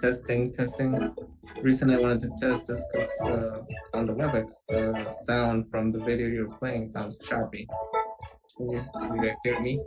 Testing, testing. Reason I wanted to test this because on the WebEx, the sound from the video you're playing sounds choppy. So you guys hear me?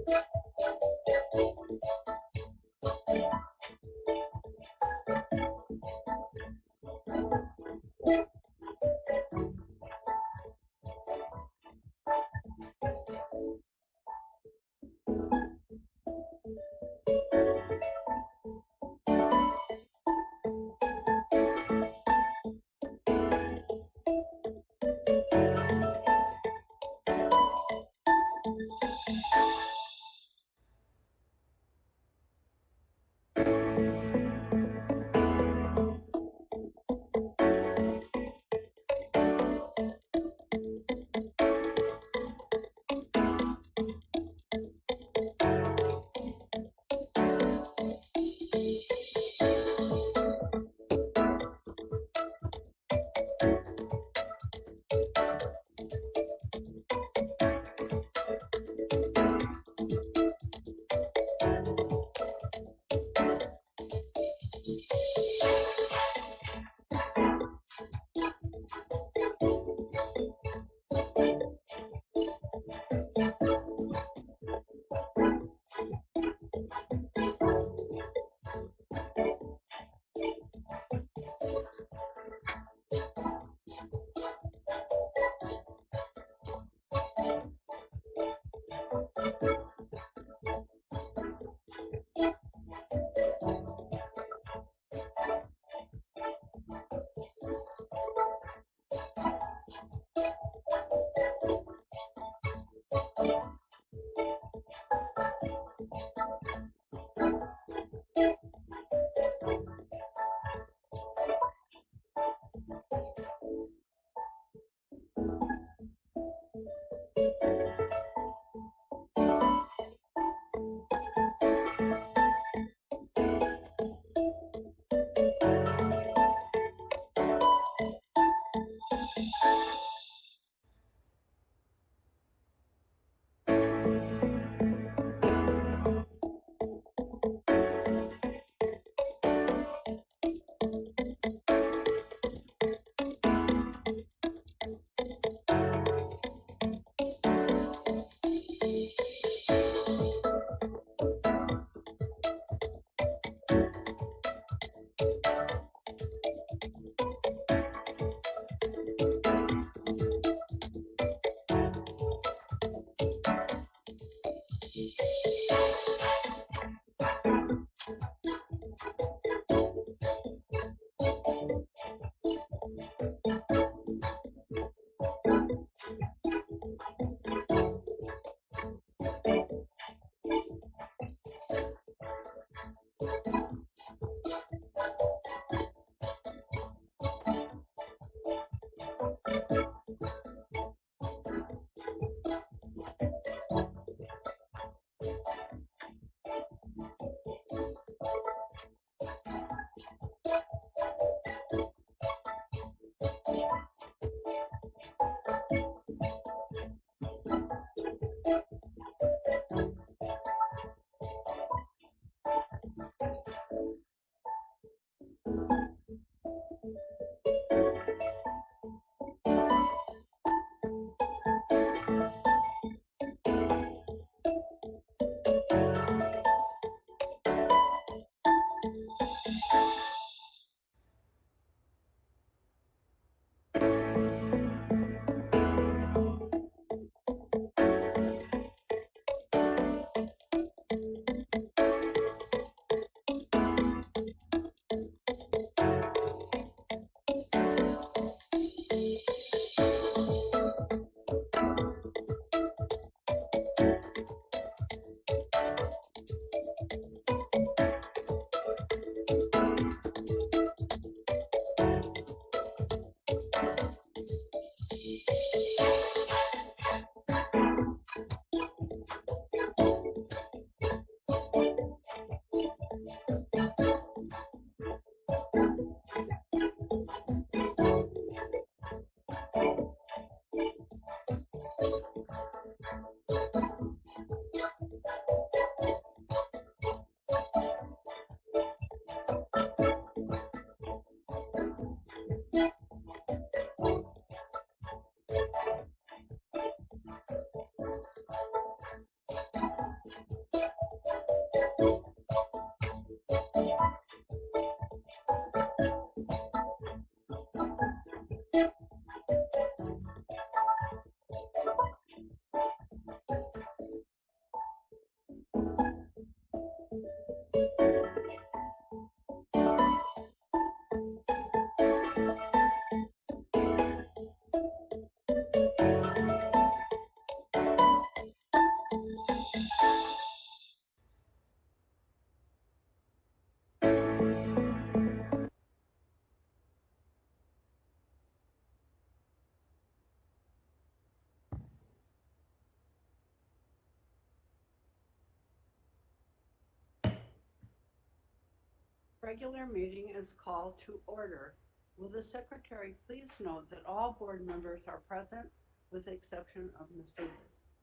Regular meeting is called to order. Will the secretary please note that all board members are present with the exception of Mr.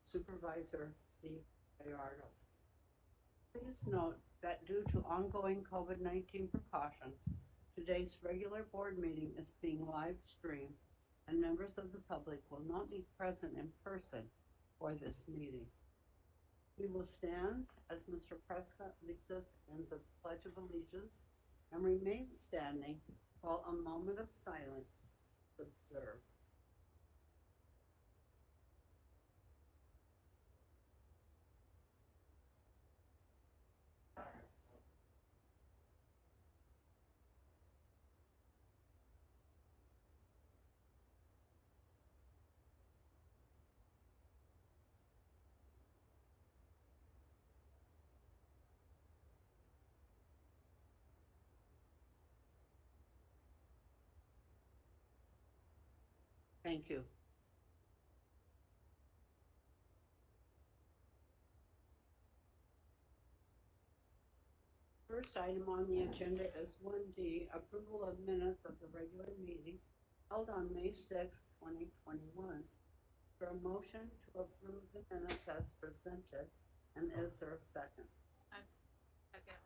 Supervisor Steve Gallardo. Please note that due to ongoing COVID-19 precautions, today's regular board meeting is being live streamed and members of the public will not be present in person for this meeting. We will stand as Mr. Prescott leads us in the Pledge of Allegiance and remain standing while a moment of silence is observed. Thank you. First item on the agenda is 1D, approval of minutes of the regular meeting held on May 6, 2021. For a motion to approve the minutes as presented, and is there a second? Second.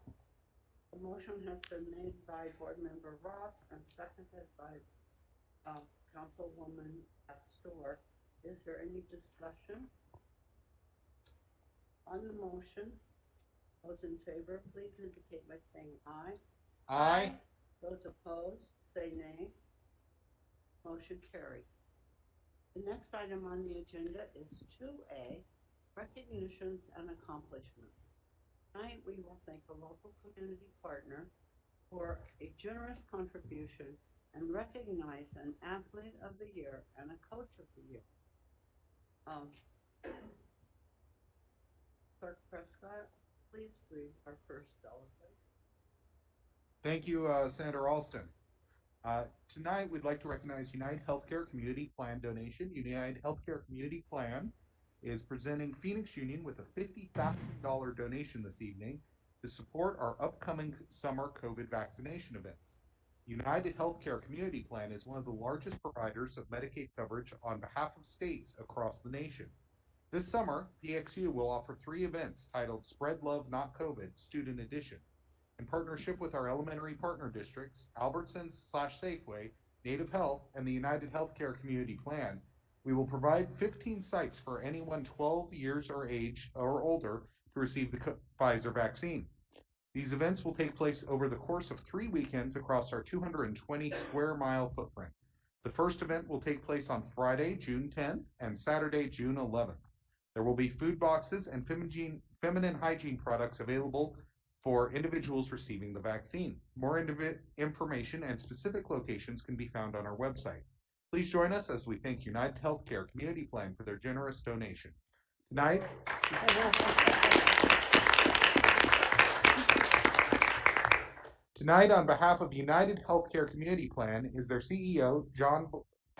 The motion has been made by Board Member Ross and seconded by Councilwoman Pastor. Is there any discussion on the motion? Those in favor, please indicate by saying aye. Aye. Those opposed, say nay. Motion carries. The next item on the agenda is 2A, recognitions and accomplishments. Tonight we will thank a local community partner for a generous contribution and recognize an athlete of the year and a coach of the year. Clerk Prescott, please read our first celebrant. Thank you, Senator Alston. Tonight, we'd like to recognize United Healthcare Community Plan donation. United Healthcare Community Plan is presenting Phoenix Union with a $50,000 donation this evening to support our upcoming summer COVID vaccination events. United Healthcare Community Plan is one of the largest providers of Medicaid coverage on behalf of states across the nation. This summer, PXU will offer 3 events titled Spread Love Not COVID Student Edition. In partnership with our elementary partner districts, Albertsons/Safeway, Native Health, and the United Healthcare Community Plan, we will provide 15 sites for anyone 12 years or age or older to receive the Pfizer vaccine. These events will take place over the course of 3 weekends across our 220 square mile footprint. The first event will take place on Friday, June 10th and Saturday, June 11th. There will be food boxes and feminine hygiene products available for individuals receiving the vaccine. More information and specific locations can be found on our website. Please join us as we thank United Healthcare Community Plan for their generous donation. Tonight, on behalf of United Healthcare Community Plan, is their CEO, John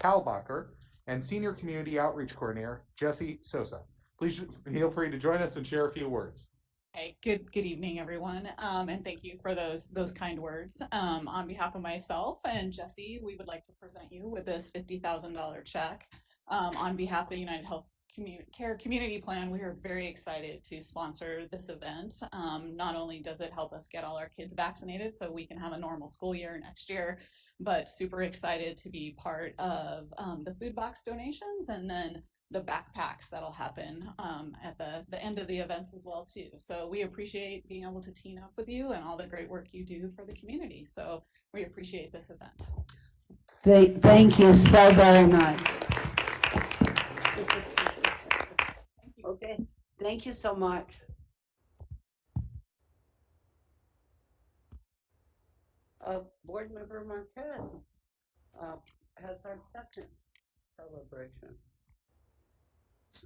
Kalbacher, and Senior Community Outreach Coordinator, Jesse Sosa. Please feel free to join us and share a few words. Hey, good evening, everyone, and thank you for those kind words. On behalf of myself and Jesse, we would like to present you with this $50,000 check. On behalf of United Health Care Community Plan, we are very excited to sponsor this event. Not only does it help us get all our kids vaccinated so we can have a normal school year next year, but super excited to be part of the food box donations and then the backpacks that'll happen at the end of the events as well too. So we appreciate being able to team up with you and all the great work you do for the community. So we appreciate this event. Thank you so very much. Okay, thank you so much. Board Member Marquez has our second celebration.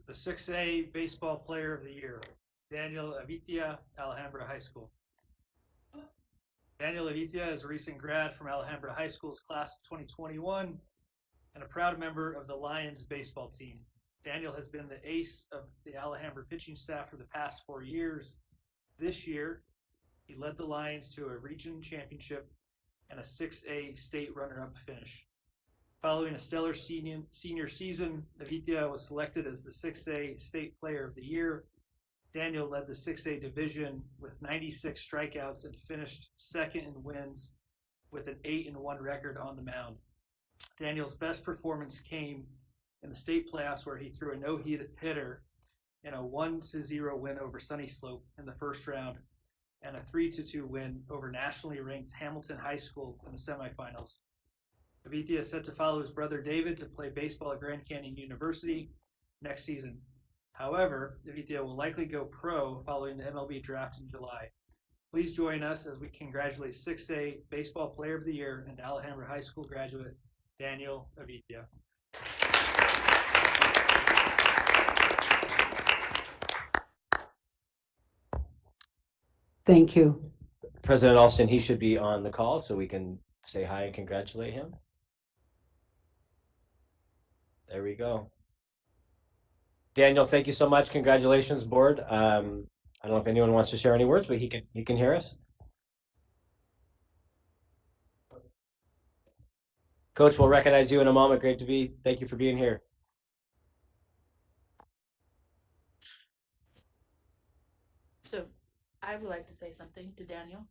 The 6A Baseball Player of the Year, Daniel Avitia, Alhambra High School. Daniel Avitia is a recent grad from Alhambra High School's class of 2021 and a proud member of the Lions baseball team. Daniel has been the ace of the Alhambra pitching staff for the past 4 years. This year, He led the Lions to a region championship and a 6A state runner-up finish. Following a stellar senior season, Aditya was selected as the 6A State Player of the Year. Daniel led the 6A division with 96 strikeouts and finished second in wins with an 8-1 record on the mound. Daniel's best performance came in the state playoffs, where he threw a no-hitter in a 1-0 win over Sunny Slope in the first round and a 3-2 win over nationally ranked Hamilton High School in the semifinals. Aditya is set to follow his brother David to play baseball at Grand Canyon University next season. However, Aditya will likely go pro following the MLB draft in July. Please join us as we congratulate 6A Baseball Player of the Year and Alhambra High School graduate Daniel Aditya. Thank you. President Alston, he should be on the call so we can say hi and congratulate him. There we go. Daniel, thank you so much. Congratulations, board. I don't know if anyone wants to share any words, but he can hear us. Coach, we'll recognize you in a moment. Great to be. Thank you for being here. So I would like to say something to Daniel.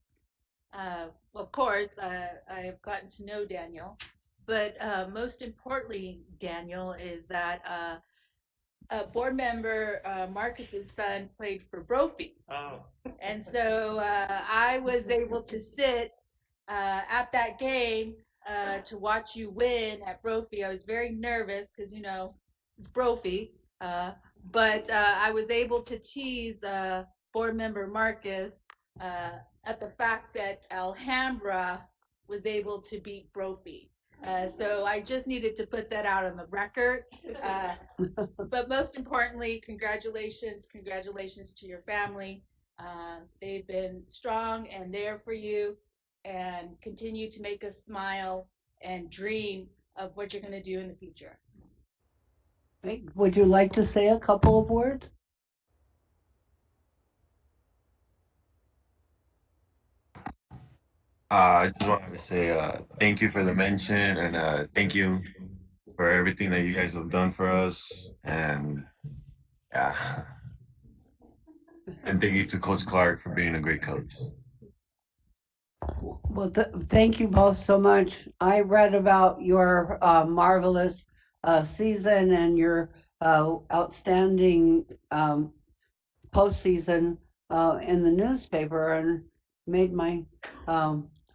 Of course, I've gotten to know Daniel, but most importantly, Daniel, is that board member Marcus's son played for Brophy. Oh. And so I was able to sit at that game to watch you win at Brophy. I was very nervous because, you know, it's Brophy. But I was able to tease board member Marcus at the fact that Alhambra was able to beat Brophy. So I just needed to put that out on the record. But most importantly, congratulations to your family. They've been strong and there for you, and continue to make us smile and dream of what you're going to do in the future. Would you like to say a couple of words? I just wanted to say thank you for the mention, and thank you for everything that you guys have done for us. And yeah, and thank you to Coach Clark for being a great coach. Well, thank you both so much. I read about your marvelous season and your outstanding postseason in the newspaper, and made my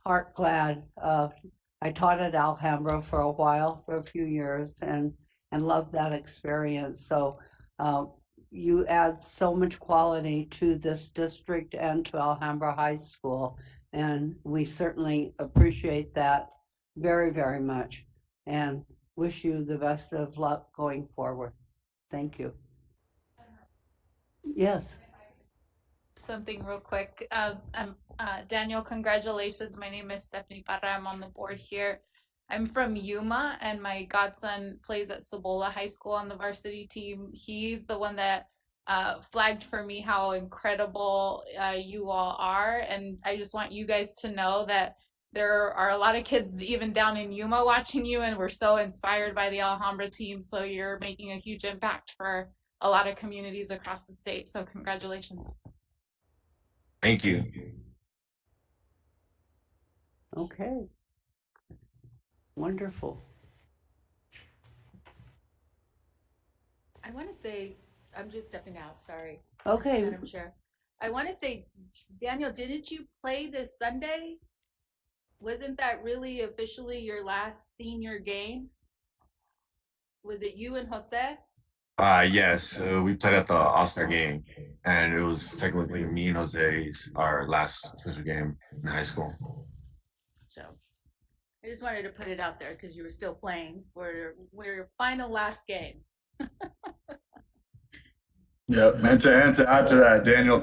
heart glad. I taught at Alhambra for a while, for a few years, and loved that experience. So you add so much quality to this district and to Alhambra High School, and we certainly appreciate that very, very much, and wish you the best of luck going forward. Thank you. Yes. Something real quick. Daniel, congratulations. My name is Stephanie Parra. I'm on the board here. I'm from Yuma, and my godson plays at Cibola High School on the varsity team. He's the one that flagged for me how incredible you all are, and I just want you guys to know that there are a lot of kids even down in Yuma watching you, and we're so inspired by the Alhambra team. So you're making a huge impact for a lot of communities across the state. So congratulations. Thank you. Okay. Wonderful. I want to say, I'm just stepping out, sorry. Okay. Madam Chair. I want to say, Daniel, didn't you play this Sunday? Wasn't that really officially your last senior game? Was it you and Jose? Yes, we played at the All-Star game, and it was technically me and Jose's our last official game in high school. So I just wanted to put it out there because you were still playing for your final last game. Yep, and to add to that, Daniel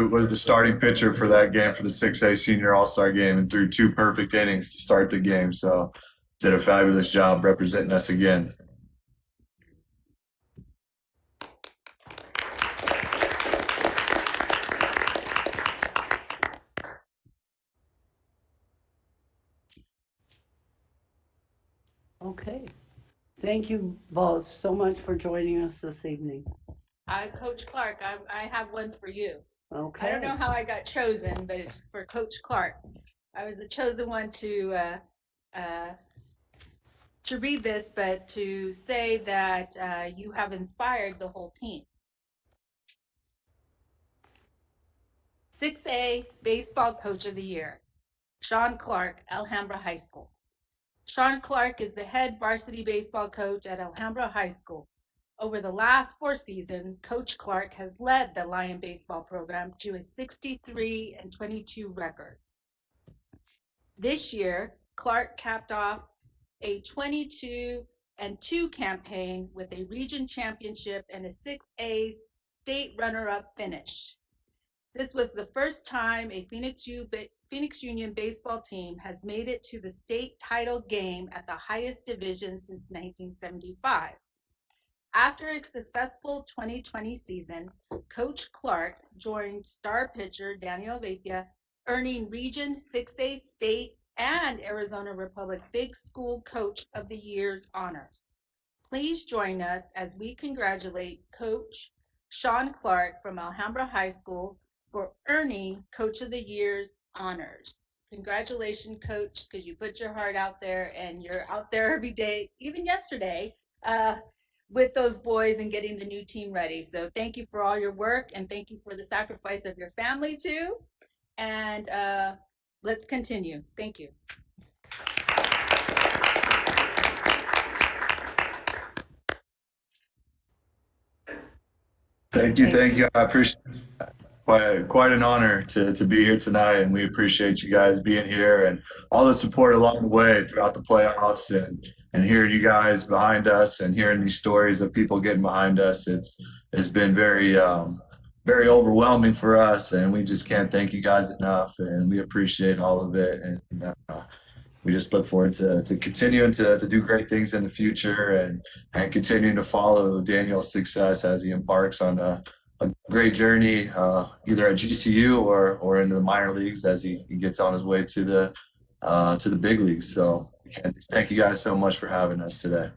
was the starting pitcher for that game for the 6A Senior All-Star game, and threw 2 perfect innings to start the game. So did a fabulous job representing us again. Okay. Thank you both so much for joining us this evening. Coach Clark, I have one for you. Okay. I don't know how I got chosen, but it's for Coach Clark. I was the chosen one to read this, but to say that you have inspired the whole team. 6A Baseball Coach of the Year, Sean Clark, Alhambra High School. Sean Clark is the head varsity baseball coach at Alhambra High School. Over the last 4 seasons, Coach Clark has led the Lion baseball program to a 63-22 record. This year, Clark capped off a 22-2 campaign with a region championship and a 6A state runner-up finish. This was the first time a Phoenix Union baseball team has made it to the state title game at the highest division since 1975. After a successful 2020 season, Coach Clark joined star pitcher Daniel Vapia, earning Region 6A State and Arizona Republic Big School Coach of the Year's honors. Please join us as we congratulate Coach Sean Clark from Alhambra High School for earning Coach of the Year's honors. Congratulations, Coach, because you put your heart out there and you're out there every day, even yesterday, with those boys and getting the new team ready. So thank you for all your work and thank you for the sacrifice of your family too. And let's continue. Thank you. Thank you. I appreciate quite an honor to be here tonight, and we appreciate you guys being here and all the support along the way throughout the playoffs and hearing you guys behind us and hearing these stories of people getting behind us. It's been very overwhelming for us, and we just can't thank you guys enough, and we appreciate all of it. And we just look forward to continuing to do great things in the future and continuing to follow Daniel's success as he embarks on a great journey, either at GCU or in the minor leagues as he gets on his way to the big leagues. So thank you guys so much for having us today.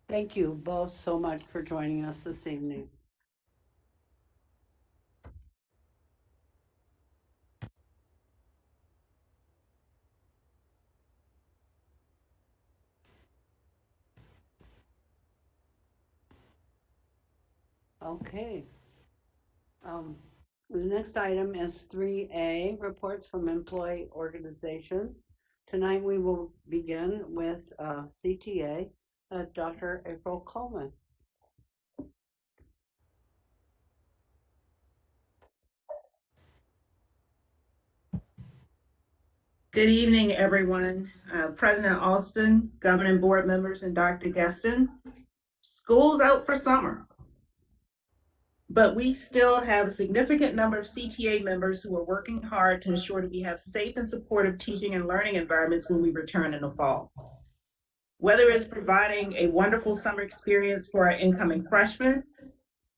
Thank you both so much for joining us this evening. Okay. The next item is 3A, reports from employee organizations. Tonight we will begin with CTA, Dr. April Coleman. Good evening, everyone. President Alston, governing board members, and Dr. Gaston. School's out for summer, but we still have a significant number of CTA members who are working hard to ensure that we have safe and supportive teaching and learning environments when we return in the fall. Whether it's providing a wonderful summer experience for our incoming freshmen,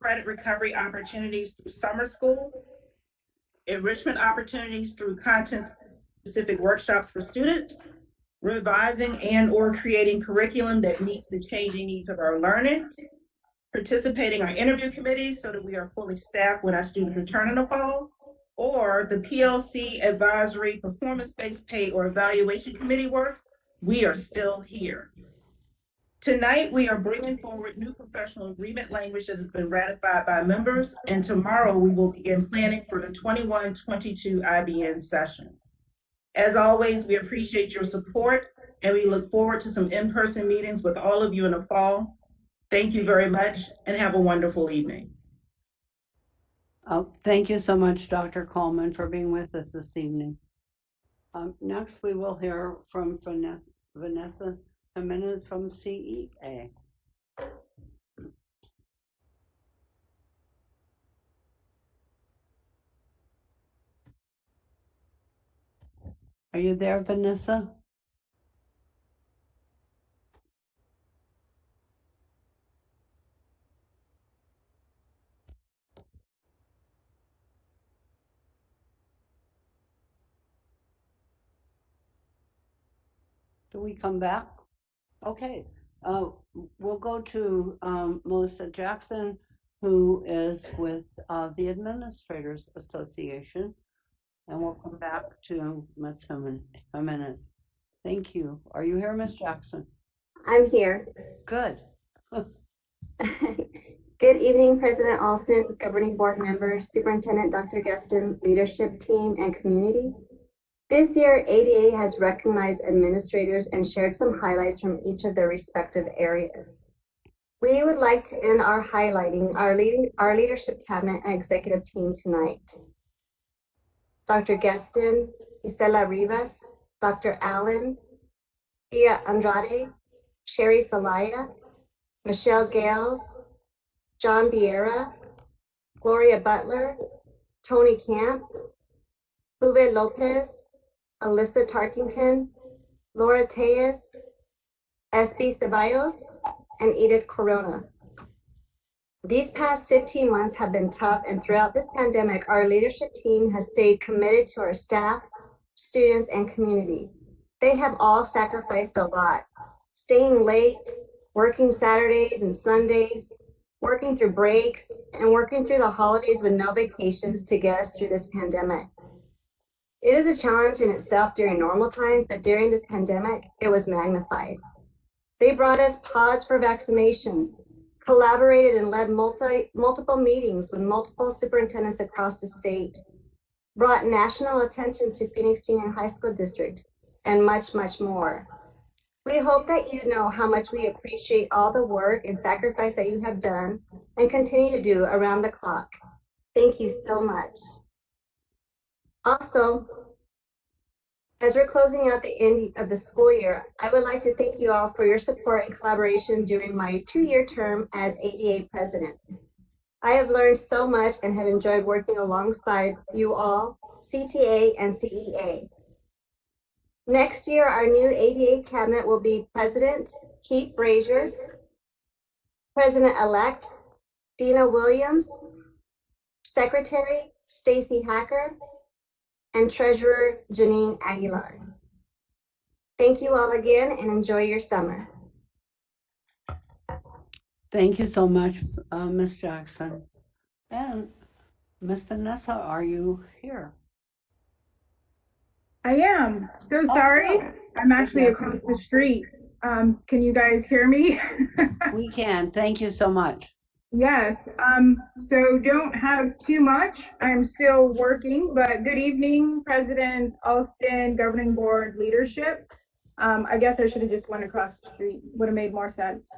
credit recovery opportunities through summer school, enrichment opportunities through content-specific workshops for students, revising and or creating curriculum that meets the changing needs of our learners, participating in our interview committees so that we are fully staffed when our students return in the fall, or the PLC advisory performance-based pay or evaluation committee work, we are still here. Tonight, we are bringing forward new professional agreement language that has been ratified by members, and tomorrow we will begin planning for the 21-22 IBN session. As always, we appreciate your support, and we look forward to some in-person meetings with all of you in the fall. Thank you very much, and have a wonderful evening. Thank you so much, Dr. Coleman, for being with us this evening. Next, we will hear from Vanessa Jimenez from CEA. Are you there, Vanessa? Do we come back? Okay, we'll go to Melissa Jackson, who is with the Administrators Association, and we'll come back to Ms. Jimenez. Thank you. Are you here, Ms. Jackson? I'm here. Good. Good evening, President Alston, governing board members, Superintendent Dr. Gaston, leadership team, and community. This year, ADA has recognized administrators and shared some highlights from each of their respective areas. We would like to end our highlighting our leadership cabinet and executive team tonight. Dr. Gaston, Isela Rivas, Dr. Allen, Pia Andrade, Sherry Salaya, Michelle Gales, John Vieira, Gloria Butler, Tony Camp, Uwe Lopez, Alyssa Tarkington, Laura Tejas, SB Ceballos, and Edith Corona. These past 15 months have been tough, and throughout this pandemic, our leadership team has stayed committed to our staff, students, and community. They have all sacrificed a lot, staying late, working Saturdays and Sundays, working through breaks, and working through the holidays with no vacations to get us through this pandemic. It is a challenge in itself during normal times, but during this pandemic, it was magnified. They brought us pods for vaccinations, collaborated and led multiple meetings with multiple superintendents across the state, brought national attention to Phoenix Union High School District, and much, much more. We hope that you know how much we appreciate all the work and sacrifice that you have done and continue to do around the clock. Thank you so much. Also, as we're closing out the end of the school year, I would like to thank you all for your support and collaboration during my 2-year term as ADA president. I have learned so much and have enjoyed working alongside you all, CTA and CEA. Next year, our new ADA cabinet will be President Keith Brazier, President-elect Dina Williams, Secretary Stacy Hacker, and Treasurer Janine Aguilar. Thank you all again and enjoy your summer. Thank you so much, Ms. Jackson. And Ms. Vanessa, are you here? I am. So sorry. I'm actually across the street. Can you guys hear me? We can. Thank you so much. Yes. So don't have too much. I'm still working, but good evening, President Alston, Governing Board leadership. I guess I should have just went across the street. Would have made more sense.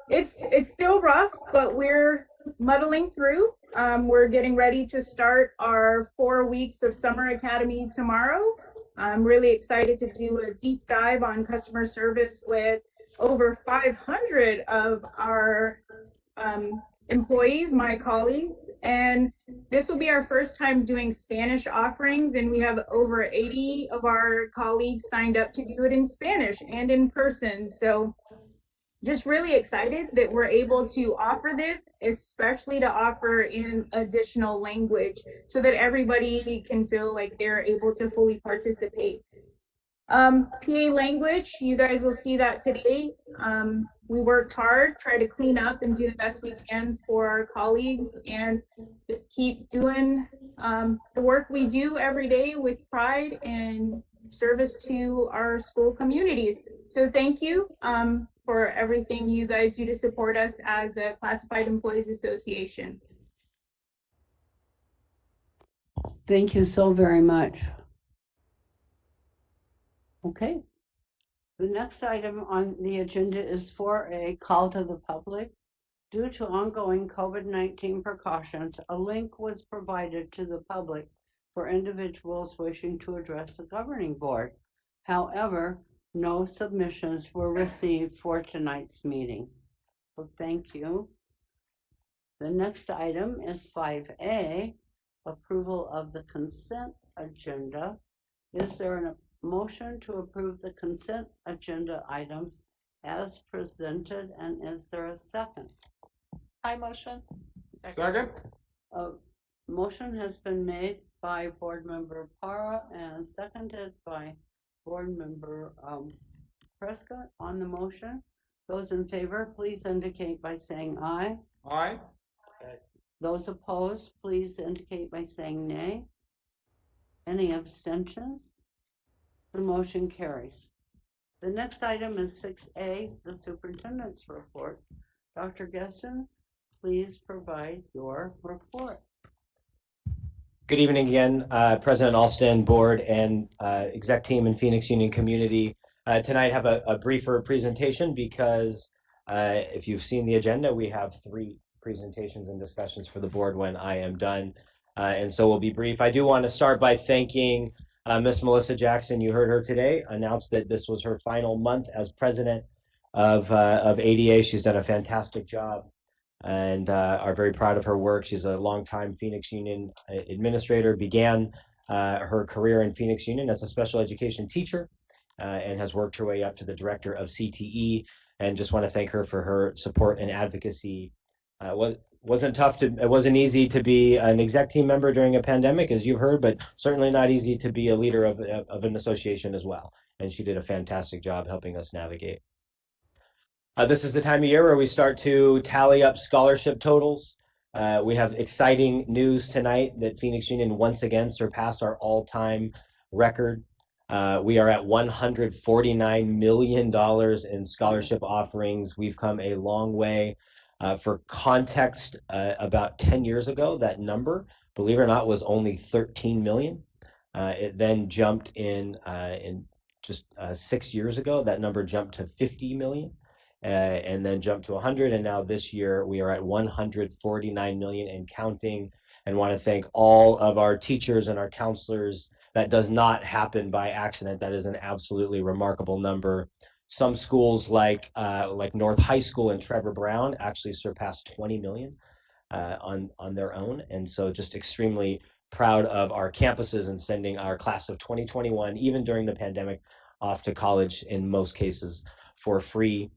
It's still rough, but we're muddling through. We're getting ready to start our 4 weeks of Summer Academy tomorrow. I'm really excited to do a deep dive on customer service with over 500 of our employees, my colleagues, and this will be our first time doing Spanish offerings, and we have over 80 of our colleagues signed up to do it in Spanish and in person. So just really excited that we're able to offer this, especially to offer in additional language so that everybody can feel like they're able to fully participate. PA language, you guys will see that today. We worked hard, try to clean up and do the best we can for our colleagues and just keep doing the work we do every day with pride and service to our school communities. So thank you for everything you guys do to support us as a Classified Employees Association. Thank you so very much. Okay. The next item on the agenda is for a call to the public. Due to ongoing COVID-19 precautions, a link was provided to the public for individuals wishing to address the governing board. However, no submissions were received for tonight's meeting. So thank you. The next item is 5A, approval of the consent agenda. Is there a motion to approve the consent agenda items as presented, and is there a second? I motion. Second. A motion has been made by Board Member Para and seconded by Board Member Prescott on the motion. Those in favor, please indicate by saying aye. Aye. Those opposed, please indicate by saying nay. Any abstentions? The motion carries. The next item is 6A, the superintendent's report. Dr. Geston, please provide your report. Good evening again, President Alston, board, and exec team and Phoenix Union community. Tonight I have a briefer presentation because if you've seen the agenda, we have 3 presentations and discussions for the board when I am done. And so we'll be brief. I do want to start by thanking Miss Melissa Jackson. You heard her today announce that this was her final month as president of ADA. She's done a fantastic job and are very proud of her work. She's a longtime Phoenix Union administrator, began her career in Phoenix Union as a special education teacher and has worked her way up to the director of CTE, and just want to thank her for her support and advocacy. It wasn't easy to be an exec team member during a pandemic, as you've heard, but certainly not easy to be a leader of an association as well. And she did a fantastic job helping us navigate. This is the time of year where we start to tally up scholarship totals. We have exciting news tonight that Phoenix Union once again surpassed our all-time record. We are at $149 million in scholarship offerings. We've come a long way. For context, about 10 years ago, that number, believe it or not, was only 13 million. It then jumped in just 6 years ago, that number jumped to 50 million. And then jumped to 100, and now this year we are at 149 million and counting, and want to thank all of our teachers and our counselors. That does not happen by accident. That is an absolutely remarkable number. Some schools like North High School and Trevor Brown actually surpassed 20 million on their own, and so just extremely proud of our campuses and sending our class of 2021, even during the pandemic, off to college in most cases for free.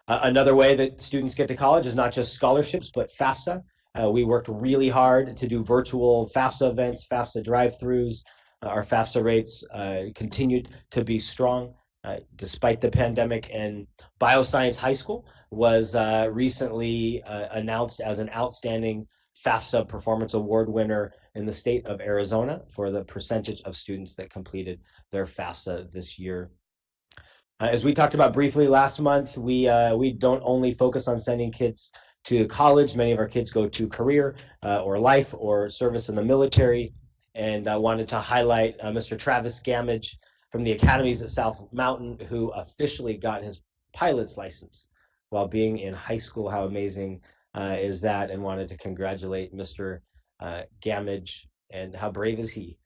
Another way that students get to college is not just scholarships, but FAFSA. We worked really hard to do virtual FAFSA events, FAFSA drive-throughs. Our FAFSA rates continued to be strong despite the pandemic. And Bioscience High School was recently announced as an outstanding FAFSA Performance Award winner in the state of Arizona for the percentage of students that completed their FAFSA this year. As we talked about briefly last month, we don't only focus on sending kids to college. Many of our kids go to career or life or service in the military. And I wanted to highlight Mr. Travis Gamage from the Academies at South Mountain, who officially got his pilot's license while being in high school. How amazing is that? And wanted to congratulate Mr. Gamage, and how brave is he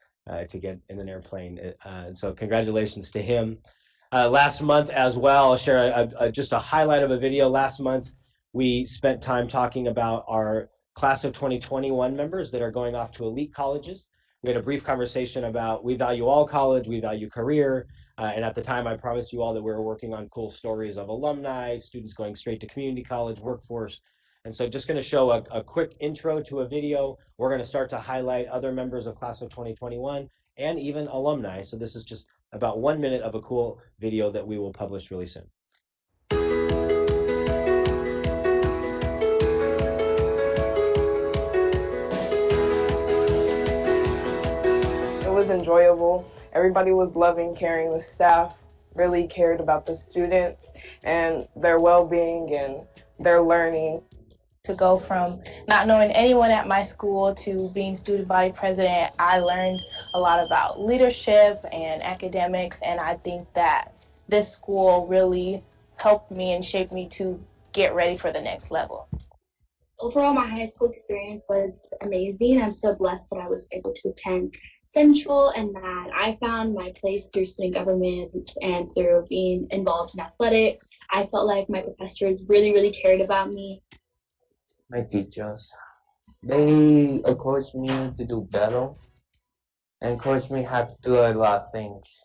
to get in an airplane. So congratulations to him. Last month as well, I'll share just a highlight of a video. Last month, we spent time talking about our class of 2021 members that are going off to elite colleges. We had a brief conversation about we value all college, we value career, and at the time I promised you all that we were working on cool stories of alumni, students going straight to community college, workforce. And so just going to show a quick intro to a video. We're going to start to highlight other members of class of 2021 and even alumni. So this is just about 1 minute of a cool video that we will publish really soon. It was enjoyable. Everybody was loving, caring. The staff really cared about the students and their well-being and their learning. To go from not knowing anyone at my school to being student body president, I learned a lot about leadership and academics, and I think that this school really helped me and shaped me to get ready for the next level. Overall, my high school experience was amazing. I'm so blessed that I was able to attend Central and that I found my place through student government and through being involved in athletics. I felt like my professors really cared about me. My teachers, they encouraged me to do better and encouraged me how to do a lot of things.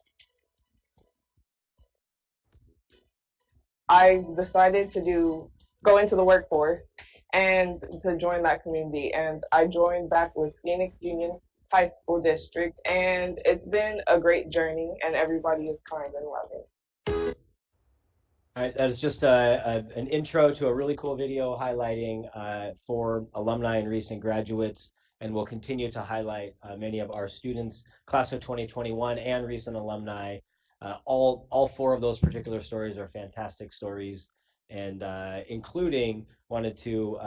I decided to go into the workforce and to join that community, and I joined back with Phoenix Union high school district, and it's been a great journey, and everybody is kind and loving. All right, that is just an intro to a really cool video highlighting 4 alumni and recent graduates, and we'll continue to highlight many of our students, class of 2021 and recent alumni. All 4 of those particular stories are fantastic stories, and including wanted to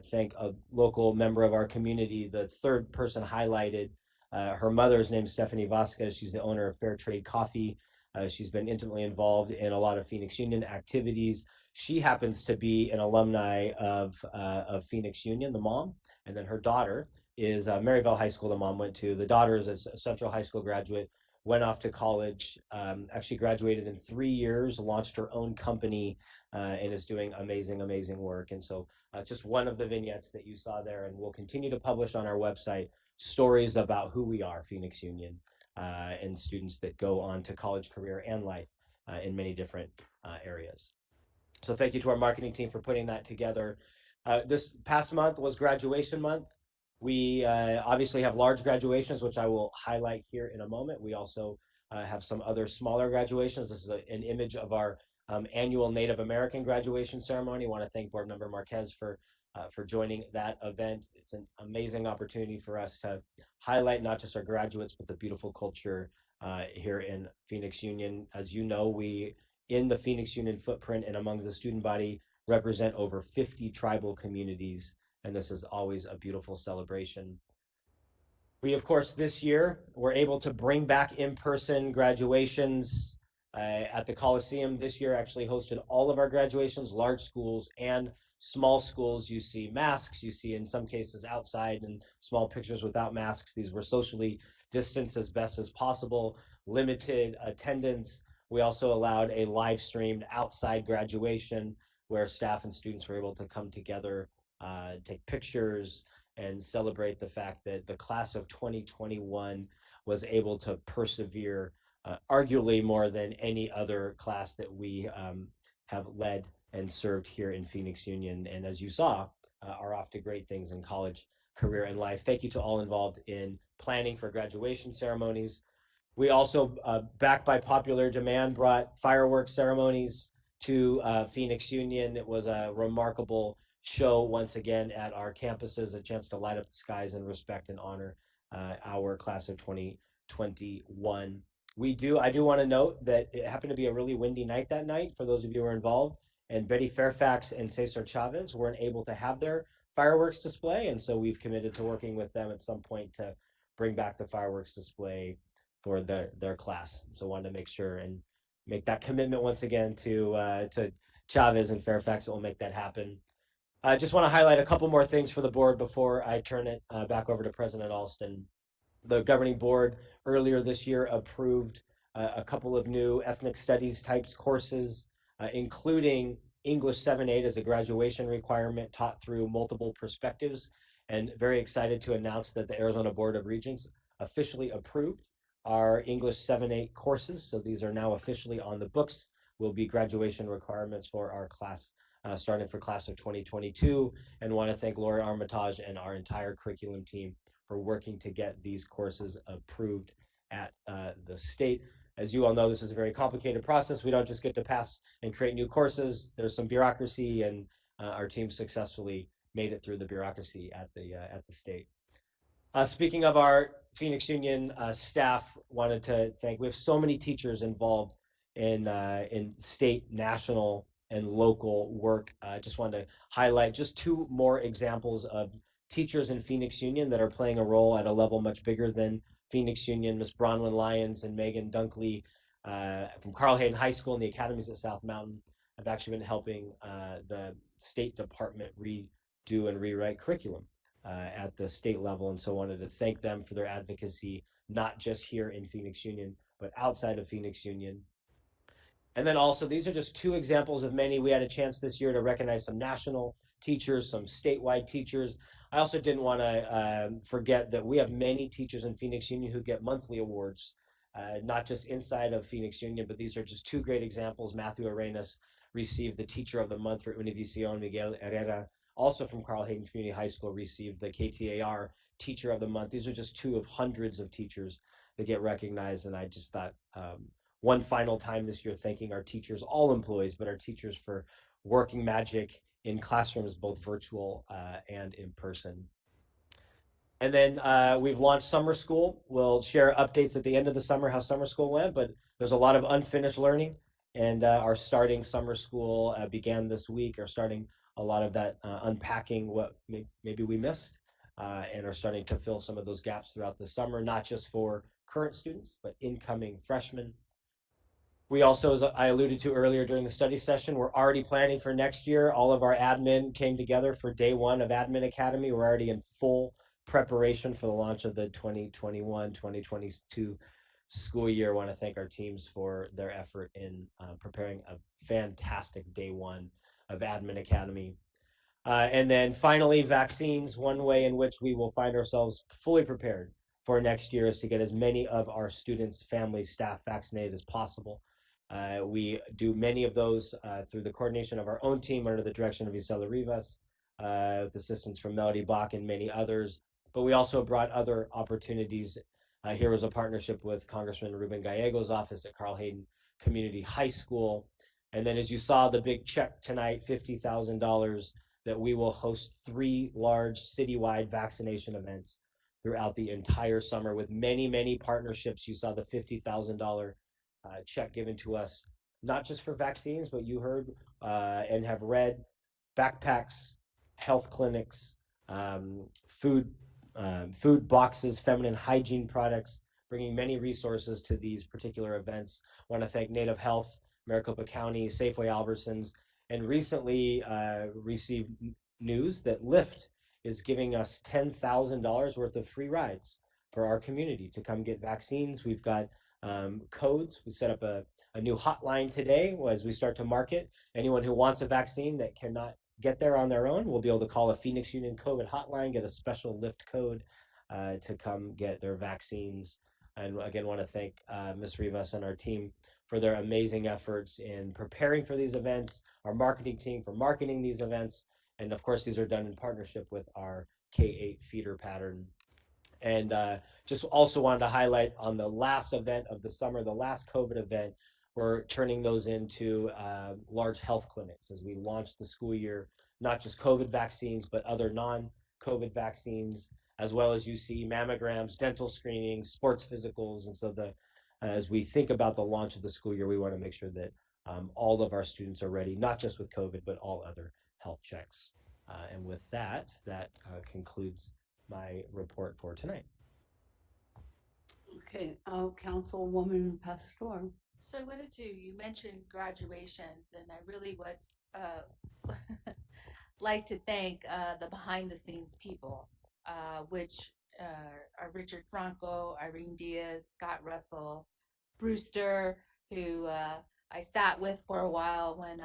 thank a local member of our community, the 3rd person highlighted. Her mother's name is Stephanie Vasquez. She's the owner of Fair Trade Coffee. She's been intimately involved in a lot of Phoenix Union activities. She happens to be an alumni of Phoenix Union, the mom, and then her daughter is Maryville High School. The mom went to. The daughter is a Central High School graduate, went off to college, actually graduated in 3 years, launched her own company, and is doing amazing work. And so just one of the vignettes that you saw there, and we'll continue to publish on our website stories about who we are, Phoenix Union. And students that go on to college, career, and life in many different areas. So thank you to our marketing team for putting that together. This past month was graduation month. We obviously have large graduations, which I will highlight here in a moment. We also have some other smaller graduations. This is an image of our annual Native American graduation ceremony. I want to thank Board Member Marquez for joining that event. It's an amazing opportunity for us to highlight not just our graduates, but the beautiful culture here in Phoenix Union. As you know, we, in the Phoenix Union footprint and among the student body, represent over 50 tribal communities, and this is always a beautiful celebration. We, of course, this year were able to bring back in-person graduations at the Coliseum. This year actually hosted all of our graduations, large schools and small schools. You see masks, you see in some cases outside and small pictures without masks. These were socially distanced as best as possible, limited attendance. We also allowed a live streamed outside graduation where staff and students were able to come together, take pictures, and celebrate the fact that the class of 2021 was able to persevere arguably more than any other class that we have led and served here in Phoenix Union. And as you saw, are off to great things in college, career, and life. Thank you to all involved in planning for graduation ceremonies. We also, backed by popular demand, brought fireworks ceremonies to Phoenix Union. It was a remarkable show once again at our campuses, a chance to light up the skies and respect and honor our class of 2021. I do want to note that it happened to be a really windy night that night for those of you who were involved, and Betty Fairfax and Cesar Chavez weren't able to have their fireworks display, and so we've committed to working with them at some point to bring back the fireworks display for their class. So I wanted to make sure and make that commitment once again to Chavez and Fairfax that will make that happen. I just want to highlight a couple more things for the board before I turn it back over to President Alston. The governing board earlier this year approved a couple of new ethnic studies types courses, including English 7-8 as a graduation requirement taught through multiple perspectives, and very excited to announce that the Arizona Board of Regents officially approved our English 7-8 courses. So these are now officially on the books, will be graduation requirements for our class, starting for class of 2022, and want to thank Lori Armitage and our entire curriculum team for working to get these courses approved at the state. As you all know, this is a very complicated process. We don't just get to pass and create new courses. There's some bureaucracy, and our team successfully made it through the bureaucracy at the state. Speaking of our Phoenix Union staff, wanted to thank, we have so many teachers involved in state, national, and local work. I just wanted to highlight just 2 more examples of teachers in Phoenix Union that are playing a role at a level much bigger than Phoenix Union. Ms. Bronwyn Lyons and Megan Dunkley from Carl Hayden High School and the academies at South Mountain have actually been helping the State Department redo and rewrite curriculum at the state level, and so wanted to thank them for their advocacy, not just here in Phoenix Union, but outside of Phoenix Union. And then also, these are just 2 examples of many. We had a chance this year to recognize some national teachers, some statewide teachers. I also didn't want to forget that we have many teachers in Phoenix Union who get monthly awards, not just inside of Phoenix Union, but these are just 2 great examples. Matthew Arenas received the Teacher of the Month for Univision. Miguel Herrera, also from Carl Hayden Community High School, received the KTAR Teacher of the Month. These are just two of hundreds of teachers that get recognized. And I just thought one final time this year, thanking our teachers, all employees, but our teachers for working magic in classrooms, both virtual and in person. And then we've launched summer school. We'll share updates at the end of the summer how summer school went, but there's a lot of unfinished learning. And our starting summer school began this week, or starting a lot of that unpacking what maybe we missed, and are starting to fill some of those gaps throughout the summer, not just for current students, but incoming freshmen. We also, as I alluded to earlier during the study session, we're already planning for next year. All of our admin came together for day one of Admin Academy. We're already in full preparation for the launch of the 2021-2022 school year. I want to thank our teams for their effort in preparing a fantastic day one of Admin Academy. And then finally, vaccines. One way in which we will find ourselves fully prepared for next year is to get as many of our students, families, staff vaccinated as possible. We do many of those through the coordination of our own team under the direction of Isela Rivas, with assistance from Melody Bach and many others. But we also brought other opportunities. Here was a partnership with Congressman Ruben Gallego's office at Carl Hayden Community High School. And then as you saw the big check tonight, $50,000, that we will host 3 large citywide vaccination events throughout the entire summer with many, many partnerships. You saw the $50,000 check given to us, not just for vaccines, but you heard and have read backpacks, health clinics, food boxes, feminine hygiene products, bringing many resources to these particular events. I want to thank Native Health, Maricopa County, Safeway Albertsons, and recently received news that Lyft is giving us $10,000 worth of free rides for our community to come get vaccines. We've got codes. We set up a new hotline today as we start to market. Anyone who wants a vaccine that cannot get there on their own will be able to call a Phoenix Union COVID hotline, get a special Lyft code to come get their vaccines. And again, want to thank Ms. Rivas and our team for their amazing efforts in preparing for these events, our marketing team for marketing these events, and of course, these are done in partnership with our K-8 feeder pattern. And just also wanted to highlight on the last event of the summer, the last COVID event, we're turning those into large health clinics as we launch the school year, not just COVID vaccines, but other non-COVID vaccines, as well as you see mammograms, dental screenings, sports physicals. And so as we think about the launch of the school year, we want to make sure that all of our students are ready, not just with COVID, but all other health checks. And with that concludes my report for tonight. Okay, Councilwoman Pastor. So I wanted to, you mentioned graduations, and I really would like to thank the behind the scenes people, which are Richard Franco, Irene Diaz, Scott Russell, Brewster, who I sat with for a while when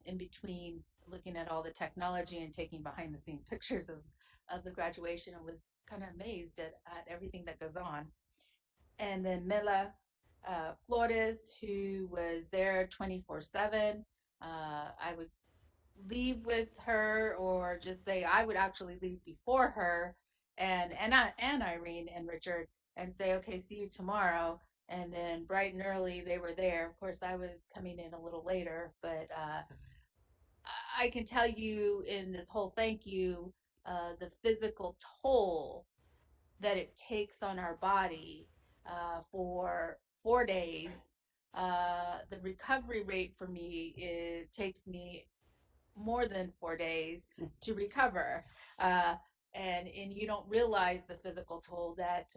in between looking at all the technology and taking behind the scene pictures of the graduation, and was kind of amazed at everything that goes on. And then Mila Flores, who was there 24/7. I would leave with her, or just say I would actually leave before her, and Irene and Richard, and say, okay, see you tomorrow. And then bright and early they were there. Of course, I was coming in a little later, but I can tell you in this whole thank you, the physical toll that it takes on our body for 4 days. The recovery rate for me, it takes me more than 4 days to recover. And you don't realize the physical toll that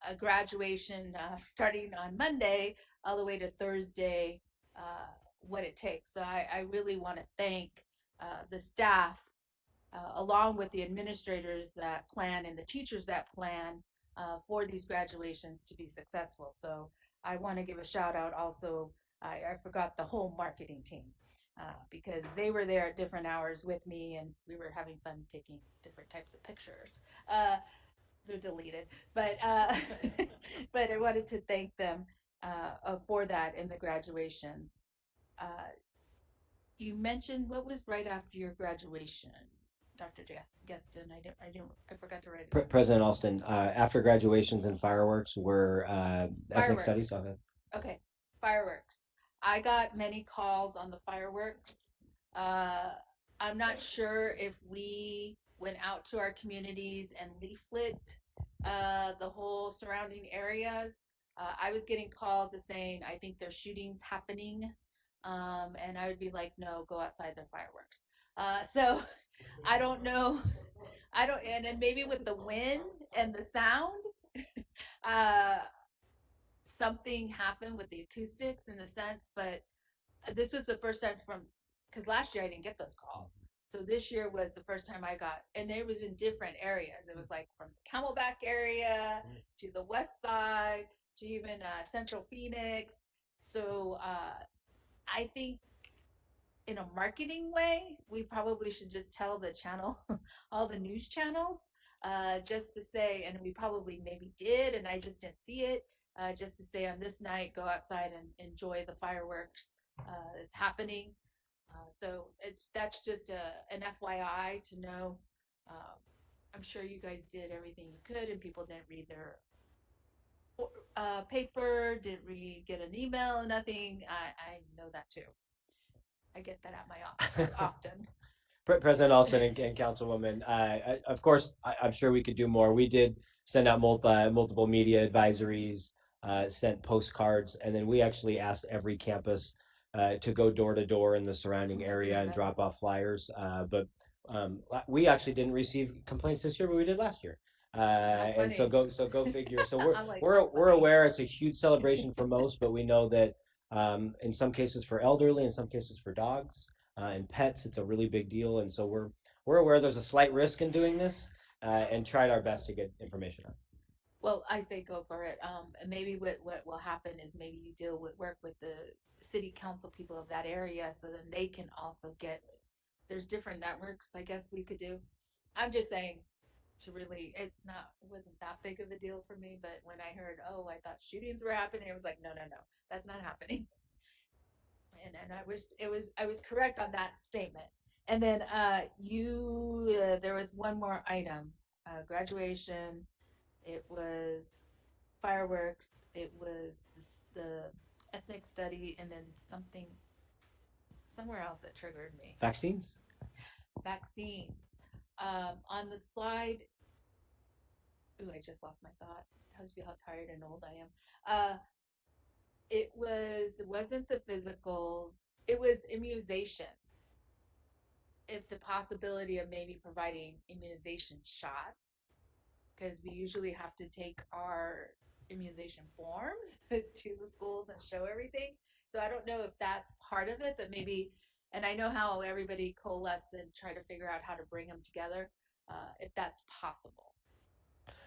a graduation starting on Monday all the way to Thursday, what it takes. So I really want to thank the staff, along with the administrators that plan and the teachers that plan for these graduations to be successful. So I want to give a shout out also. I forgot the whole marketing team, because they were there at different hours with me, and we were having fun taking different types of pictures. They're deleted, but but I wanted to thank them for that in the graduations. You mentioned what was right after your graduation. Dr. Geston. I forgot to write it. President Alston, after graduations and fireworks were ethnic studies. Fireworks. Okay, fireworks. I got many calls on the fireworks. I'm not sure if we went out to our communities and leaflet the whole surrounding areas. I was getting calls of saying, I think there's shootings happening. And I would be like, no, go outside, they're fireworks. So I don't know. And then maybe with the wind and the sound, uh, something happened with the acoustics in the sense, but this was the first time because last year I didn't get those calls. So this year was the first time I got, and it was in different areas. It was like from the Camelback area to the west side to even Central Phoenix. So I think in a marketing way, we probably should just tell the channel, all the news channels, just to say, and we probably maybe did, and I just didn't see it, just to say on this night, go outside and enjoy the fireworks that's happening. So that's just an FYI to know. I'm sure you guys did everything you could, and people didn't read their paper, didn't get an email, nothing. I know that too. I get that at my office often. President Olson and Councilwoman, of course, I'm sure we could do more. We did send out multiple media advisories, sent postcards, and then we actually asked every campus to go door to door in the surrounding area and drop off flyers. But we actually didn't receive complaints this year, but we did last year. And so go figure. So we're aware it's a huge celebration for most, but we know that in some cases for elderly, in some cases for dogs and pets, it's a really big deal. And so we're aware there's a slight risk in doing this, and tried our best to get information out. Well, I say go for it. And maybe what will happen is maybe you work with the city council people of that area, so then they can also there's different networks I guess we could do. I'm just saying it wasn't that big of a deal for me, but when I heard, oh, I thought shootings were happening, it was like, no, that's not happening. And I was correct on that statement. And then there was one more item, graduation. It was fireworks. It was the ethnic study, and then somewhere else that triggered me. Vaccines. On the slide. Ooh, I just lost my thought. Tells you how tired and old I am. It wasn't the physicals. It was immunization. If the possibility of maybe providing immunization shots, because we usually have to take our immunization forms to the schools and show everything. So I don't know if that's part of it, but maybe, and I know how everybody coalesced and try to figure out how to bring them together, if that's possible.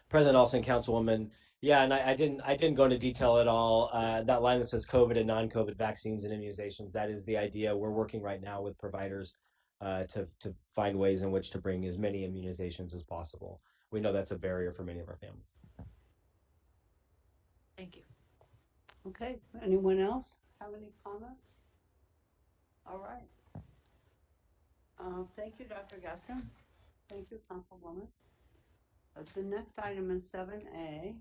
President Olson, Councilwoman, yeah, and I didn't go into detail at all. That line that says COVID and non-COVID vaccines and immunizations, that is the idea. We're working right now with providers to find ways in which to bring as many immunizations as possible. We know that's a barrier for many of our families. Thank you. Okay, anyone else have any comments? All right. Thank you, Dr. Gaston. Thank you, Councilwoman. The next item is 7A,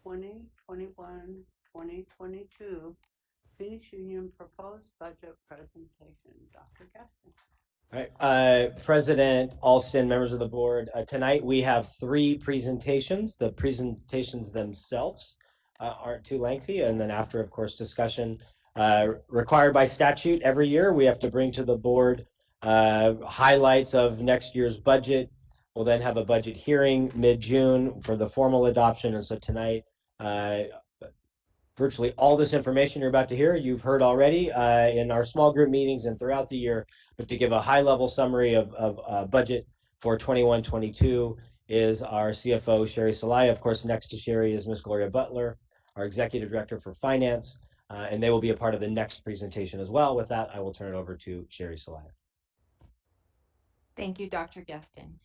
2021-2022, Phoenix Union Proposed Budget Presentation. Dr. Gaston. All right, President Alston, members of the board, tonight we have 3 presentations. The presentations themselves aren't too lengthy, and then after, of course, discussion required by statute every year, we have to bring to the board highlights of next year's budget. We'll then have a budget hearing mid-June for the formal adoption, and so tonight, virtually all this information you're about to hear, you've heard already in our small group meetings and throughout the year. But to give a high-level summary of budget for 21-22 is our CFO, Sherry Salaya. Of course, next to Sherry is Ms. Gloria Butler, our Executive Director for Finance, and they will be a part of the next presentation as well. With that, I will turn it over to Sherry Salaya. Thank you, Dr. Geston.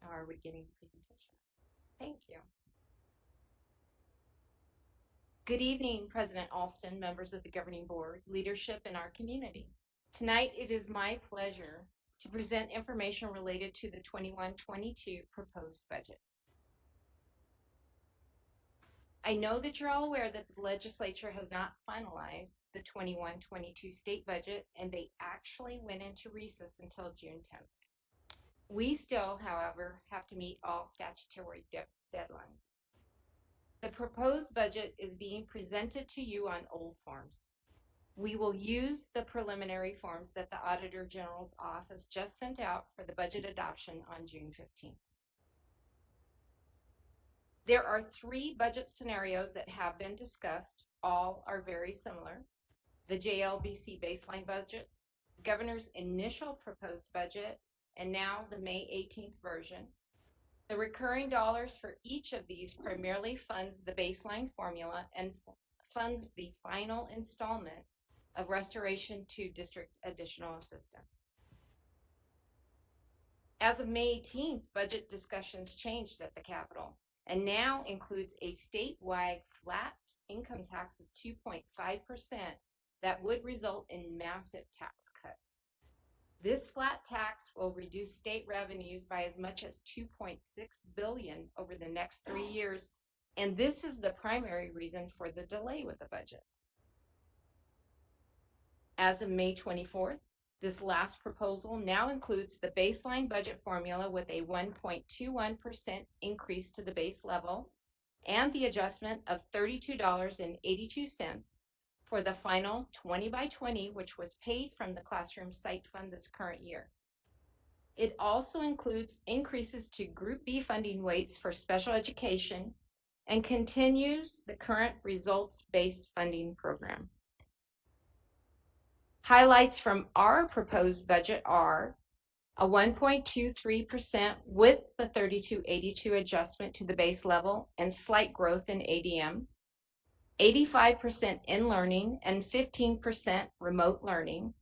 How are we getting the presentation? Thank you. Good evening, President Alston, members of the Governing Board, leadership in our community. Tonight, it is my pleasure to present information related to the 21-22 proposed budget. I know that you're all aware that the legislature has not finalized the 21-22 state budget, and they actually went into recess until June 10th. We still, however, have to meet all statutory deadlines. The proposed budget is being presented to you on old forms. We will use the preliminary forms that the Auditor General's office just sent out for the budget adoption on June 15th. There are 3 budget scenarios that have been discussed. All are very similar. The JLBC baseline budget, Governor's initial proposed budget, and now the May 18th version. The recurring dollars for each of these primarily funds the baseline formula and funds the final installment of restoration to district additional assistance. As of May 18th, budget discussions changed at the Capitol and now includes a statewide flat income tax of 2.5% that would result in massive tax cuts. This flat tax will reduce state revenues by as much as $2.6 billion over the next 3 years, and this is the primary reason for the delay with the budget. As of May 24th, this last proposal now includes the baseline budget formula with a 1.21% increase to the base level and the adjustment of $32.82 for the final 20 by 20, which was paid from the classroom site fund this current year. It also includes increases to Group B funding weights for special education and continues the current results-based funding program. Highlights from our proposed budget are a 1.23% with the 3282 adjustment to the base level and slight growth in ADM, 85% in learning and 15% remote learning,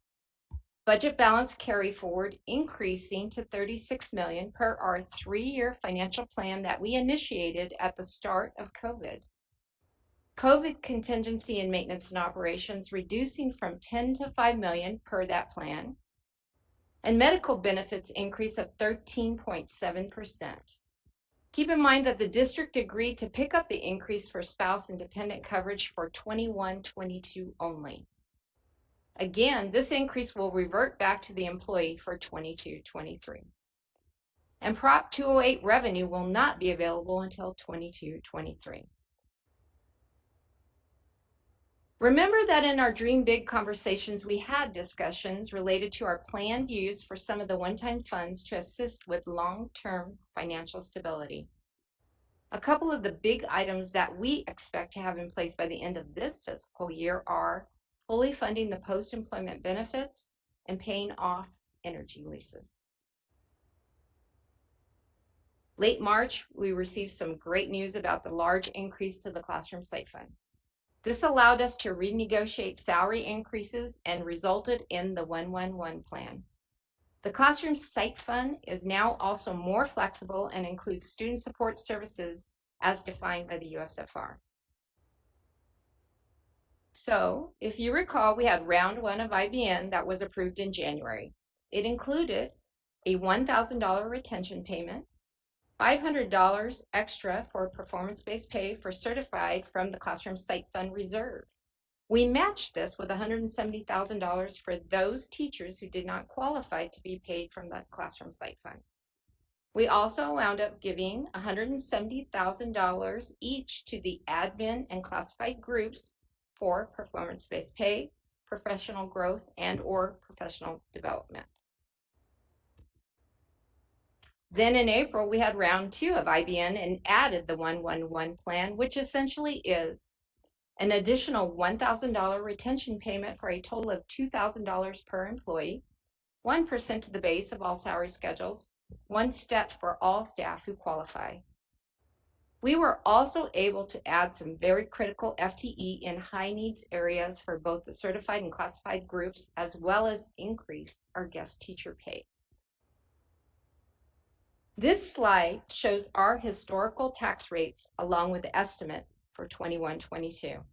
budget balance carry forward increasing to $36 million per our 3-year financial plan that we initiated at the start of COVID. COVID contingency and maintenance and operations reducing from 10 to 5 million per that plan, and medical benefits increase of 13.7%. Keep in mind that the district agreed to pick up the increase for spouse and dependent coverage for 21-22 only. Again, this increase will revert back to the employee for 22-23. And Prop 208 revenue will not be available until 22-23. Remember that in our Dream Big conversations, we had discussions related to our planned use for some of the one-time funds to assist with long-term financial stability. A couple of the big items that we expect to have in place by the end of this fiscal year are fully funding the post-employment benefits and paying off energy leases. Late March, we received some great news about the large increase to the classroom site fund. This allowed us to renegotiate salary increases and resulted in the 111 plan. The classroom site fund is now also more flexible and includes student support services as defined by the USFR. So, if you recall, we had round 1 of IBN that was approved in January. It included a $1,000 retention payment, $500 extra for performance-based pay for certified from the Classroom Site Fund Reserve. We matched this with $170,000 for those teachers who did not qualify to be paid from the Classroom Site Fund. We also wound up giving $170,000 each to the admin and classified groups for performance-based pay, professional growth, and/or professional development. Then in April, we had round 2 of IBN and added the 111 plan, which essentially is an additional $1,000 retention payment for a total of $2,000 per employee, 1% to the base of all salary schedules, 1 step for all staff who qualify. We were also able to add some very critical FTE in high needs areas for both the certified and classified groups, as well as increase our guest teacher pay. This slide shows our historical tax rates along with the estimate for 21-22.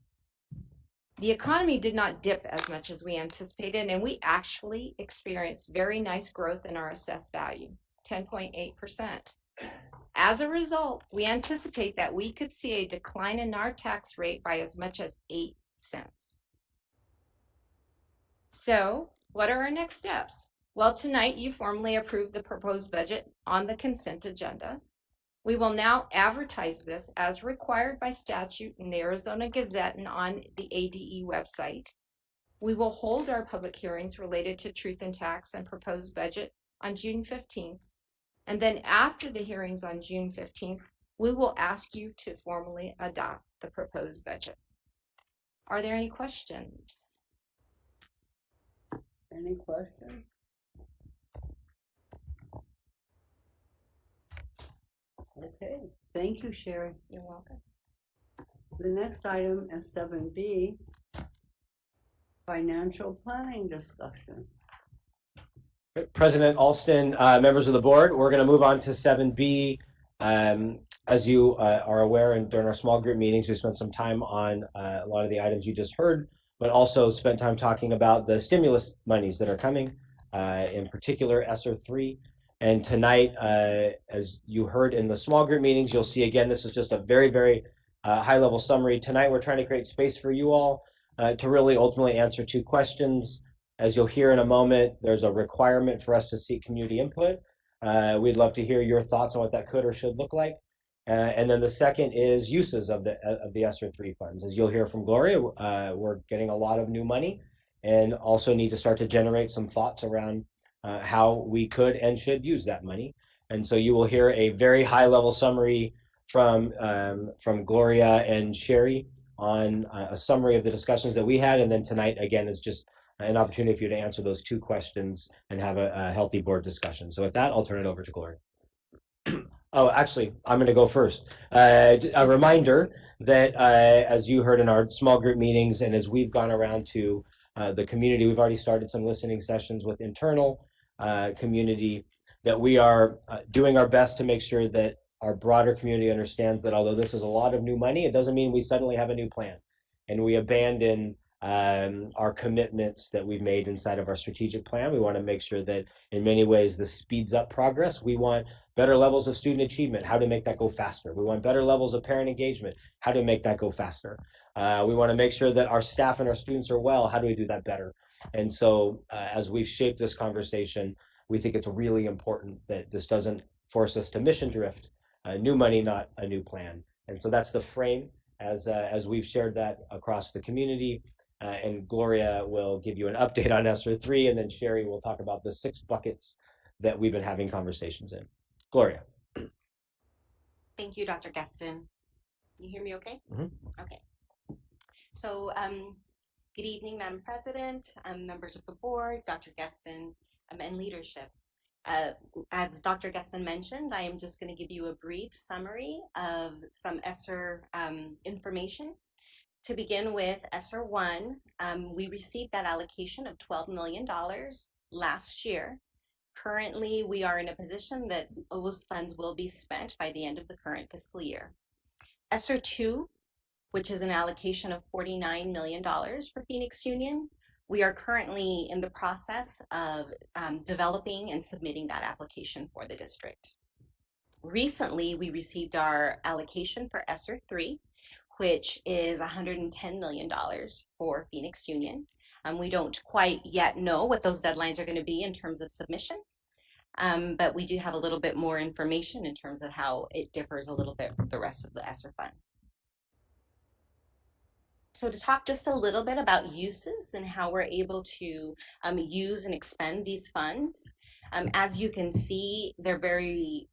The economy did not dip as much as we anticipated, and we actually experienced very nice growth in our assessed value, 10.8%. As a result, we anticipate that we could see a decline in our tax rate by as much as 8 cents. So, what are our next steps? Well, tonight you formally approved the proposed budget on the consent agenda. We will now advertise this as required by statute in the Arizona Gazette and on the ADE website. We will hold our public hearings related to truth in tax and proposed budget on June 15th. And then after the hearings on June 15th, we will ask you to formally adopt the proposed budget. Are there any questions? Any questions? Okay, thank you, Sherry. You're welcome. The next item is 7B, financial planning discussion. President Alston, members of the board, we're going to move on to 7B. As you are aware, and during our small group meetings, we spent some time on a lot of the items you just heard, but also spent time talking about the stimulus monies that are coming, in particular ESSER 3. And tonight, as you heard in the small group meetings, you'll see again, this is just a very, very high-level summary. Tonight, we're trying to create space for you all to really ultimately answer two questions. As you'll hear in a moment, there's a requirement for us to seek community input. We'd love to hear your thoughts on what that could or should look like. And then the second is uses of the ESSER 3 funds. As you'll hear from Gloria, we're getting a lot of new money and also need to start to generate some thoughts around how we could and should use that money. And so you will hear a very high-level summary from Gloria and Sherry on a summary of the discussions that we had. And then tonight, again, is just an opportunity for you to answer those two questions and have a healthy board discussion. So with that, I'll turn it over to Gloria. Oh, actually, I'm going to go first. A reminder that as you heard in our small group meetings and as we've gone around to the community, we've already started some listening sessions with internal community, that we are doing our best to make sure that our broader community understands that although this is a lot of new money, it doesn't mean we suddenly have a new plan and we abandon our commitments that we've made inside of our strategic plan. We want to make sure that in many ways this speeds up progress. We want better levels of student achievement, how to make that go faster. We want better levels of parent engagement, how to make that go faster. We want to make sure that our staff and our students are well. How do we do that better? And so as we've shaped this conversation, we think it's really important that this doesn't force us to mission drift. New money, not a new plan. And so that's the frame as we've shared that across the community. And Gloria will give you an update on ESSER 3, and then Sherry will talk about the 6 buckets that we've been having conversations in. Gloria. Thank you, Dr. Gaston. You hear me okay? Mm-hmm. Okay. So good evening, Madam President, members of the board, Dr. Gaston, and leadership. As Dr. Gaston mentioned, I am just going to give you a brief summary of some ESSER information. To begin with, ESSER 1, we received that allocation of $12 million last year. Currently, we are in a position that those funds will be spent by the end of the current fiscal year. ESSER 2, which is an allocation of $49 million for Phoenix Union, we are currently in the process of developing and submitting that application for the district. Recently, we received our allocation for ESSER 3, which is $110 million for Phoenix Union. We don't quite yet know what those deadlines are going to be in terms of submission, but we do have a little bit more information in terms of how it differs a little bit from the rest of the ESSER funds. So to talk just a little bit about uses and how we're able to use and expend these funds, as you can see, they're very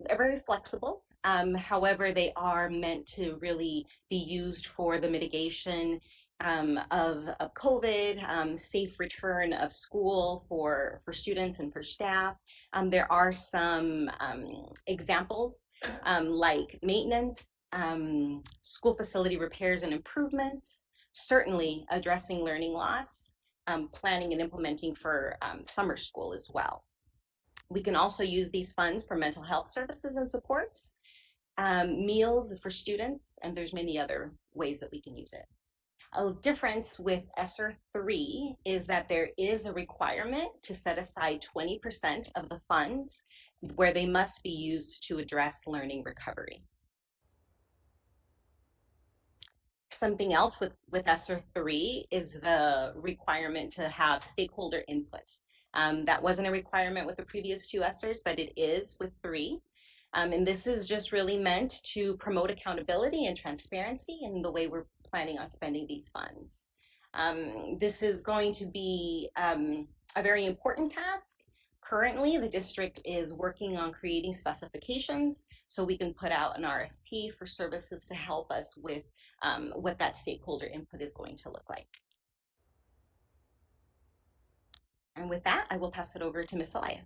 flexible. However, they are meant to really be used for the mitigation of COVID, safe return of school for students and for staff. There are some examples like maintenance, school facility repairs and improvements, certainly addressing learning loss, planning and implementing for summer school as well. We can also use these funds for mental health services and supports, meals for students, and there's many other ways that we can use it. A difference with ESSER 3 is that there is a requirement to set aside 20% of the funds where they must be used to address learning recovery. Something else with ESSER 3 is the requirement to have stakeholder input. That wasn't a requirement with the previous two ESSERs, but it is with 3. And this is just really meant to promote accountability and transparency in the way we're planning on spending these funds. This is going to be a very important task. Currently, the district is working on creating specifications so we can put out an RFP for services to help us with what that stakeholder input is going to look like. And with that, I will pass it over to Ms. Alaya.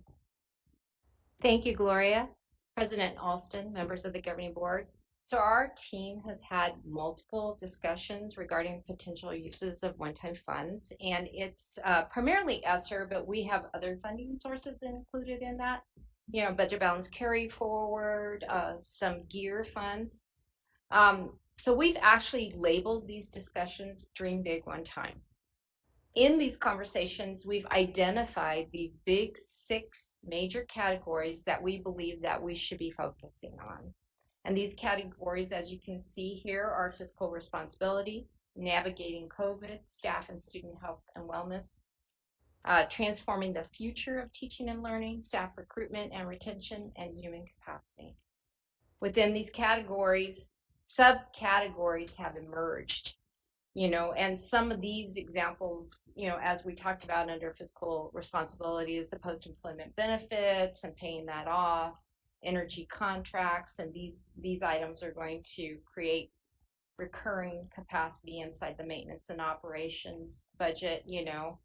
Thank you, Gloria. President Alston, members of the governing board. So our team has had multiple discussions regarding potential uses of one-time funds, and it's primarily ESSER, but we have other funding sources included in that. You know, budget balance carry forward, some gear funds. So we've actually labeled these discussions Dream Big One Time. In these conversations, we've identified these big 6 major categories that we believe that we should be focusing on. And these categories, as you can see here, are fiscal responsibility, navigating COVID, staff and student health and wellness, transforming the future of teaching and learning, staff recruitment and retention, and human capacity. Within these categories, subcategories have emerged, you know, and some of these examples, you know, as we talked about under fiscal responsibility, is the post-employment benefits and paying that off, energy contracts, and these items are going to create recurring capacity inside the maintenance and operations budget, you know,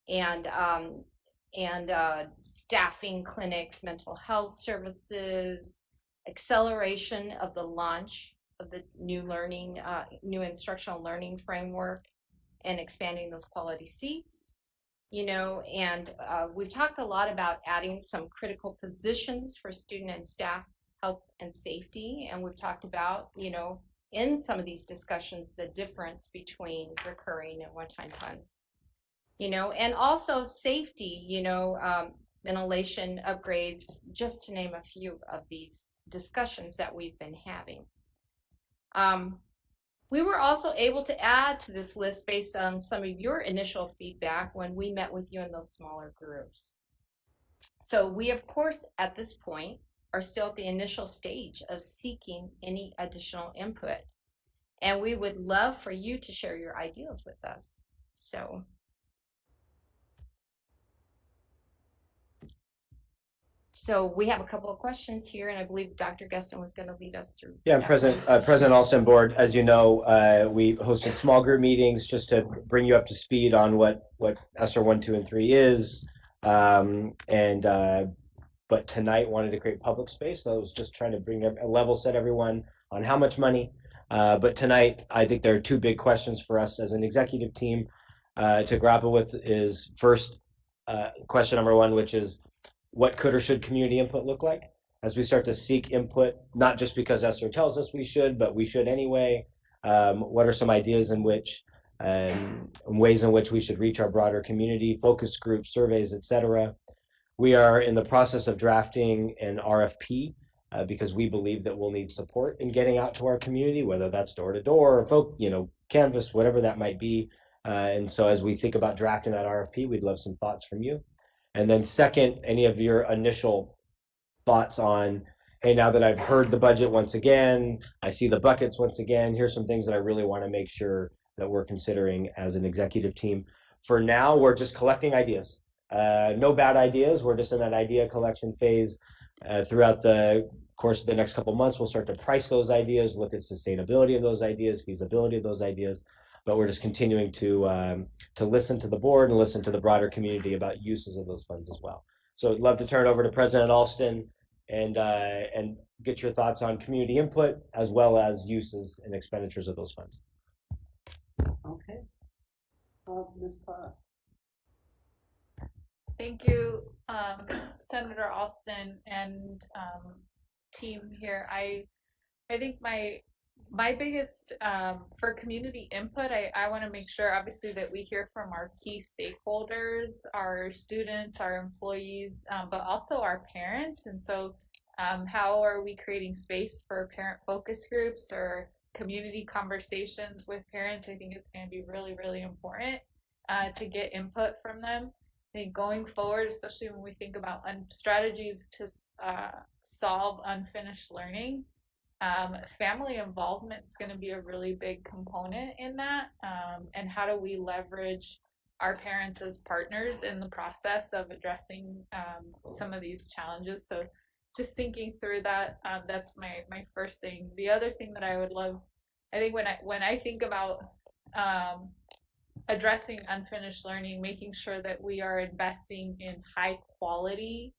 and staffing clinics, mental health services, acceleration of the launch of the new learning, new instructional learning framework, and expanding those quality seats, you know, and we've talked a lot about adding some critical positions for student and staff health and safety, and we've talked about, you know, in some of these discussions, the difference between recurring and one-time funds, you know, and also safety, you know, ventilation upgrades, just to name a few of these discussions that we've been having. We were also able to add to this list based on some of your initial feedback when we met with you in those smaller groups. So we, of course, at this point, are still at the initial stage of seeking any additional input. And we would love for you to share your ideas with us. So we have a couple of questions here, and I believe Dr. Gustin was going to lead us through. Yeah, President Alston, board, as you know, we hosted small group meetings just to bring you up to speed on what ESSER 1, 2, and 3 is. But tonight wanted to create public space. So I was just trying to bring a level set everyone on how much money. But tonight, I think there are 2 big questions for us as an executive team to grapple with. Is first, question number 1, which is, what could or should community input look like as we start to seek input, not just because ESSER tells us we should, but we should anyway. What are some ideas in which, ways in which we should reach our broader community, focus groups, surveys, etc. We are in the process of drafting an RFP because we believe that we'll need support in getting out to our community, whether that's door to door, canvas, whatever that might be. And so as we think about drafting that RFP, we'd love some thoughts from you. And then second, any of your initial thoughts on, hey, now that I've heard the budget once again, I see the buckets once again, here's some things that I really want to make sure that we're considering as an executive team. For now, we're just collecting ideas. No bad ideas. We're just in that idea collection phase. Throughout the course of the next couple of months, we'll start to price those ideas, look at sustainability of those ideas, feasibility of those ideas. But we're just continuing to listen to the board and listen to the broader community about uses of those funds as well. So I'd love to turn it over to President Alston and get your thoughts on community input as well as uses and expenditures of those funds. Okay. Ms. Parra. Thank you, Senator Alston and team here. I think my My biggest, for community input, I want to make sure obviously that we hear from our key stakeholders, our students, our employees, but also our parents. And so how are we creating space for parent focus groups or community conversations with parents? I think it's going to be really, really important to get input from them. I think going forward, especially when we think about strategies to solve unfinished learning, family involvement is going to be a really big component in that. And how do we leverage our parents as partners in the process of addressing some of these challenges? So just thinking through that, that's my first thing. The other thing that I would love, I think when I think about addressing unfinished learning, making sure that we are investing in high quality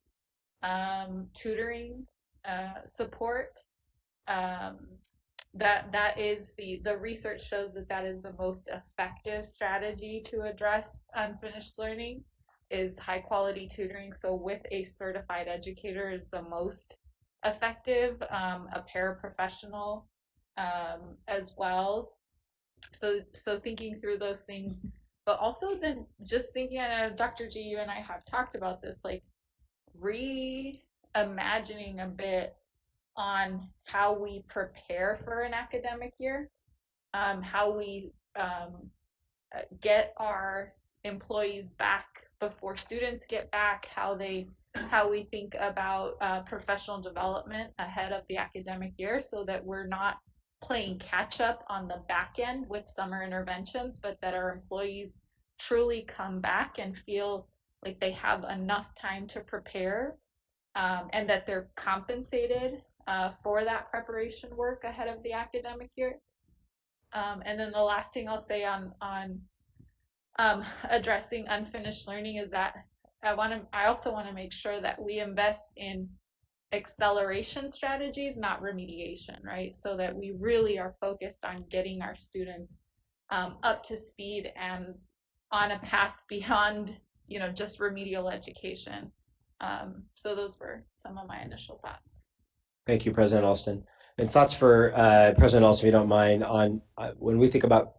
tutoring support, um, that is the research shows that is the most effective strategy to address unfinished learning is high quality tutoring. So with a certified educator is the most effective, a paraprofessional as well. So thinking through those things, but also then just thinking, I know Dr. G, you and I have talked about this, like reimagining a bit on how we prepare for an academic year, how we get our employees back before students get back, how we think about professional development ahead of the academic year so that we're not playing catch up on the back end with summer interventions, but that our employees truly come back and feel like they have enough time to prepare, and that they're compensated for that preparation work ahead of the academic year. And then the last thing I'll say on addressing unfinished learning is that I also want to make sure that we invest in acceleration strategies, not remediation, right? So that we really are focused on getting our students up to speed and on a path beyond, just remedial education. So those were some of my initial thoughts. Thank you, President Alston. And thoughts for President Alston, if you don't mind, on when we think about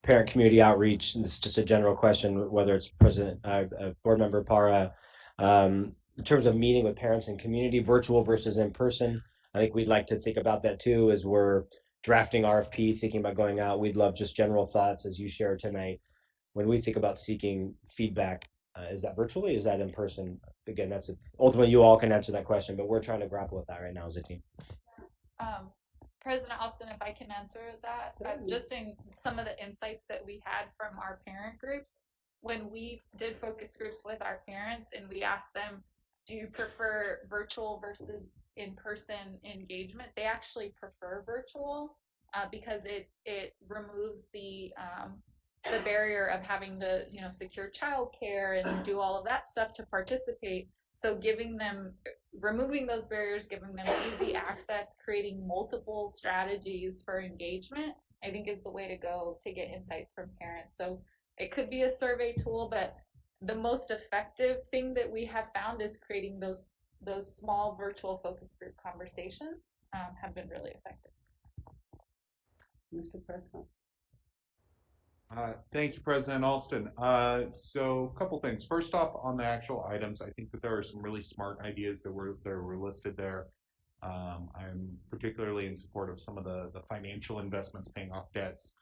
parent community outreach, and this is just a general question, whether it's Board Member Para, in terms of meeting with parents and community, virtual versus in person. I think we'd like to think about that too as we're drafting RFP, thinking about going out. We'd love just general thoughts as you share tonight. When we think about seeking feedback, is that virtually? Is that in person? Again, ultimately you all can answer that question, but we're trying to grapple with that right now as a team. President Alston, if I can answer that, just in some of the insights that we had from our parent groups, when we did focus groups with our parents and we asked them, do you prefer virtual versus in-person engagement? They actually prefer virtual because it removes the barrier of having to secure childcare and do all of that stuff to participate. So removing those barriers, giving them easy access, creating multiple strategies for engagement, I think is the way to go to get insights from parents. So it could be a survey tool, but the most effective thing that we have found is creating those small virtual focus group conversations have been really effective. Mr. President. Thank you, President Alston. So a couple things. First off, on the actual items, I think that there are some really smart ideas that were listed there. I'm particularly in support of some of the financial investments, paying off debts,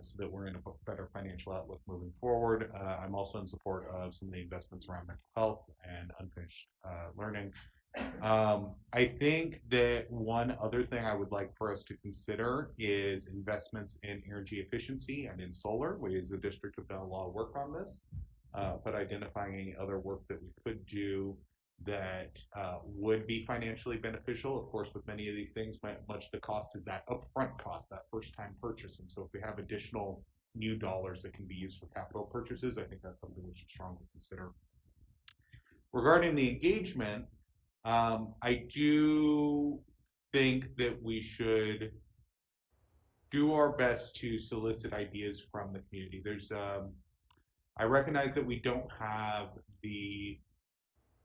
so that we're in a better financial outlook moving forward. I'm also in support of some of the investments around mental health and unfinished learning. I think that one other thing I would like for us to consider is investments in energy efficiency and in solar. We as a district have done a lot of work on this, but identifying any other work that we could do that would be financially beneficial. Of course, with many of these things, much of the cost is that upfront cost, that first time purchase. And so if we have additional new dollars that can be used for capital purchases, I think that's something we should strongly consider. Regarding the engagement, I do think that we should do our best to solicit ideas from the community. I recognize that we don't have the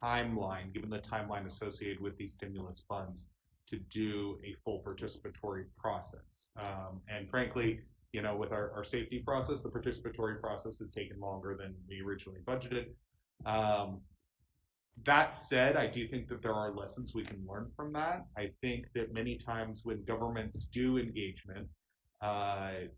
timeline, given the timeline associated with these stimulus funds, to do a full participatory process. And frankly, you know, with our safety process, the participatory process has taken longer than we originally budgeted. That said, I do think that there are lessons we can learn from that. I think that many times when governments do engagement,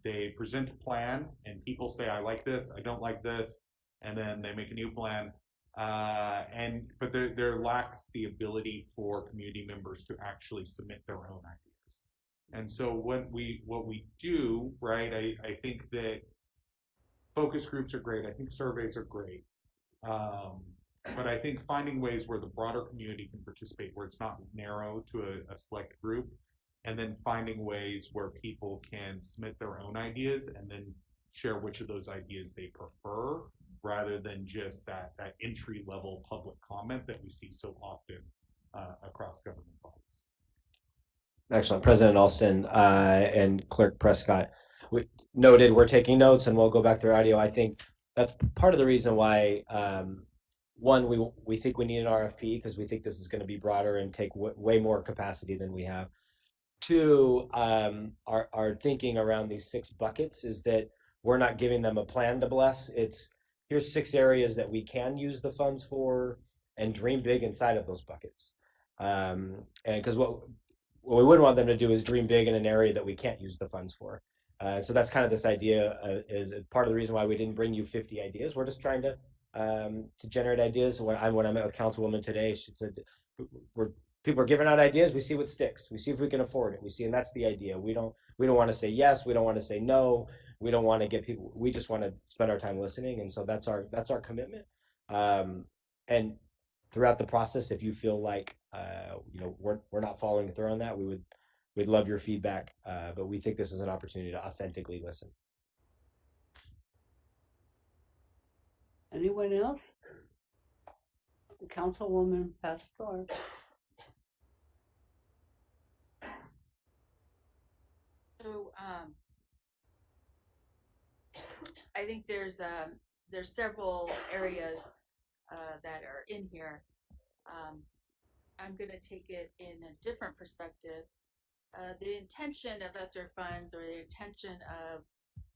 they present a plan and people say, I like this, I don't like this, and then they make a new plan. But there lacks the ability for community members to actually submit their own ideas. And so what we do, right, I think that focus groups are great. I think surveys are great. But I think finding ways where the broader community can participate, where it's not narrow to a select group, and then finding ways where people can submit their own ideas and then share which of those ideas they prefer, rather than just that entry level public comment that we see so often across government bodies. Excellent. President Alston and Clerk Prescott noted we're taking notes, and we'll go back through audio. I think that's part of the reason why, one, we think we need an RFP because we think this is going to be broader and take way more capacity than we have. Two, our thinking around these 6 buckets is that we're not giving them a plan to bless. It's here's 6 areas that we can use the funds for, and dream big inside of those buckets. And because what we wouldn't want them to do is dream big in an area that we can't use the funds for. So that's kind of this idea is part of the reason why we didn't bring you 50 ideas. We're just trying to generate ideas. When I met with Councilwoman today, she said, people are giving out ideas. We see what sticks. We see if we can afford it. We see, and that's the idea. We don't want to say yes. We don't want to say no. We don't want to get people. We just want to spend our time listening, and so that's our commitment. And throughout the process, if you feel like we're not following through on that, we'd love your feedback. But we think this is an opportunity to authentically listen. Anyone else? Councilwoman Pastor. So I think there's several areas that are in here. I'm going to take it in a different perspective. The intention of ESSER funds, or the intention of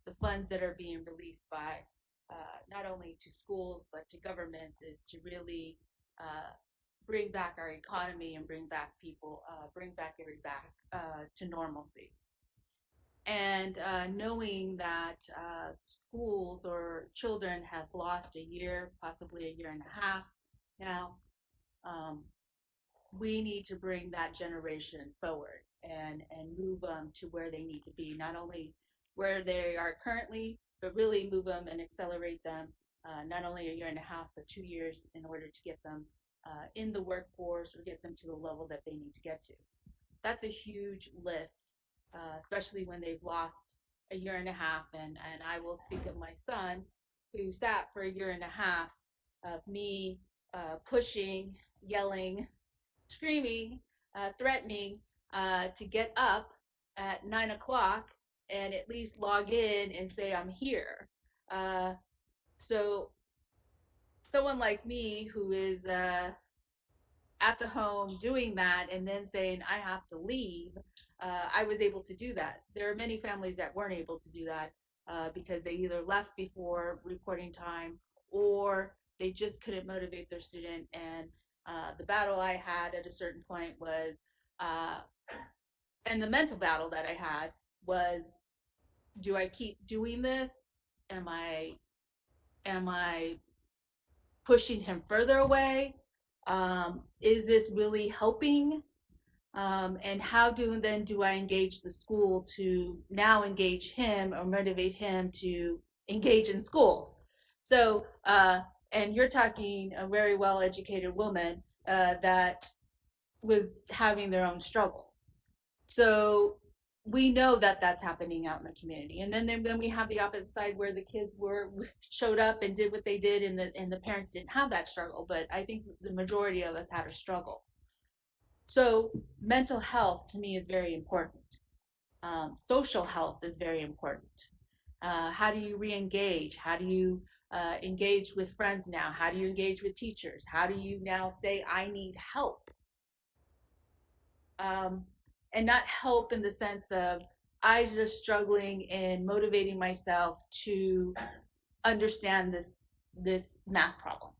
the funds that are being released by not only to schools but to governments, is to really bring back our economy and bring back people, bring back to normalcy. And knowing that schools or children have lost a year, possibly a year and a half now, we need to bring that generation forward and move them to where they need to be, not only where they are currently, but really move them and accelerate them, not only a year and a half, but 2 years, in order to get them in the workforce or get them to the level that they need to get to. That's a huge lift, especially when they've lost a year and a half. And I will speak of my son, who sat for a year and a half of me pushing, yelling, screaming, threatening to get up at 9 o'clock and at least log in and say I'm here. So someone like me who is at the home doing that and then saying I have to leave, I was able to do that. There are many families that weren't able to do that because they either left before reporting time or they just couldn't motivate their student. And the battle I had at a certain point was, and the mental battle that I had was, do I keep doing this? Am I pushing him further away? Is this really helping? And how do I engage the school to now engage him or motivate him to engage in school? So, and you're talking a very well-educated woman that was having their own struggles. So we know that that's happening out in the community. And then we have the opposite side where the kids showed up and did what they did, and the parents didn't have that struggle. But I think the majority of us had a struggle. So mental health to me is very important. Social health is very important. How do you re-engage? How do you engage with friends now? How do you engage with teachers? How do you now say, I need help? and not help in the sense of I just struggling in motivating myself to understand this math problem.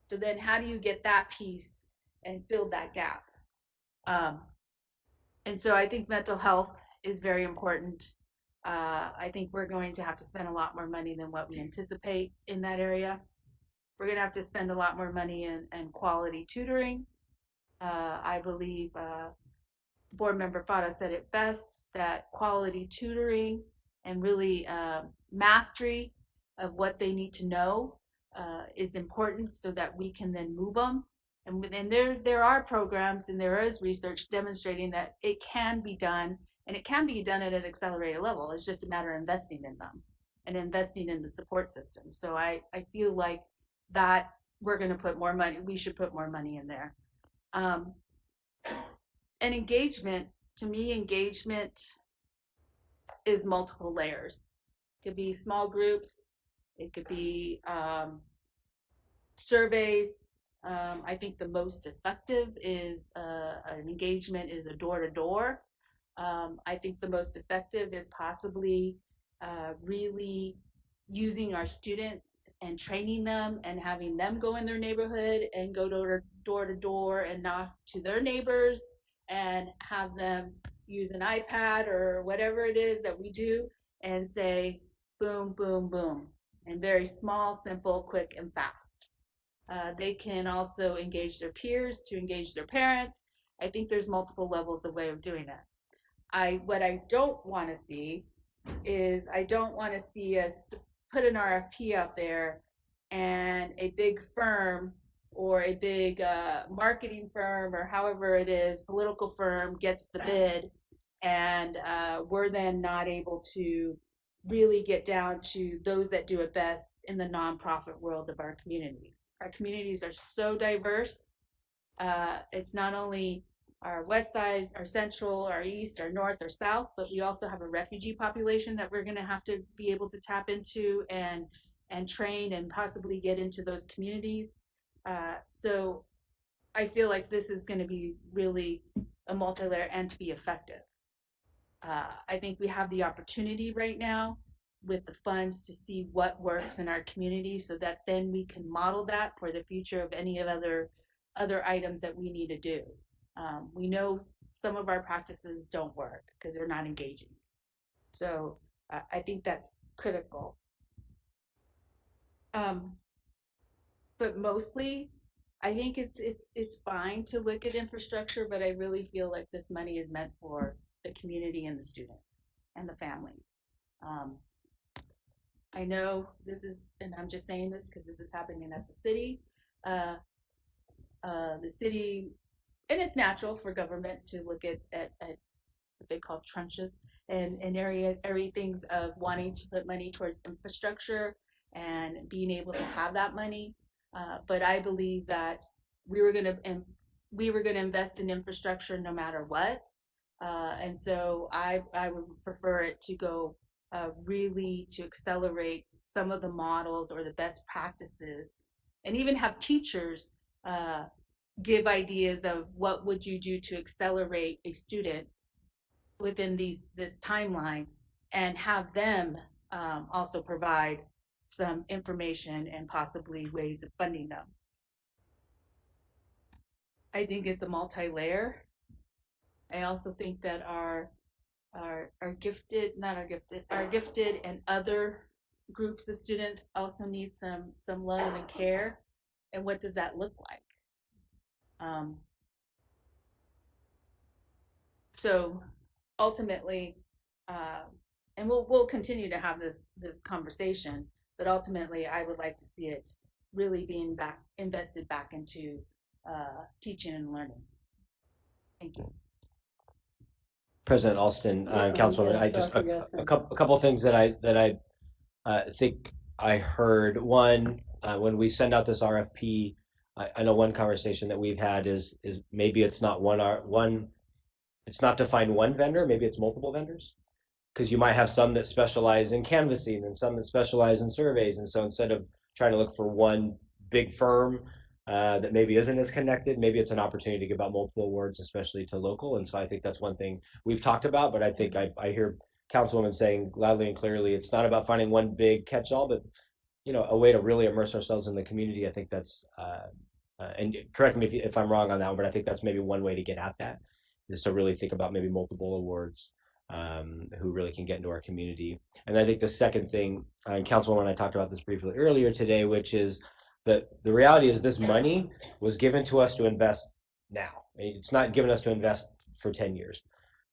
So then how do you get that piece and fill that gap? And so I think mental health is very important. I think we're going to have to spend a lot more money than what we anticipate in that area. We're going to have to spend a lot more money in quality tutoring. I believe Board Member Fada said it best, that quality tutoring and really mastery of what they need to know is important so that we can then move them. And there are programs and there is research demonstrating that it can be done, and it can be done at an accelerated level. It's just a matter of investing in them and investing in the support system. So I feel like that we're going to put more money, we should put more money in there. And engagement, to me, engagement is multiple layers. It could be small groups, it could be surveys. I think the most effective is an engagement is a door-to-door. I think the most effective is possibly really using our students and training them and having them go in their neighborhood and go door to door and knock to their neighbors and have them use an iPad or whatever it is that we do and say boom, boom, boom, and very small, simple, quick, and fast. They can also engage their peers to engage their parents. I think there's multiple levels of way of doing that. What I don't want to see is I don't want to see us put an RFP out there and a big firm or a big marketing firm or however it is, political firm gets the bid, and we're then not able to really get down to those that do it best in the nonprofit world of our communities. Our communities are so diverse. It's not only our west side, our central, our east, our north, or south, but we also have a refugee population that we're going to have to be able to tap into and train and possibly get into those communities. So I feel like this is going to be really a multi-layer and to be effective. I think we have the opportunity right now with the funds to see what works in our community so that then we can model that for the future of any of other items that we need to do. We know some of our practices don't work because they're not engaging. So I think that's critical. But mostly, I think it's fine to look at infrastructure, but I really feel like this money is meant for the community and the students and the families. I know this is, and I'm just saying this because this is happening at the city. The city, and it's natural for government to look at what they call trenches and everything of wanting to put money towards infrastructure and being able to have that money. But I believe that we were going to invest in infrastructure no matter what. And so I would prefer it to go really to accelerate some of the models or the best practices, and even have teachers give ideas of what would you do to accelerate a student within this timeline, and have them also provide some information and possibly ways of funding them. I think it's a multi-layer. I also think that our gifted and other groups of students also need some love and care. And what does that look like? So ultimately, and we'll continue to have this conversation, but ultimately I would like to see it really being invested back into teaching and learning. Thank you. President Alston and Councilwoman, I just a couple of things that I think I heard. One, when we send out this RFP, I know one conversation that we've had is maybe it's not it's not to find one vendor, maybe it's multiple vendors, because you might have some that specialize in canvassing and some that specialize in surveys, and so instead of trying to look for one big firm, that maybe isn't as connected. Maybe it's an opportunity to give out multiple awards, especially to local. And so I think that's one thing we've talked about, but I think I hear Councilwoman saying loudly and clearly, it's not about finding one big catch-all, but a way to really immerse ourselves in the community. I think that's, and correct me if I'm wrong on that one, but I think that's maybe one way to get at that, is to really think about maybe multiple awards, who really can get into our community. And I think the second thing, and Councilwoman and I talked about this briefly earlier today, which is that the reality is this money was given to us to invest now. It's not given us to invest for 10 years.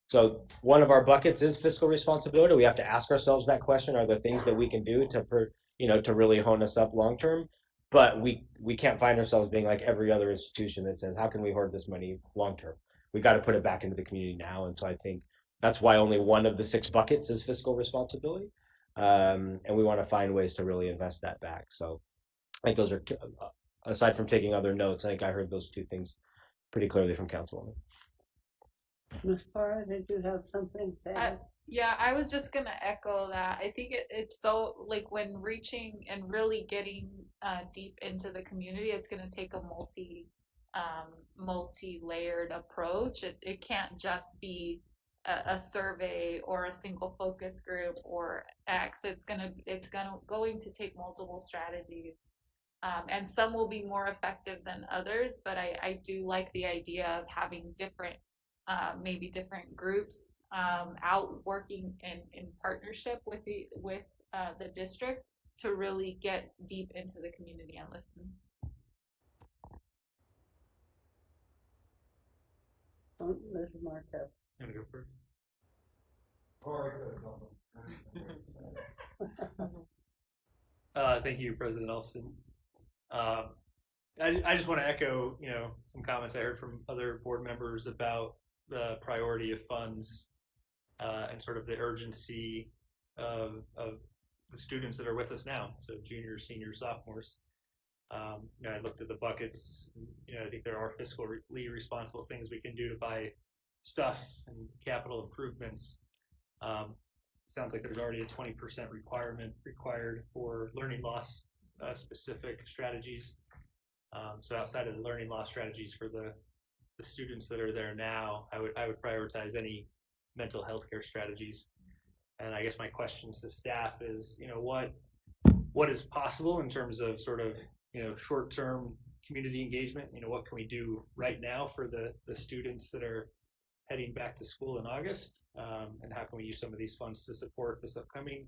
So one of our buckets is fiscal responsibility. We have to ask ourselves that question: are there things that we can do to really hone us up long term? But we can't find ourselves being like every other institution that says, how can we hoard this money long term? We got to put it back into the community now. And so I think that's why only one of the 6 buckets is fiscal responsibility. And we want to find ways to really invest that back. So I think those are, aside from taking other notes, I think I heard those 2 things pretty clearly from Councilwoman. Ms. Parra, did you have something to add? Yeah, I was just gonna echo that. I think it's so, like, when reaching and really getting deep into the community, it's gonna take a multi-layered approach. It can't just be a survey or a single focus group or X. It's going to take multiple strategies. And some will be more effective than others, but I do like the idea of having maybe different groups out working in partnership with the district to really get deep into the community and listen. Mr. Marquez. I'm gonna go first. Thank you, President Alston. I just want to echo, some comments I heard from other board members about the priority of funds and sort of the urgency of the students that are with us now, so juniors, seniors, sophomores. I looked at the buckets. I think there are fiscally responsible things we can do to buy stuff and capital improvements. Sounds like there's already a 20% requirement required for learning loss specific strategies. So outside of the learning loss strategies for the students that are there now, I would prioritize any mental health care strategies. And I guess my questions to staff is, what is possible in terms of sort of, short-term community engagement? What can we do right now for the students that are heading back to school in August? And how can we use some of these funds to support this upcoming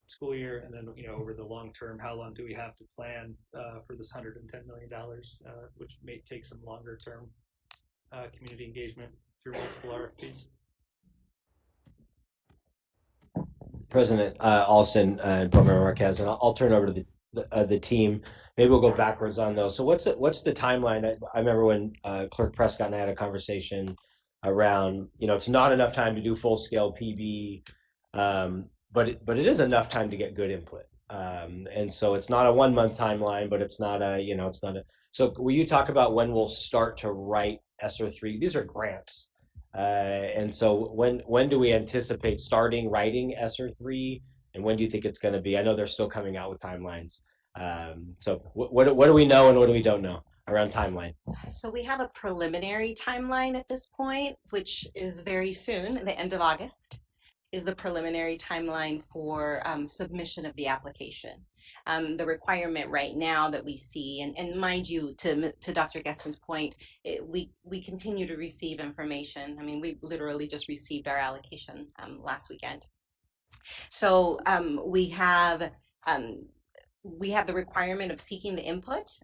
school year? And then, over the long term, how long do we have to plan for this $110 million, which may take some longer term community engagement through multiple RFPs? President Alston and Board Member Marquez, and I'll turn it over to the team. Maybe we'll go backwards on those. So what's the timeline? I remember when Clerk Prescott and I had a conversation around, it's not enough time to do full scale PB, but it is enough time to get good input. And so it's not a 1 month timeline, but it's not a. So will you talk about when we'll start to write ESSER 3? These are grants. And so when do we anticipate starting writing ESSER 3, and when do you think it's going to be? I know they're still coming out with timelines. So what do we know and what do we don't know around timeline? So we have a preliminary timeline at this point, which is very soon, the end of August is the preliminary timeline for submission of the application. The requirement right now that we see, and mind you, to Dr. Geston's point, we continue to receive information. I mean, we literally just received our allocation last weekend. So we have the requirement of seeking the input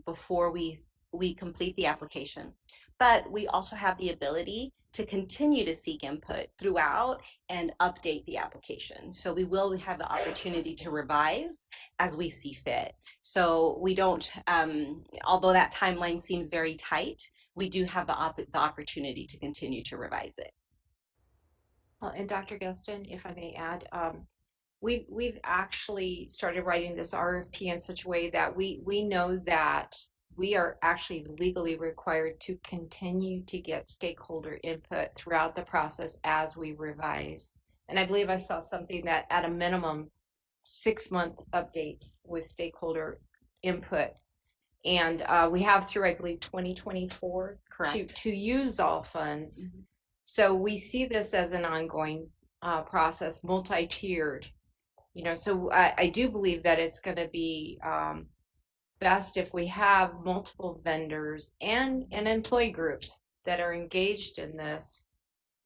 before we complete the application, but we also have the ability to continue to seek input throughout and update the application. So we will have the opportunity to revise as we see fit. So we don't, although that timeline seems very tight, we do have the opportunity to continue to revise it. Well, and Dr. Geston, if I may add, we've actually started writing this RFP in such a way that we know that we are actually legally required to continue to get stakeholder input throughout the process as we revise. And I believe I saw something that at a minimum 6-month updates with stakeholder input. And we have through, I believe, 2024 to use all funds. So we see this as an ongoing process, multi-tiered. So I do believe that it's going to be best if we have multiple vendors and employee groups that are engaged in this,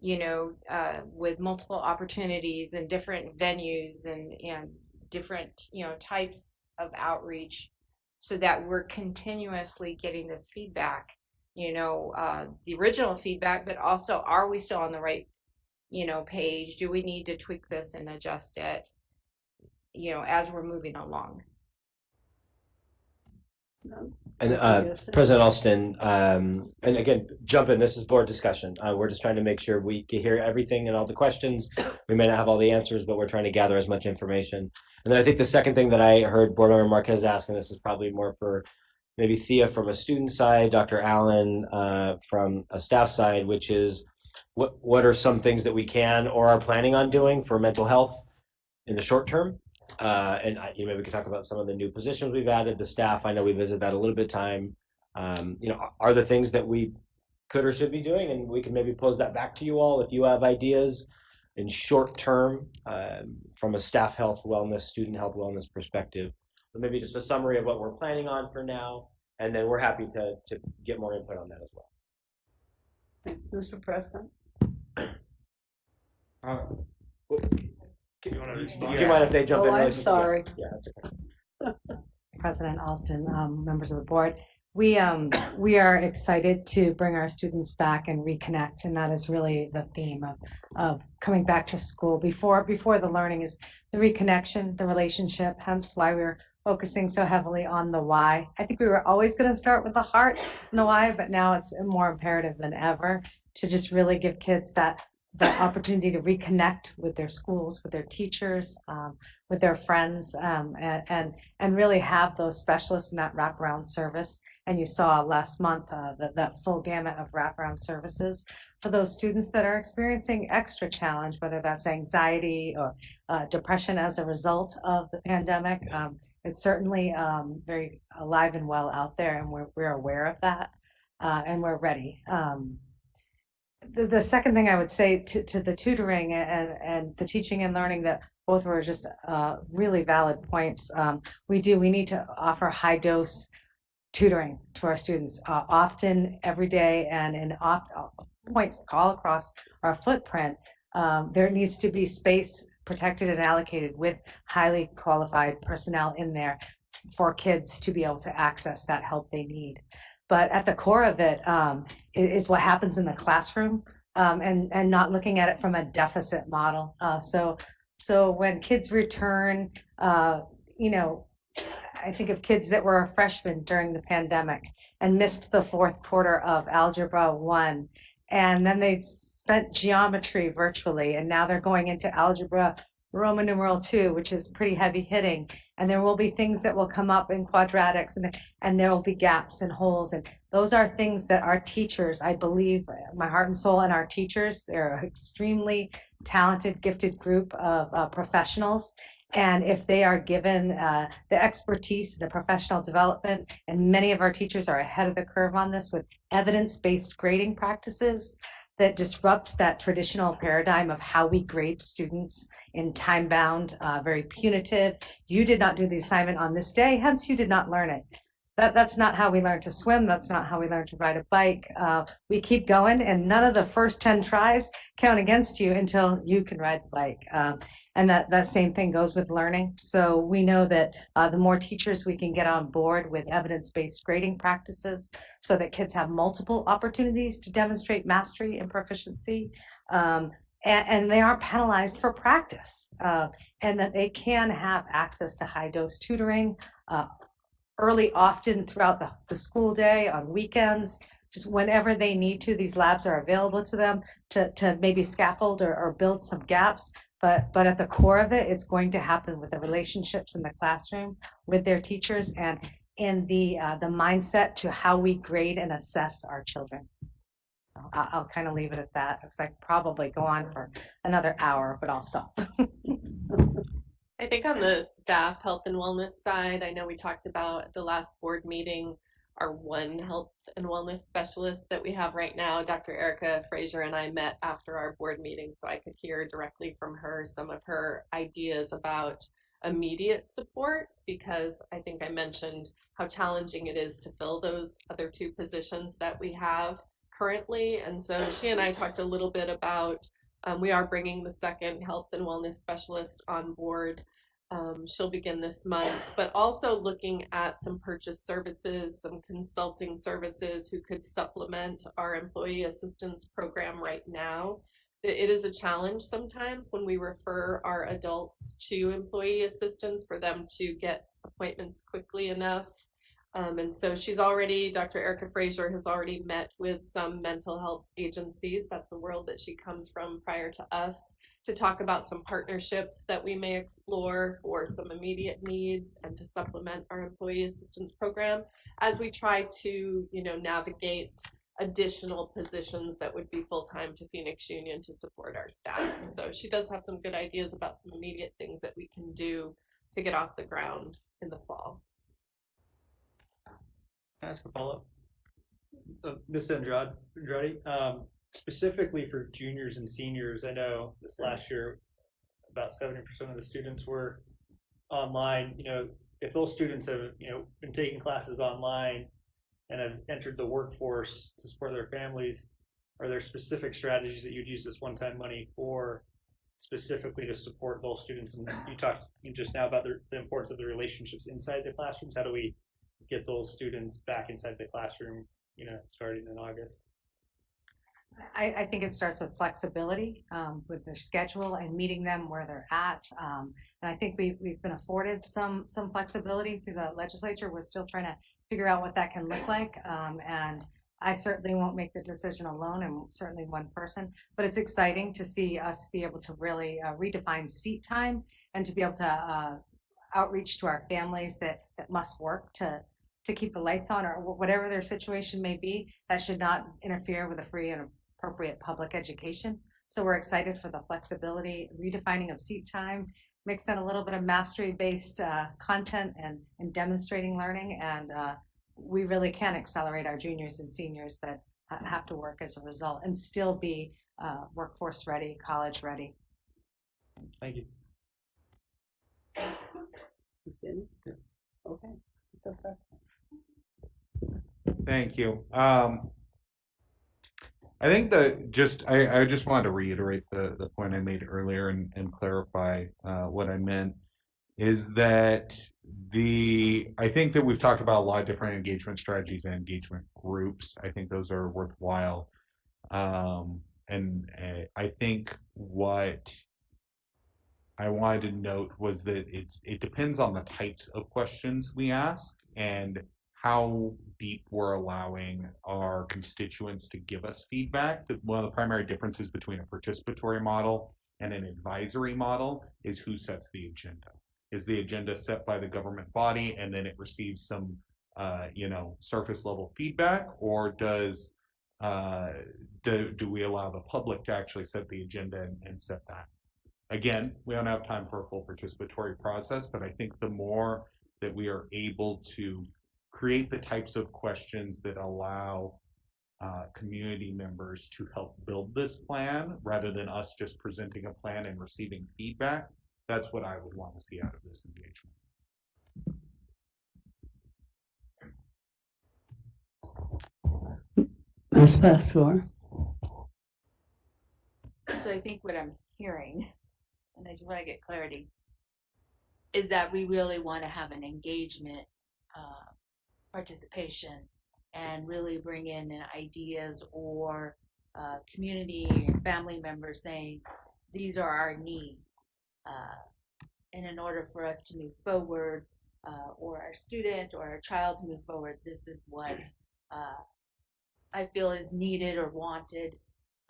with multiple opportunities and different venues and different, types of outreach, so that we're continuously getting this feedback, the original feedback, but also, are we still on the right, page? Do we need to tweak this and adjust it, as we're moving along? And President Alston, and again, jump in. This is board discussion. We're just trying to make sure we can hear everything and all the questions. We may not have all the answers, but we're trying to gather as much information. And then I think the second thing that I heard Board Member Marquez ask, and this is probably more for maybe Thea from a student side, Dr. Allen from a staff side, which is what are some things that we can or are planning on doing for mental health in the short term? And maybe we could talk about some of the new positions we've added, the staff. I know we visited that a little bit of time. Are there things that we could or should be doing? And we can maybe pose that back to you all if you have ideas in short term from a staff health wellness, student health wellness perspective. But maybe just a summary of what we're planning on for now, and then we're happy to get more input on that as well. Mr. President? Do you want to respond? Do you mind if they jump in? I'm sorry. Yeah, that's okay. President Alston, members of the board, we are excited to bring our students back and reconnect, and that is really the theme of coming back to school. Before the learning is the reconnection, the relationship, hence why we're focusing so heavily on the why. I think we were always going to start with the heart and the why, but now it's more imperative than ever to just really give kids that opportunity to reconnect with their schools, with their teachers, with their friends, and really have those specialists in that wraparound service. And you saw last month that full gamut of wraparound services for those students that are experiencing extra challenge, whether that's anxiety or depression as a result of the pandemic. It's certainly very alive and well out there, and we're aware of that, and we're ready. The second thing I would say to the tutoring and the teaching and learning, that both were just really valid points. We need to offer high dose tutoring to our students often, every day, and in points all across our footprint. There needs to be space protected and allocated with highly qualified personnel in there for kids to be able to access that help they need. But at the core of it is what happens in the classroom, and not looking at it from a deficit model. So when kids return, I think of kids that were a freshman during the pandemic and missed the fourth quarter of Algebra 1, and then they spent geometry virtually, and now they're going into Algebra Roman numeral 2, which is pretty heavy hitting. And there will be things that will come up in quadratics, and there will be gaps and holes. And those are things that our teachers, I believe, my heart and soul, and our teachers, they're an extremely talented, gifted group of professionals. And if they are given the expertise, the professional development, and many of our teachers are ahead of the curve on this with evidence-based grading practices that disrupt that traditional paradigm of how we grade students in time-bound, very punitive. You did not do the assignment on this day, hence you did not learn it. That's not how we learn to swim. That's not how we learn to ride a bike. We keep going, and none of the first 10 tries count against you until you can ride the bike. And that same thing goes with learning. So we know that the more teachers we can get on board with evidence-based grading practices so that kids have multiple opportunities to demonstrate mastery and proficiency, and they aren't penalized for practice, and that they can have access to high-dose tutoring early, often throughout the school day, on weekends, just whenever they need to. These labs are available to them to maybe scaffold or build some gaps. But at the core of it, it's going to happen with the relationships in the classroom with their teachers, and in the mindset to how we grade and assess our children. I'll kind of leave it at that, because I could probably go on for another hour, but I'll stop. I think on the staff health and wellness side, I know we talked about at the last board meeting our one health and wellness specialist that we have right now. Dr. Erica Frazier and I met after our board meeting, so I could hear directly from her some of her ideas about immediate support, because I think I mentioned how challenging it is to fill those other two positions that we have currently. And so she and I talked a little bit about we are bringing the second health and wellness specialist on board. She'll begin this month, but also looking at some purchase services, some consulting services who could supplement our employee assistance program right now. It is a challenge sometimes when we refer our adults to employee assistance for them to get appointments quickly enough. And so Dr. Erica Frazier has already met with some mental health agencies. That's the world that she comes from prior to us, to talk about some partnerships that we may explore for some immediate needs and to supplement our employee assistance program as we try to, navigate additional positions that would be full-time to Phoenix Union to support our staff. So she does have some good ideas about some immediate things that we can do to get off the ground in the fall. Can I ask a follow-up? Ms. Andrade, specifically for juniors and seniors, I know this last year about 70% of the students were online. If those students have been taking classes online and have entered the workforce to support their families, are there specific strategies that you'd use this one-time money for, specifically to support those students? And you talked just now about the importance of the relationships inside the classrooms. How do we get those students back inside the classroom, starting in August? I think it starts with flexibility with their schedule and meeting them where they're at. And I think we've been afforded some flexibility through the legislature. We're still trying to figure out what that can look like. And I certainly won't make the decision alone. I'm certainly one person, but it's exciting to see us be able to really redefine seat time and to be able to outreach to our families that must work to keep the lights on, or whatever their situation may be. That should not interfere with a free and appropriate public education. So we're excited for the flexibility, redefining of seat time, mix in a little bit of mastery-based content and demonstrating learning. And we really can accelerate our juniors and seniors that have to work as a result and still be workforce ready, college ready. Thank you. Okay. Thank you. I think I just wanted to reiterate the point I made earlier and clarify what I meant is that I think that we've talked about a lot of different engagement strategies and engagement groups. I think those are worthwhile. And I think what I wanted to note was that it depends on the types of questions we ask and how deep we're allowing our constituents to give us feedback. One of the primary differences between a participatory model and an advisory model is who sets the agenda. Is the agenda set by the government body and then it receives some surface level feedback, or do we allow the public to actually set the agenda and set that? Again, we don't have time for a full participatory process, but I think the more that we are able to create the types of questions that allow community members to help build this plan rather than us just presenting a plan and receiving feedback, that's what I would want to see out of this engagement. Ms. Pastor. So I think what I'm hearing, and I just want to get clarity, is that we really want to have an engagement participation and really bring in ideas or community or family members saying, these are our needs. And in order for us to move forward, or our student or our child to move forward, this is what I feel is needed or wanted.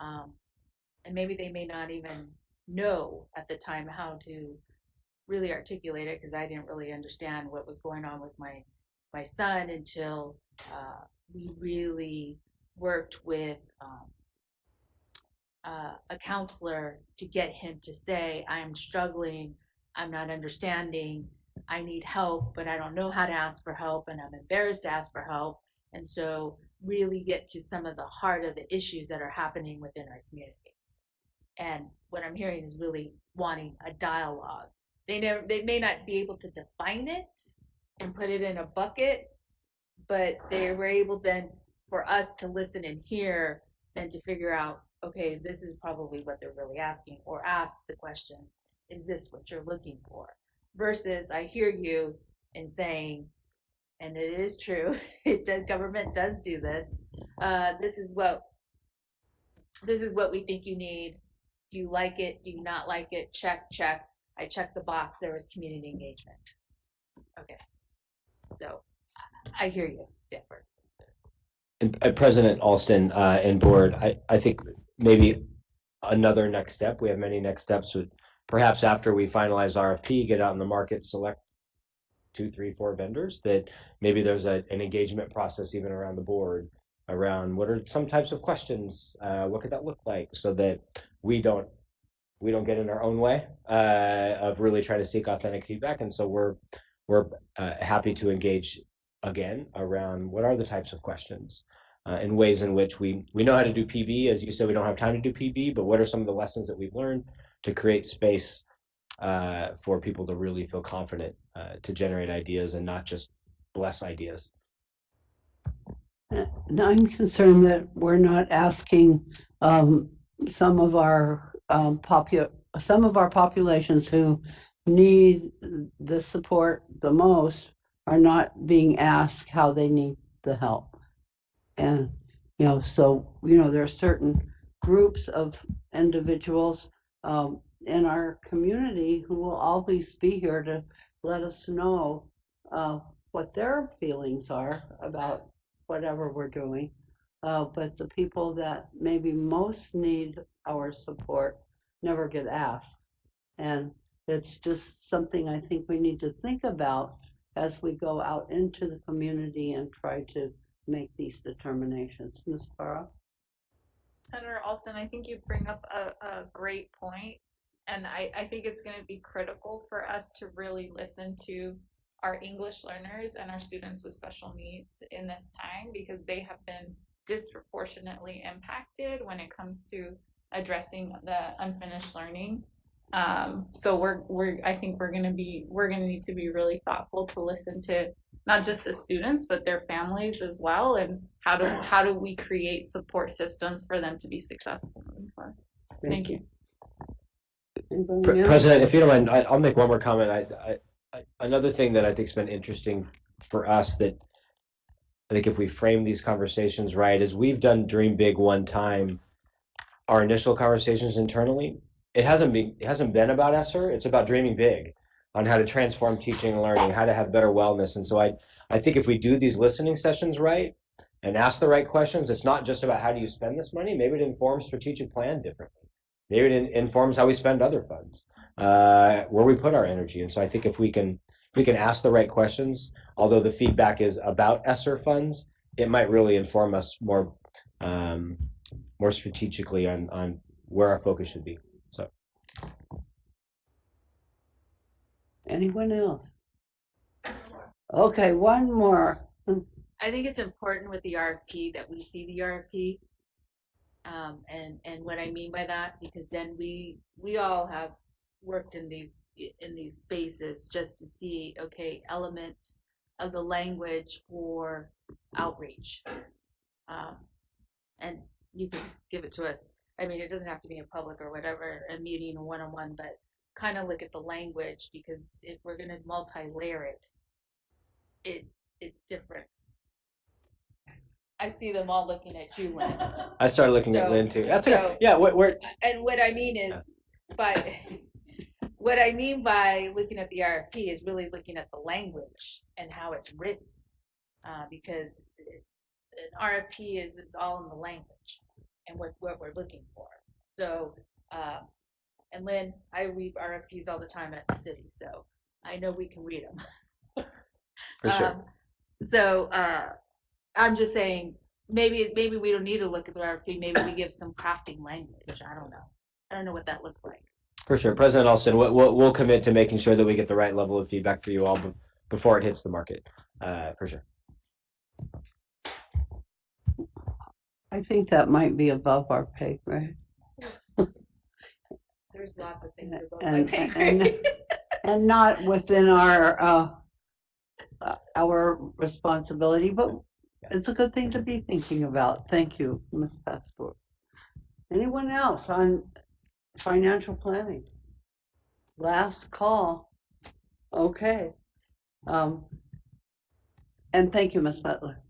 And maybe they may not even know at the time how to really articulate it, because I didn't really understand what was going on with my son until we really worked with a counselor to get him to say, I'm struggling, I'm not understanding, I need help, but I don't know how to ask for help, and I'm embarrassed to ask for help. And so really get to some of the heart of the issues that are happening within our community. And what I'm hearing is really wanting a dialogue. They may not be able to define it and put it in a bucket, but they were able then for us to listen and hear and to figure out, okay, this is probably what they're really asking, or ask the question, is this what you're looking for? Versus I hear you in saying, and it is true, government does do this. This is what we think you need. Do you like it? Do you not like it? Check, check. I checked the box. There was community engagement. Okay. So I hear you, Jennifer. And President Alston and board, I think maybe another next step, we have many next steps, would perhaps after we finalize RFP, get out in the market, select 2, 3, 4 vendors, that maybe there's an engagement process even around the board around what are some types of questions, what could that look like, so that we don't get in our own way of really trying to seek authentic feedback. And so we're happy to engage again around what are the types of questions and ways in which we know how to do PB. As you said, we don't have time to do PB, but what are some of the lessons that we've learned to create space for people to really feel confident to generate ideas and not just bless ideas? And I'm concerned that we're not asking some of our populations who need the support the most are not being asked how they need the help. And so there are certain groups of individuals in our community who will always be here to let us know what their feelings are about whatever we're doing. But the people that maybe most need our support never get asked. And it's just something I think we need to think about as we go out into the community and try to make these determinations. Ms. Farah? Senator Alston, I think you bring up a great point, and I think it's going to be critical for us to really listen to our English learners and our students with special needs in this time, because they have been disproportionately impacted when it comes to addressing the unfinished learning. So I think we're going to need to be really thoughtful to listen to not just the students but their families as well, and how do we create support systems for them to be successful moving forward. Thank you. President, if you don't mind, I'll make one more comment. Another thing that I think has been interesting for us, that I think if we frame these conversations right, is we've done Dream Big one time. Our initial conversations internally, it hasn't been about ESSER. It's about dreaming big on how to transform teaching and learning, how to have better wellness. And so I think if we do these listening sessions right and ask the right questions, it's not just about how do you spend this money. Maybe it informs strategic plan differently. Maybe it informs how we spend other funds, where we put our energy. And so I think if we can ask the right questions, although the feedback is about ESSER funds, it might really inform us more strategically on where our focus should be. So, anyone else? Okay, one more. I think it's important with the RFP that we see the RFP. And what I mean by that, because then we all have worked in these spaces just to see, okay, element of the language for outreach. And you can give it to us. I mean, it doesn't have to be in public or whatever, a meeting or one-on-one, but kind of look at the language, because if we're going to multi-layer it's different. I see them all looking at you, Lynn. I started looking at Lynn too. That's okay. Yeah, and what I mean is, what I mean by looking at the RFP is really looking at the language and how it's written, because an RFP is all in the language and what we're looking for. So, and Lynn, I read RFPs all the time at the city, so I know we can read them. For sure. So I'm just saying, maybe we don't need to look at the RFP. Maybe we give some crafting language. I don't know what that looks like. For sure. President Alston, we'll commit to making sure that we get the right level of feedback for you all before it hits the market, for sure. I think that might be above our pay grade. There's lots of things above my And, pay and, grade. and not within our responsibility, but it's a good thing to be thinking about. Thank you, Ms. Pastor. Anyone else on financial planning? Last call. Okay. And thank you, Ms. Butler.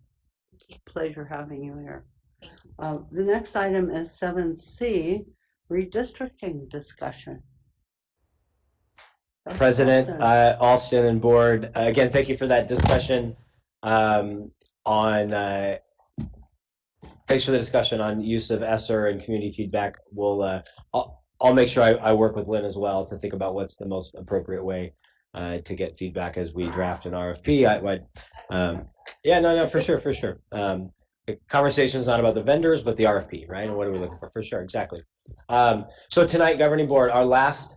Pleasure having you here. The next item is 7C, redistricting discussion. Dr. President Alston. Alston and board, again, thank you for that discussion on. Thanks for the discussion on use of ESSER and community feedback. I'll make sure I work with Lynn as well to think about what's the most appropriate way to get feedback as we draft an RFP. Yeah, no, for sure. The conversation is not about the vendors, but the RFP, right? And what are we looking for sure, exactly. So tonight, governing board, our last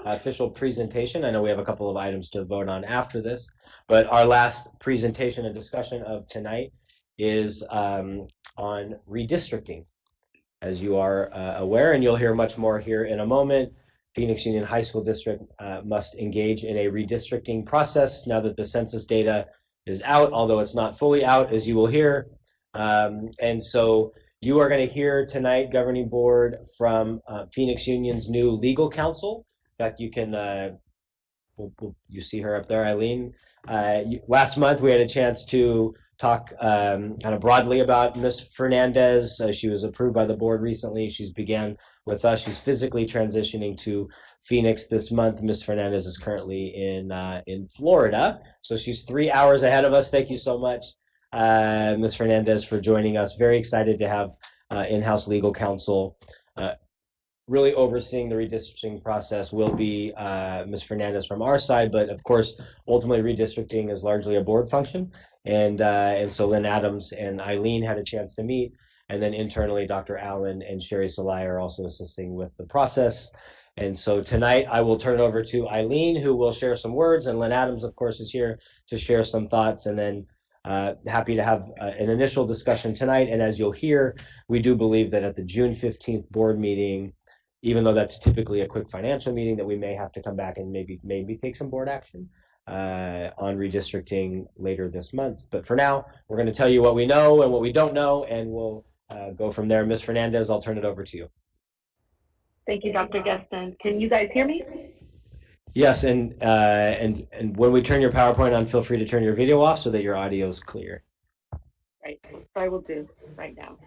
official presentation. I know we have a couple of items to vote on after this, but our last presentation and discussion of tonight is on redistricting. As you are aware, and you'll hear much more here in a moment, Phoenix Union High School District must engage in a redistricting process now that the census data is out, although it's not fully out, as you will hear. And so you are going to hear tonight, governing board, from Phoenix Union's new legal counsel. In fact, you can, you see her up there, Eileen. Last month, we had a chance to talk kind of broadly about Ms. Fernandez. She was approved by the board recently. She's began with us. She's physically transitioning to Phoenix this month. Ms. Fernandez is currently in Florida, so she's 3 hours ahead of us. Thank you so much, Ms. Fernandez, for joining us. Very excited to have in-house legal counsel. Really overseeing the redistricting process will be Ms. Fernandez from our side, but of course, ultimately redistricting is largely a board function. And so Lynn Adams and Eileen had a chance to meet, and then internally, Dr. Allen and Sherry Salai are also assisting with the process. And so tonight, I will turn it over to Eileen, who will share some words, and Lynn Adams, of course, is here to share some thoughts, and then happy to have an initial discussion tonight. And as you'll hear, we do believe that at the June 15th board meeting, even though that's typically a quick financial meeting, that we may have to come back and maybe take some board action on redistricting later this month. But for now, we're going to tell you what we know and what we don't know, and we'll go from there. Ms. Fernandez, I'll turn it over to you. Thank you, Dr. Geston. Can you guys hear me? Yes, and when we turn your PowerPoint on, feel free to turn your video off so that your audio is clear. Right, so I will do right now.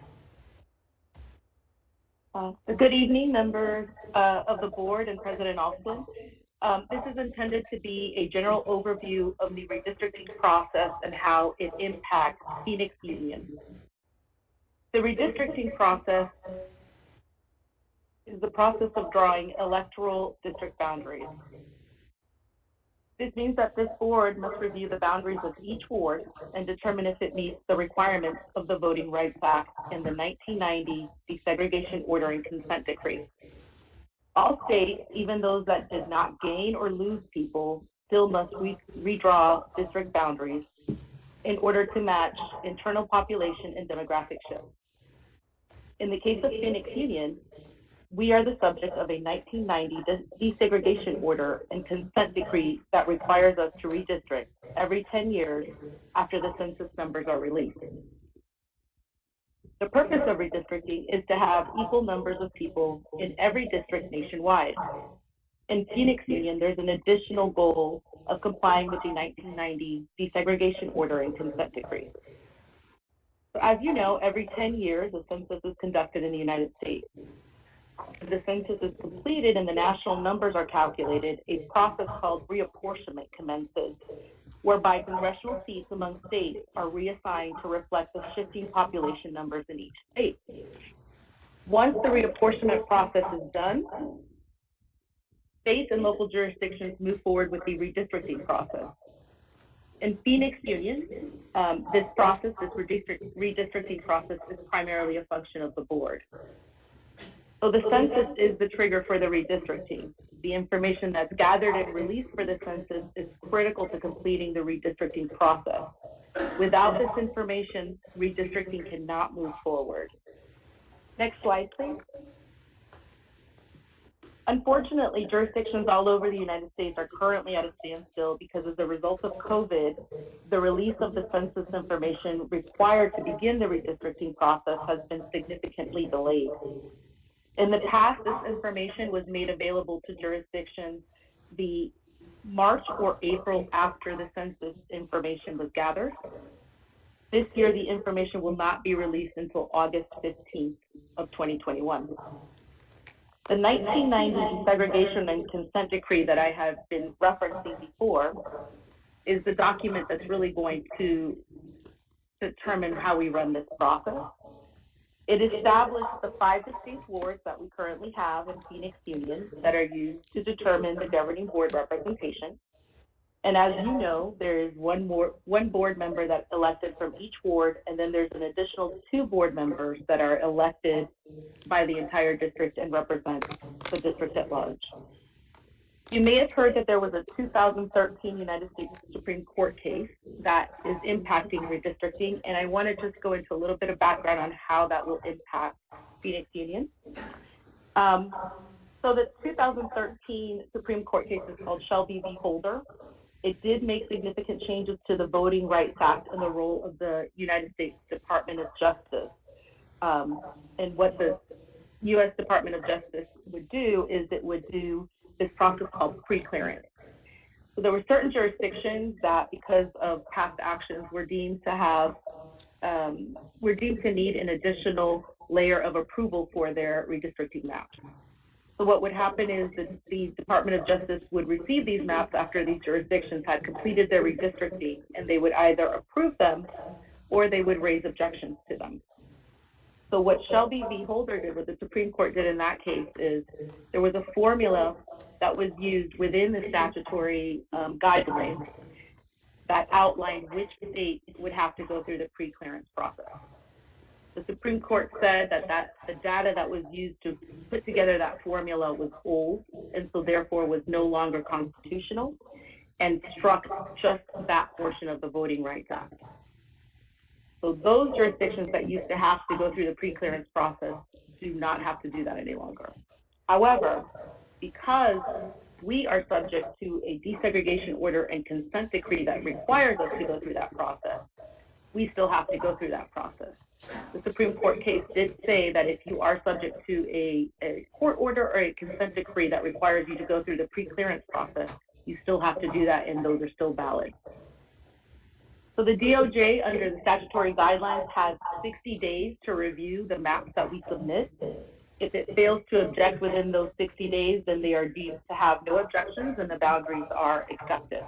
Good evening, members of the board and President Alston. This is intended to be a general overview of the redistricting process and how it impacts Phoenix Union. The redistricting process is the process of drawing electoral district boundaries. This means that this board must review the boundaries of each ward and determine if it meets the requirements of the Voting Rights Act and the 1990 Desegregation Order and Consent Decree. All states, even those that did not gain or lose people, still must redraw district boundaries in order to match internal population and demographic shifts. In the case of Phoenix Union, we are the subject of a 1990 desegregation order and consent decree that requires us to redistrict every 10 years after the census numbers are released. The purpose of redistricting is to have equal numbers of people in every district nationwide. In Phoenix Union, there's an additional goal of complying with the 1990 desegregation order and consent decree. So as you know, every 10 years, a census is conducted in the United States. After the census is completed and the national numbers are calculated, a process called reapportionment commences, whereby congressional seats among states are reassigned to reflect the shifting population numbers in each state. Once the reapportionment process is done, states and local jurisdictions move forward with the redistricting process. In Phoenix Union, this redistricting process is primarily a function of the board. So the census is the trigger for the redistricting. The information that's gathered and released for the census is critical to completing the redistricting process. Without this information, redistricting cannot move forward. Next slide, please. Unfortunately, jurisdictions all over the United States are currently at a standstill because as a result of COVID, the release of the census information required to begin the redistricting process has been significantly delayed. In the past, this information was made available to jurisdictions the March or April after the census information was gathered. This year, the information will not be released until August 15th of 2021. The 1990 desegregation and consent decree that I have been referencing before is the document that's really going to determine how we run this process. It established the 5 distinct wards that we currently have in Phoenix Union that are used to determine the governing board representation. And as you know, there is one board member that's elected from each ward, and then there's an additional 2 board members that are elected by the entire district and represent the district at large. You may have heard that there was a 2013 United States Supreme Court case that is impacting redistricting, and I want to just go into a little bit of background on how that will impact Phoenix Union. So the 2013 Supreme Court case is called Shelby v. Holder. It did make significant changes to the Voting Rights Act and the role of the United States Department of Justice. And what the U.S. Department of Justice would do is it would do this process called pre-clearance. So there were certain jurisdictions that, because of past actions, were deemed to need an additional layer of approval for their redistricting maps. So what would happen is that the Department of Justice would receive these maps after these jurisdictions had completed their redistricting, and they would either approve them or they would raise objections to them. So what Shelby v. Holder did, what the Supreme Court did in that case, is there was a formula that was used within the statutory guidelines that outlined which state would have to go through the pre-clearance process. The Supreme Court said that the data that was used to put together that formula was old, and so therefore was no longer constitutional, and struck just that portion of the Voting Rights Act. So those jurisdictions that used to have to go through the pre-clearance process do not have to do that any longer. However, because we are subject to a desegregation order and consent decree that requires us to go through that process, we still have to go through that process. The Supreme Court case did say that if you are subject to a court order or a consent decree that requires you to go through the pre-clearance process, you still have to do that, and those are still valid. So the DOJ, under the statutory guidelines, has 60 days to review the maps that we submit. If it fails to object within those 60 days, then they are deemed to have no objections and the boundaries are accepted.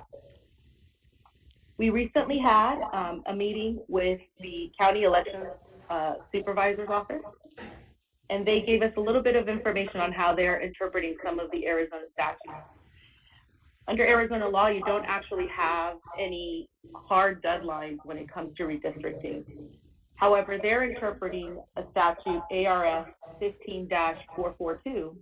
We recently had a meeting with the county elections supervisor's office, and they gave us a little bit of information on how they're interpreting some of the Arizona statutes. Under Arizona law, you don't actually have any hard deadlines when it comes to redistricting. However, they're interpreting a statute, ARS 15-442,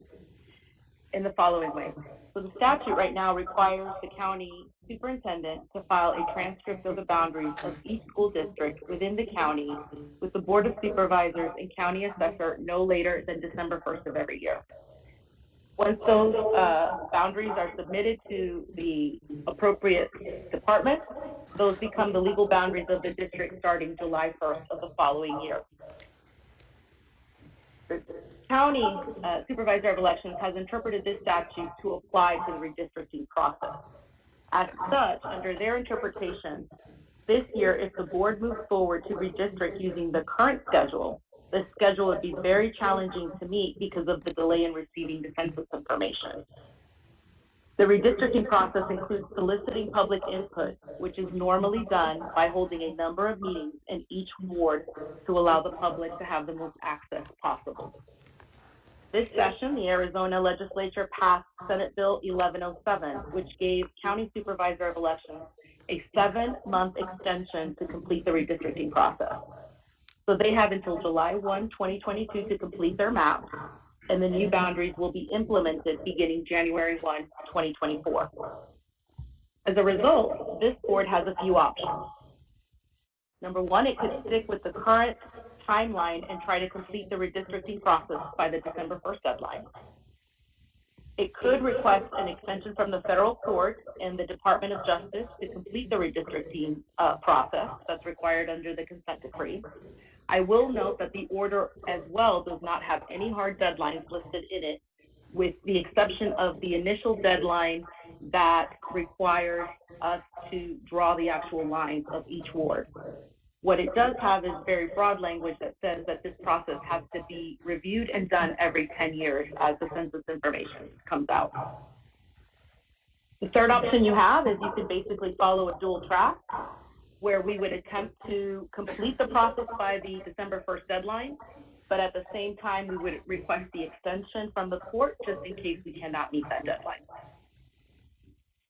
in the following way. So the statute right now requires the county superintendent to file a transcript of the boundaries of each school district within the county with the Board of Supervisors and county assessor no later than December 1st of every year. Once those boundaries are submitted to the appropriate department, those become the legal boundaries of the district starting July 1st of the following year. The county supervisor of elections has interpreted this statute to apply to the redistricting process. As such, under their interpretation, this year, if the board moves forward to redistrict using the current schedule, the schedule would be very challenging to meet because of the delay in receiving the census information. The redistricting process includes soliciting public input, which is normally done by holding a number of meetings in each ward to allow the public to have the most access possible. This session, the Arizona legislature passed Senate Bill 1107, which gave County Supervisor of Elections a 7-month extension to complete the redistricting process. So they have until July 1, 2022 to complete their map, and the new boundaries will be implemented beginning January 1, 2024. As a result, this board has a few options. Number one, it could stick with the current timeline and try to complete the redistricting process by the December 1st deadline. It could request an extension from the federal court and the Department of Justice to complete the redistricting process that's required under the consent decree. I will note that the order as well does not have any hard deadlines listed in it, with the exception of the initial deadline that requires us to draw the actual lines of each ward. What it does have is very broad language that says that this process has to be reviewed and done every 10 years as the census information comes out. The third option you have is you could basically follow a dual track, where we would attempt to complete the process by the December 1st deadline, but at the same time, we would request the extension from the court just in case we cannot meet that deadline.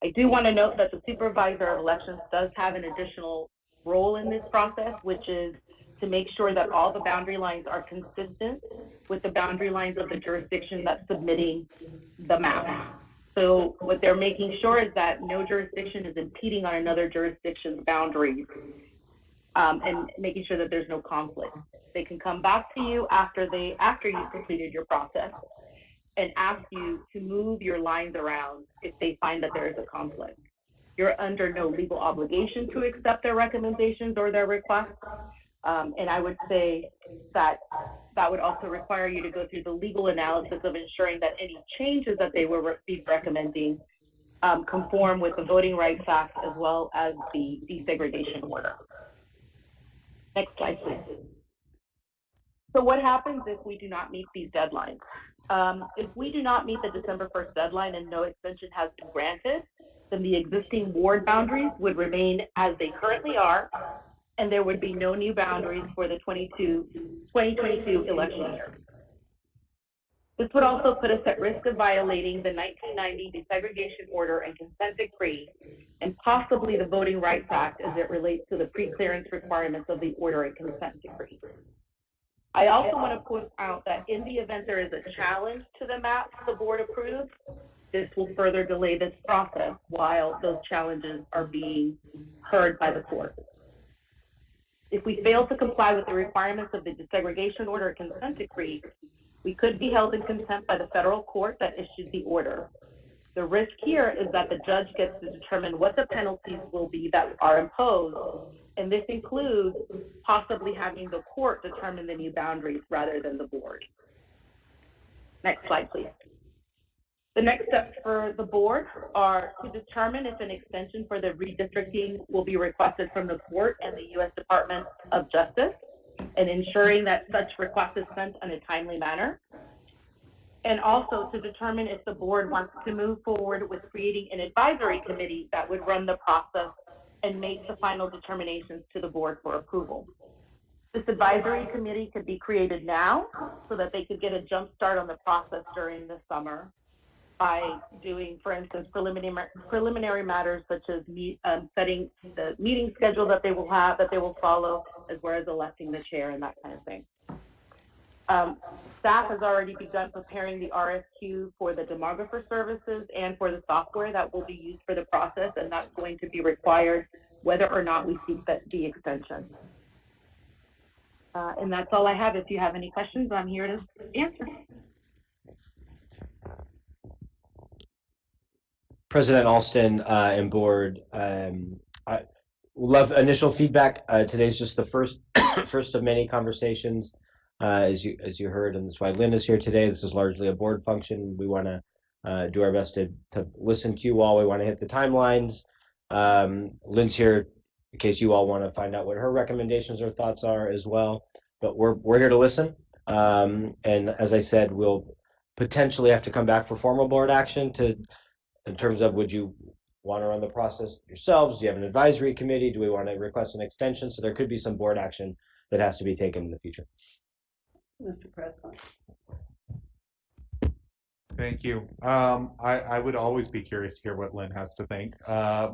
I do want to note that the supervisor of elections does have an additional role in this process, which is to make sure that all the boundary lines are consistent with the boundary lines of the jurisdiction that's submitting the map. So what they're making sure is that no jurisdiction is impeding on another jurisdiction's boundaries, and making sure that there's no conflict. They can come back to you after you've completed your process and ask you to move your lines around if they find that there is a conflict. You're under no legal obligation to accept their recommendations or their requests. And I would say that that would also require you to go through the legal analysis of ensuring that any changes that they will be recommending conform with the Voting Rights Act as well as the desegregation order. Next slide, please. So what happens if we do not meet these deadlines? If we do not meet the December 1st deadline and no extension has been granted, then the existing ward boundaries would remain as they currently are, and there would be no new boundaries for the 2022 election year. This would also put us at risk of violating the 1990 desegregation order and consent decree, and possibly the Voting Rights Act as it relates to the pre-clearance requirements of the order and consent decree. I also want to point out that in the event there is a challenge to the maps the board approves, this will further delay this process while those challenges are being heard by the court. If we fail to comply with the requirements of the desegregation order and consent decree, we could be held in contempt by the federal court that issued the order. The risk here is that the judge gets to determine what the penalties will be that are imposed, and this includes possibly having the court determine the new boundaries rather than the board. Next slide, please. The next steps for the board are to determine if an extension for the redistricting will be requested from the court and the U.S. Department of Justice, and ensuring that such request is sent in a timely manner. And also to determine if the board wants to move forward with creating an advisory committee that would run the process and make the final determinations to the board for approval. This advisory committee could be created now so that they could get a jump start on the process during the summer by doing, for instance, preliminary matters such as setting the meeting schedule that they will follow, as well as electing the chair and that kind of thing. Staff has already begun preparing the RFQ for the demographer services and for the software that will be used for the process, and that's going to be required whether or not we seek the extension. And that's all I have. If you have any questions, I'm here to answer. President Alston and board, I love initial feedback. Today's just the first of many conversations, as you heard, and that's why Lynn is here today. This is largely a board function. We want to do our best to listen to you all. We want to hit the timelines. Lynn's here in case you all want to find out what her recommendations or thoughts are as well. But we're here to listen. And as I said, we'll potentially have to come back for formal board action in terms of, would you want to run the process yourselves? Do you have an advisory committee? Do we want to request an extension? So there could be some board action that has to be taken in the future. Mr. President. Thank you. I would always be curious to hear what Lynn has to think. I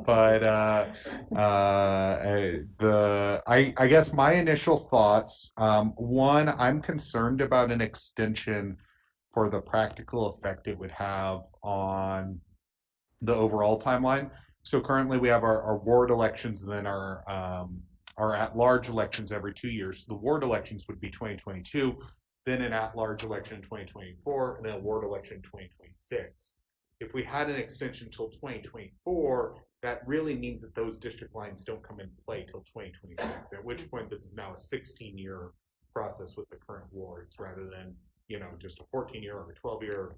guess my initial thoughts, one, I'm concerned about an extension for the practical effect it would have on the overall timeline. So currently we have our ward elections and then our are at-large elections every 2 years. The ward elections would be 2022, then an at-large election in 2024, and then a ward election in 2026. If we had an extension till 2024, that really means that those district lines don't come into play till 2026, at which point this is now a 16-year process with the current wards rather than, just a 14-year or a 12-year.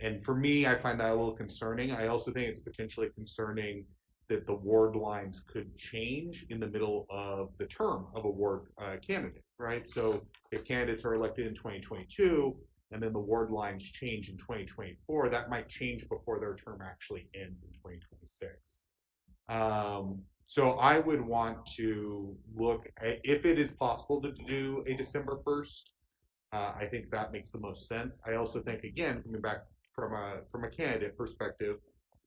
And for me, I find that a little concerning. I also think it's potentially concerning that the ward lines could change in the middle of the term of a ward candidate, right? So if candidates are elected in 2022 and then the ward lines change in 2024, that might change before their term actually ends in 2026. So I would want to look at, if it is possible to do a December 1st, I think that makes the most sense. I also think, again, coming back from a candidate perspective,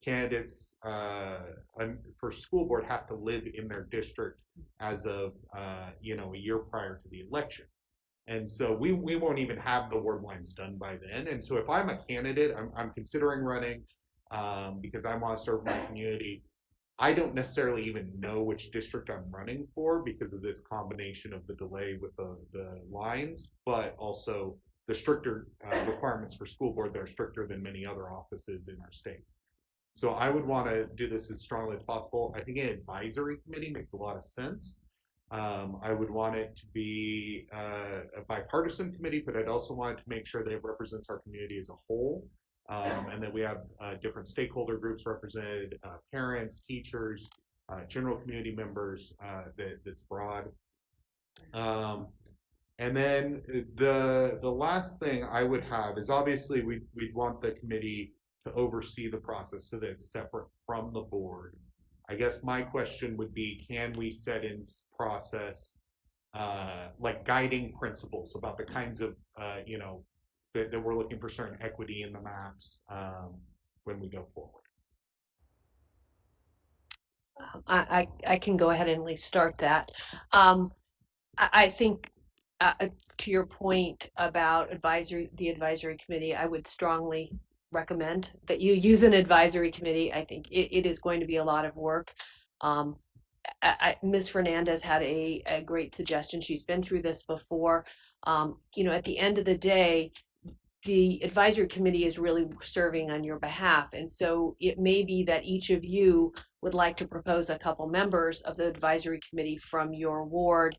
candidates for school board have to live in their district as of a year prior to the election, and so we won't even have the ward lines done by then. And so if I'm a candidate, I'm considering running because I want to serve my community. I don't necessarily even know which district I'm running for because of this combination of the delay with the lines, but also the stricter requirements for school board that are stricter than many other offices in our state. So I would want to do this as strongly as possible. I think an advisory committee makes a lot of sense. I would want it to be a bipartisan committee, but I'd also want it to make sure that it represents our community as a whole. And that we have different stakeholder groups represented, parents, teachers, general community members, that's broad. And then the last thing I would have is, obviously we'd want the committee to oversee the process so that it's separate from the board. I guess my question would be, can we set in process like guiding principles about the kinds of that we're looking for certain equity in the maps when we go forward? I can go ahead and at least start that. I think to your point about the advisory committee, I would strongly recommend that you use an advisory committee. I think it is going to be a lot of work. Ms. Fernandez had a great suggestion. She's been through this before. At the end of the day, the advisory committee is really serving on your behalf. And so it may be that each of you would like to propose a couple members of the advisory committee from your ward.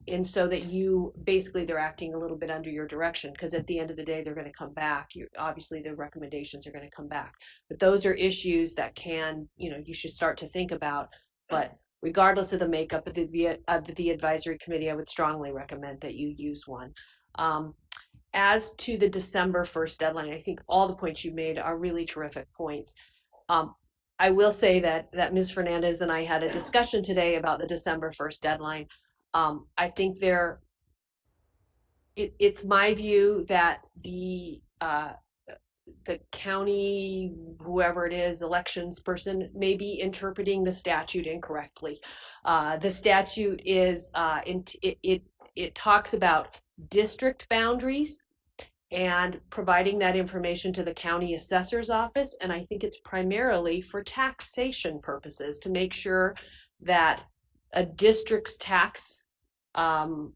And so that they're acting a little bit under your direction, because at the end of the day, they're going to come back. Obviously, the recommendations are going to come back. But those are issues that you should start to think about. But regardless of the makeup of the advisory committee, I would strongly recommend that you use one. As to the December 1st deadline, I think all the points you made are really terrific points. I will say that Ms. Fernandez and I had a discussion today about the December 1st deadline. I think it's my view that the county, whoever it is, elections person may be interpreting the statute incorrectly. The statute is it talks about district boundaries and providing that information to the county assessor's office. And I think it's primarily for taxation purposes, to make sure that a district's tax, the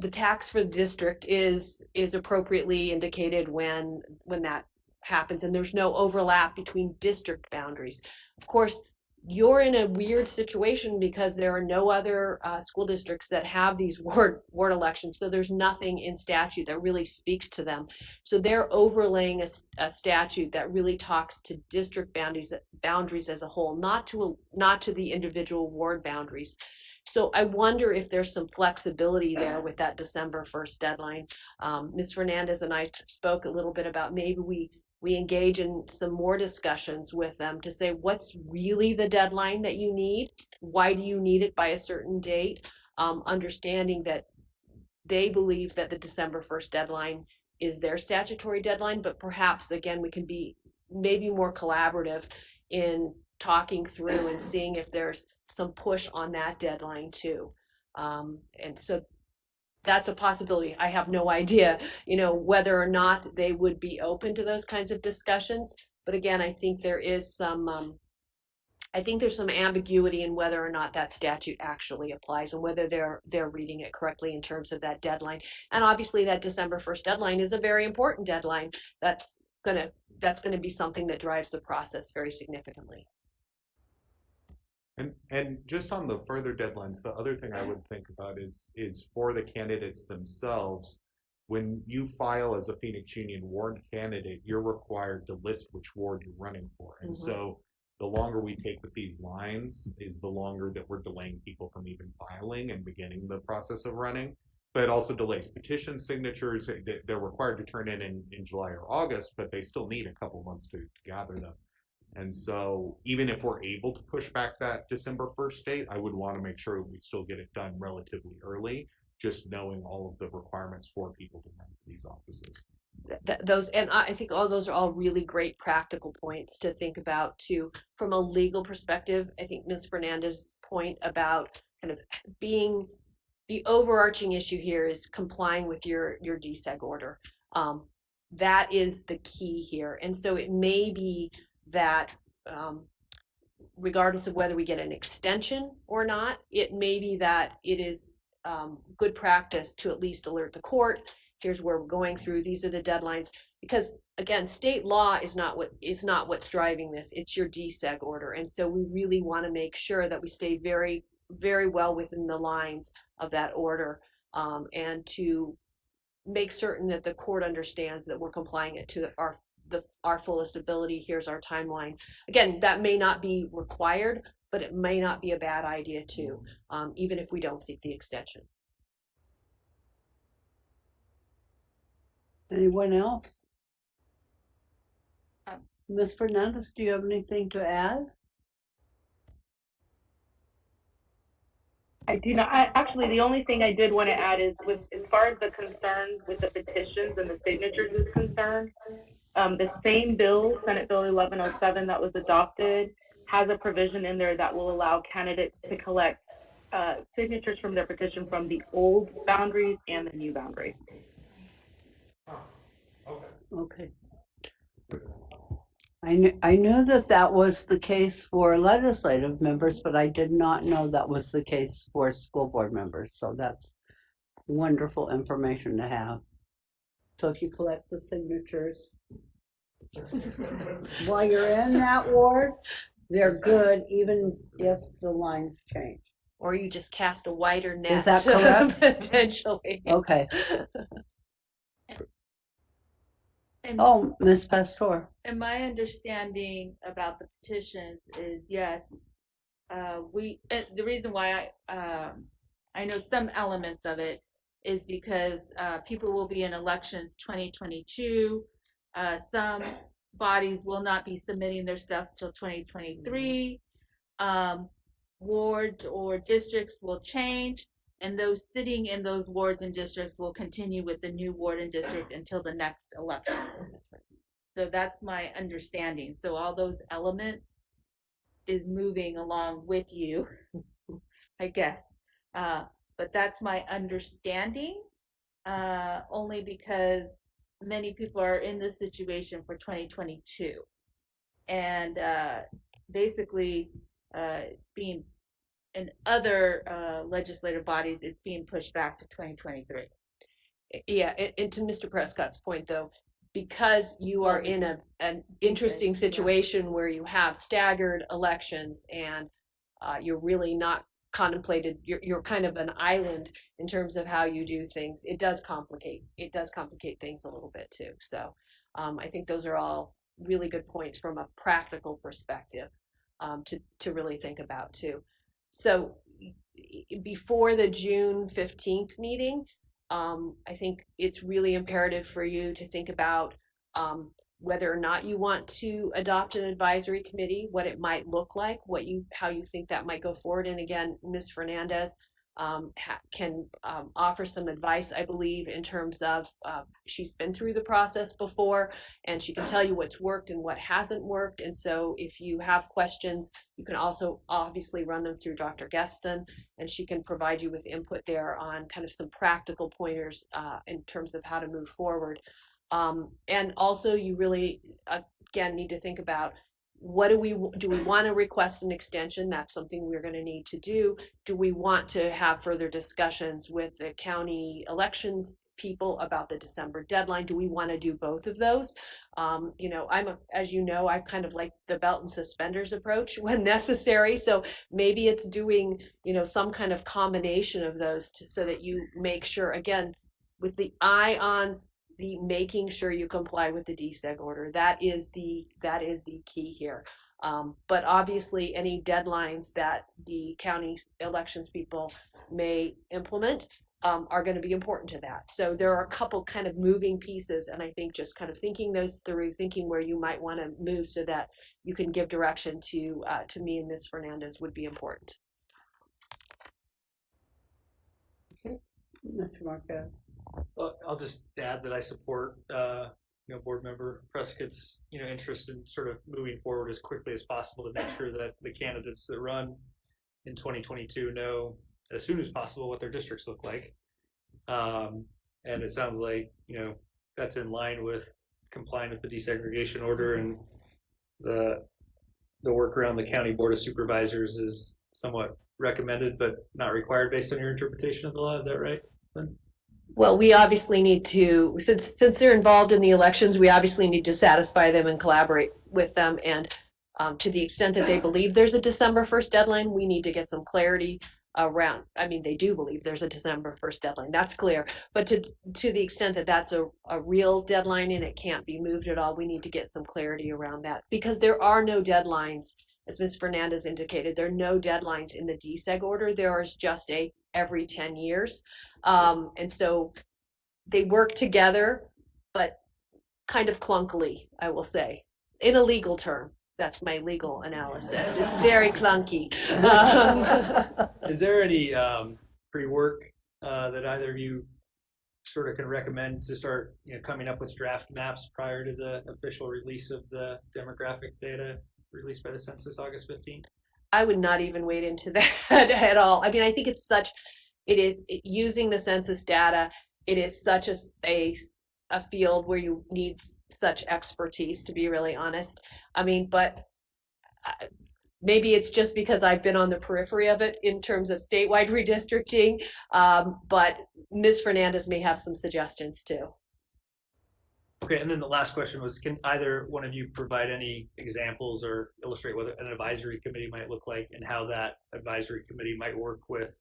tax for the district is appropriately indicated when that happens, and there's no overlap between district boundaries. Of course, you're in a weird situation because there are no other school districts that have these ward elections, so there's nothing in statute that really speaks to them. So they're overlaying a statute that really talks to district boundaries as a whole, not to the individual ward boundaries. So I wonder if there's some flexibility there with that December 1st deadline. Ms. Fernandez and I spoke a little bit about maybe we engage in some more discussions with them to say, what's really the deadline that you need? Why do you need it by a certain date? Understanding that they believe that the December 1st deadline is their statutory deadline, but perhaps, again, we can be maybe more collaborative in talking through and seeing if there's some push on that deadline too. And so that's a possibility. I have no idea, whether or not they would be open to those kinds of discussions. But again, I think there is some I think there's some ambiguity in whether or not that statute actually applies and whether they're reading it correctly in terms of that deadline. And obviously that December 1st deadline is a very important deadline. That's gonna be something that drives the process very significantly. And just on the further deadlines, the other thing I would think about is for the candidates themselves. When you file as a Phoenix Union ward candidate, you're required to list which ward you're running for. And so the longer we take with these lines is the longer that we're delaying people from even filing and beginning the process of running. But it also delays petition signatures. They're required to turn in July or August, but they still need a couple months to gather them. And so even if we're able to push back that December 1st date, I would want to make sure we still get it done relatively early, just knowing all of the requirements for people to run for these offices. Those, and I think all those are all really great practical points to think about too. From a legal perspective, I think Ms. Fernandez's point about kind of being the overarching issue here is complying with your DSEG order. That is the key here. And so it may be that regardless of whether we get an extension or not, it may be that it is good practice to at least alert the court. Here's where we're going through. These are the deadlines. Because again, state law is not what's driving this. It's your DSEG order. And so we really want to make sure that we stay very, very well within the lines of that order, and to make certain that the court understands that we're complying it to our fullest ability. Here's our timeline. Again, that may not be required, but it may not be a bad idea too, even if we don't seek the extension. Anyone else? Ms. Fernandez, do you have anything to add? I do not. Actually, the only thing I did want to add is with as far as the concerns with the petitions and the signatures is concerned, the same bill, Senate Bill 1107 that was adopted, has a provision in there that will allow candidates to collect signatures from their petition from the old boundaries and the new boundaries. Okay. I knew that was the case for legislative members, but I did not know that was the case for school board members. So that's wonderful information to have. So if you collect the signatures while you're in that ward, they're good even if the lines change. Or you just cast a wider net. Is that correct? Potentially. Okay. And, Oh, Ms. Pastor. and my understanding about the petitions is yes, the reason why I know some elements of it is because people will be in elections 2022. Some bodies will not be submitting their stuff till 2023. Wards or districts will change, and those sitting in those wards and districts will continue with the new ward and district until the next election. So that's my understanding. So all those elements is moving along with you, I guess. But that's my understanding, only because many people are in this situation for 2022. And basically, being in other legislative bodies, it's being pushed back to 2023. Yeah, and to Mr. Prescott's point though, because you are in an interesting situation where you have staggered elections and you're really not contemplated, you're kind of an island in terms of how you do things. It does complicate things a little bit too. So I think those are all really good points from a practical perspective to really think about too. So before the June 15th meeting, I think it's really imperative for you to think about whether or not you want to adopt an advisory committee, what it might look like, how you think that might go forward. And again, Ms. Fernandez can offer some advice, I believe, in terms of she's been through the process before, and she can tell you what's worked and what hasn't worked. And so if you have questions, you can also obviously run them through Dr. Geston, and she can provide you with input there on kind of some practical pointers in terms of how to move forward. And also you really, again, need to think about what do we want to request an extension? That's something we're going to need to do. Do we want to have further discussions with the county elections people about the December deadline? Do we want to do both of those? You know, as you know, I kind of like the belt and suspenders approach when necessary. So maybe it's doing, you know, some kind of combination of those so that you make sure, again, with the eye on the making sure you comply with the DSEG order. That is the key here. But obviously any deadlines that the county elections people may implement are going to be important to that. So there are a couple kind of moving pieces, and I think just kind of thinking those through, thinking where you might want to move so that you can give direction to me and Ms. Fernandez would be important. Okay, Mr. Marquez. Well, I'll just add that I support Board Member Prescott's interest in sort of moving forward as quickly as possible to make sure that the candidates that run in 2022 know as soon as possible what their districts look like. And it sounds like that's in line with complying with the desegregation order, and the work around the County Board of Supervisors is somewhat recommended but not required based on your interpretation of the law. Is that right, Lynn? Well, we obviously need to, since they're involved in the elections, we obviously need to satisfy them and collaborate with them. And to the extent that they believe there's a December 1st deadline, we need to get some clarity around. I mean, they do believe there's a December 1st deadline. That's clear. But to the extent that that's a real deadline and it can't be moved at all, we need to get some clarity around that, because there are no deadlines. As Ms. Fernandez indicated, there are no deadlines in the DSEG order. There is just a every 10 years. And so they work together, but kind of clunkily, I will say, in a legal term. That's my legal analysis. It's very clunky. Is there any pre-work that either of you sort of can recommend to start coming up with draft maps prior to the official release of the demographic data released by the census August 15th? I would not even wade into that at all. I mean, I think using the census data, it is such a field where you need such expertise, to be really honest. I mean, but maybe it's just because I've been on the periphery of it in terms of statewide redistricting, but Ms. Fernandez may have some suggestions too. Okay, and then the last question was, can either one of you provide any examples or illustrate what an advisory committee might look like and how that advisory committee might work with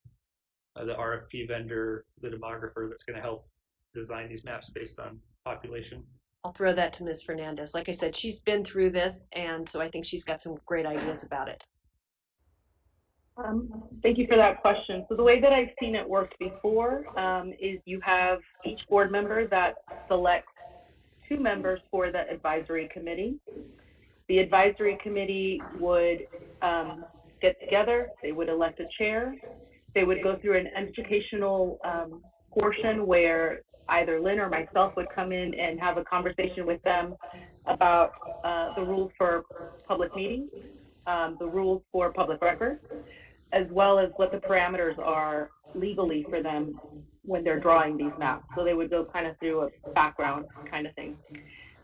the RFP vendor, the demographer that's going to help design these maps based on population? I'll throw that to Ms. Fernandez. Like I said, she's been through this, and so I think she's got some great ideas about it. Thank you for that question. So the way that I've seen it worked before is you have each board member that selects 2 members for the advisory committee. The advisory committee would get together, they would elect a chair, they would go through an educational portion where either Lynn or myself would come in and have a conversation with them about the rules for public meetings, the rules for public records, as well as what the parameters are legally for them when they're drawing these maps. So they would go kind of through a background kind of thing.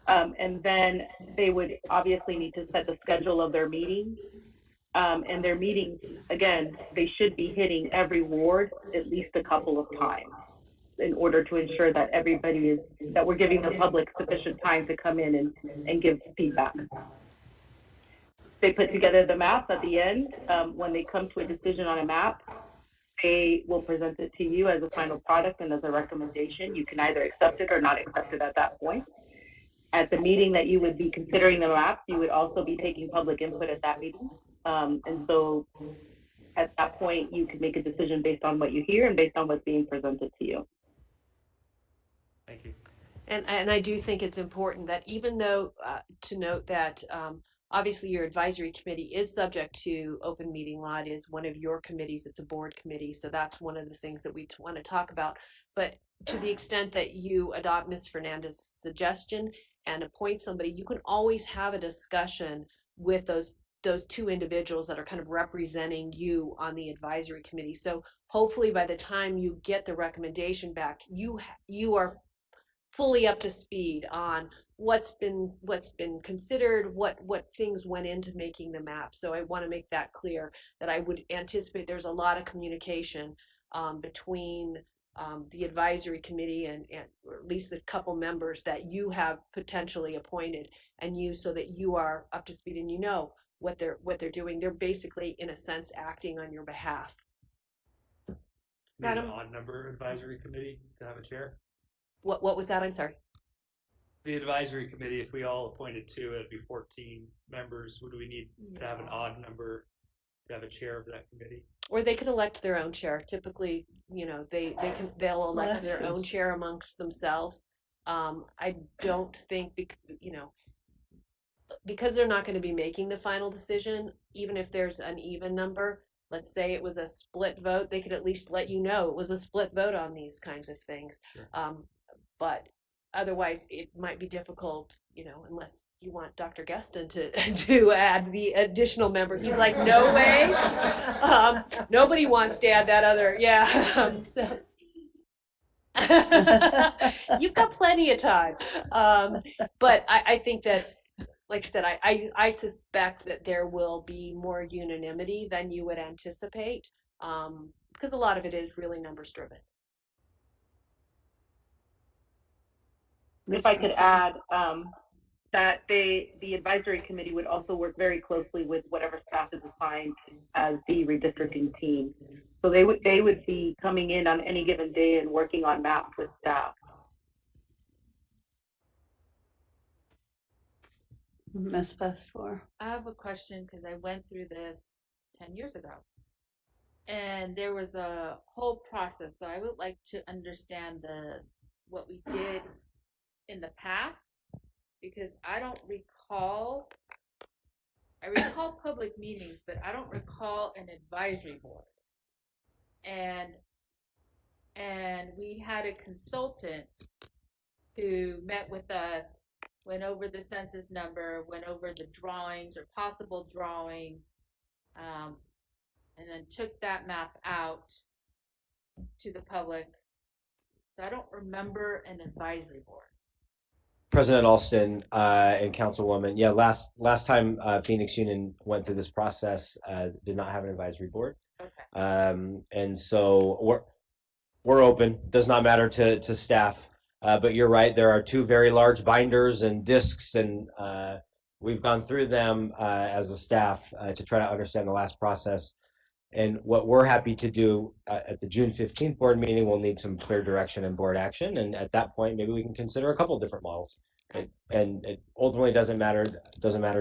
And then they would obviously need to set the schedule of their meetings. And their meetings, again, they should be hitting every ward at least a couple of times in order to ensure that that we're giving the public sufficient time to come in and give feedback. They put together the maps at the end. When they come to a decision on a map, they will present it to you as a final product and as a recommendation. You can either accept it or not accept it at that point. At the meeting that you would be considering the maps, you would also be taking public input at that meeting. And so at that point, you could make a decision based on what you hear and based on what's being presented to you. Thank you. And I do think it's important that even though to note that obviously your advisory committee is subject to open meeting law. It is one of your committees. It's a board committee. So that's one of the things that we want to talk about. But to the extent that you adopt Ms. Fernandez's suggestion and appoint somebody, you can always have a discussion with those 2 individuals that are kind of representing you on the advisory committee. So hopefully by the time you get the recommendation back, you are fully up to speed on what's been considered, what things went into making the map. So I want to make that clear, that I would anticipate there's a lot of communication between the advisory committee and or at least the couple members that you have potentially appointed, and you, so that you are up to speed and you know what they're doing. They're basically, in a sense, acting on your behalf. Maybe an odd number advisory committee to have a chair. What was that? I'm sorry. The advisory committee, if we all appointed two, it'd be 14 members. Would we need to have an odd number to have a chair of that committee? Or they can elect their own chair. Typically, they'll elect their own chair amongst themselves. I don't think, because they're not going to be making the final decision, even if there's an even number, let's say it was a split vote, they could at least let you know it was a split vote on these kinds of things. Sure. But otherwise, it might be difficult, unless you want Dr. Geston to add the additional member. He's like, no way. Nobody wants to add that other, yeah. So. You've got plenty of time. But I think that, like I said, I suspect that there will be more unanimity than you would anticipate, because a lot of it is really numbers driven. If I could add that the advisory committee would also work very closely with whatever staff is assigned as the redistricting team. So they would be coming in on any given day and working on maps with staff. Ms. Pastor. I have a question because I went through this 10 years ago. And there was a whole process. So I would like to understand what we did in the past, because I don't recall. I recall public meetings, but I don't recall an advisory board. And we had a consultant who met with us, went over the census number, went over the drawings or possible drawings, and then took that map out to the public. So I don't remember an advisory board. President Alston and Councilwoman, yeah, last time Phoenix Union went through this process, did not have an advisory board. Okay. And so we're open. Does not matter to staff. But you're right. There are two very large binders and discs, and we've gone through them as a staff to try to understand the last process. And what we're happy to do at the June 15th board meeting, we'll need some clear direction and board action. And at that point, maybe we can consider a couple of different models. And it ultimately doesn't matter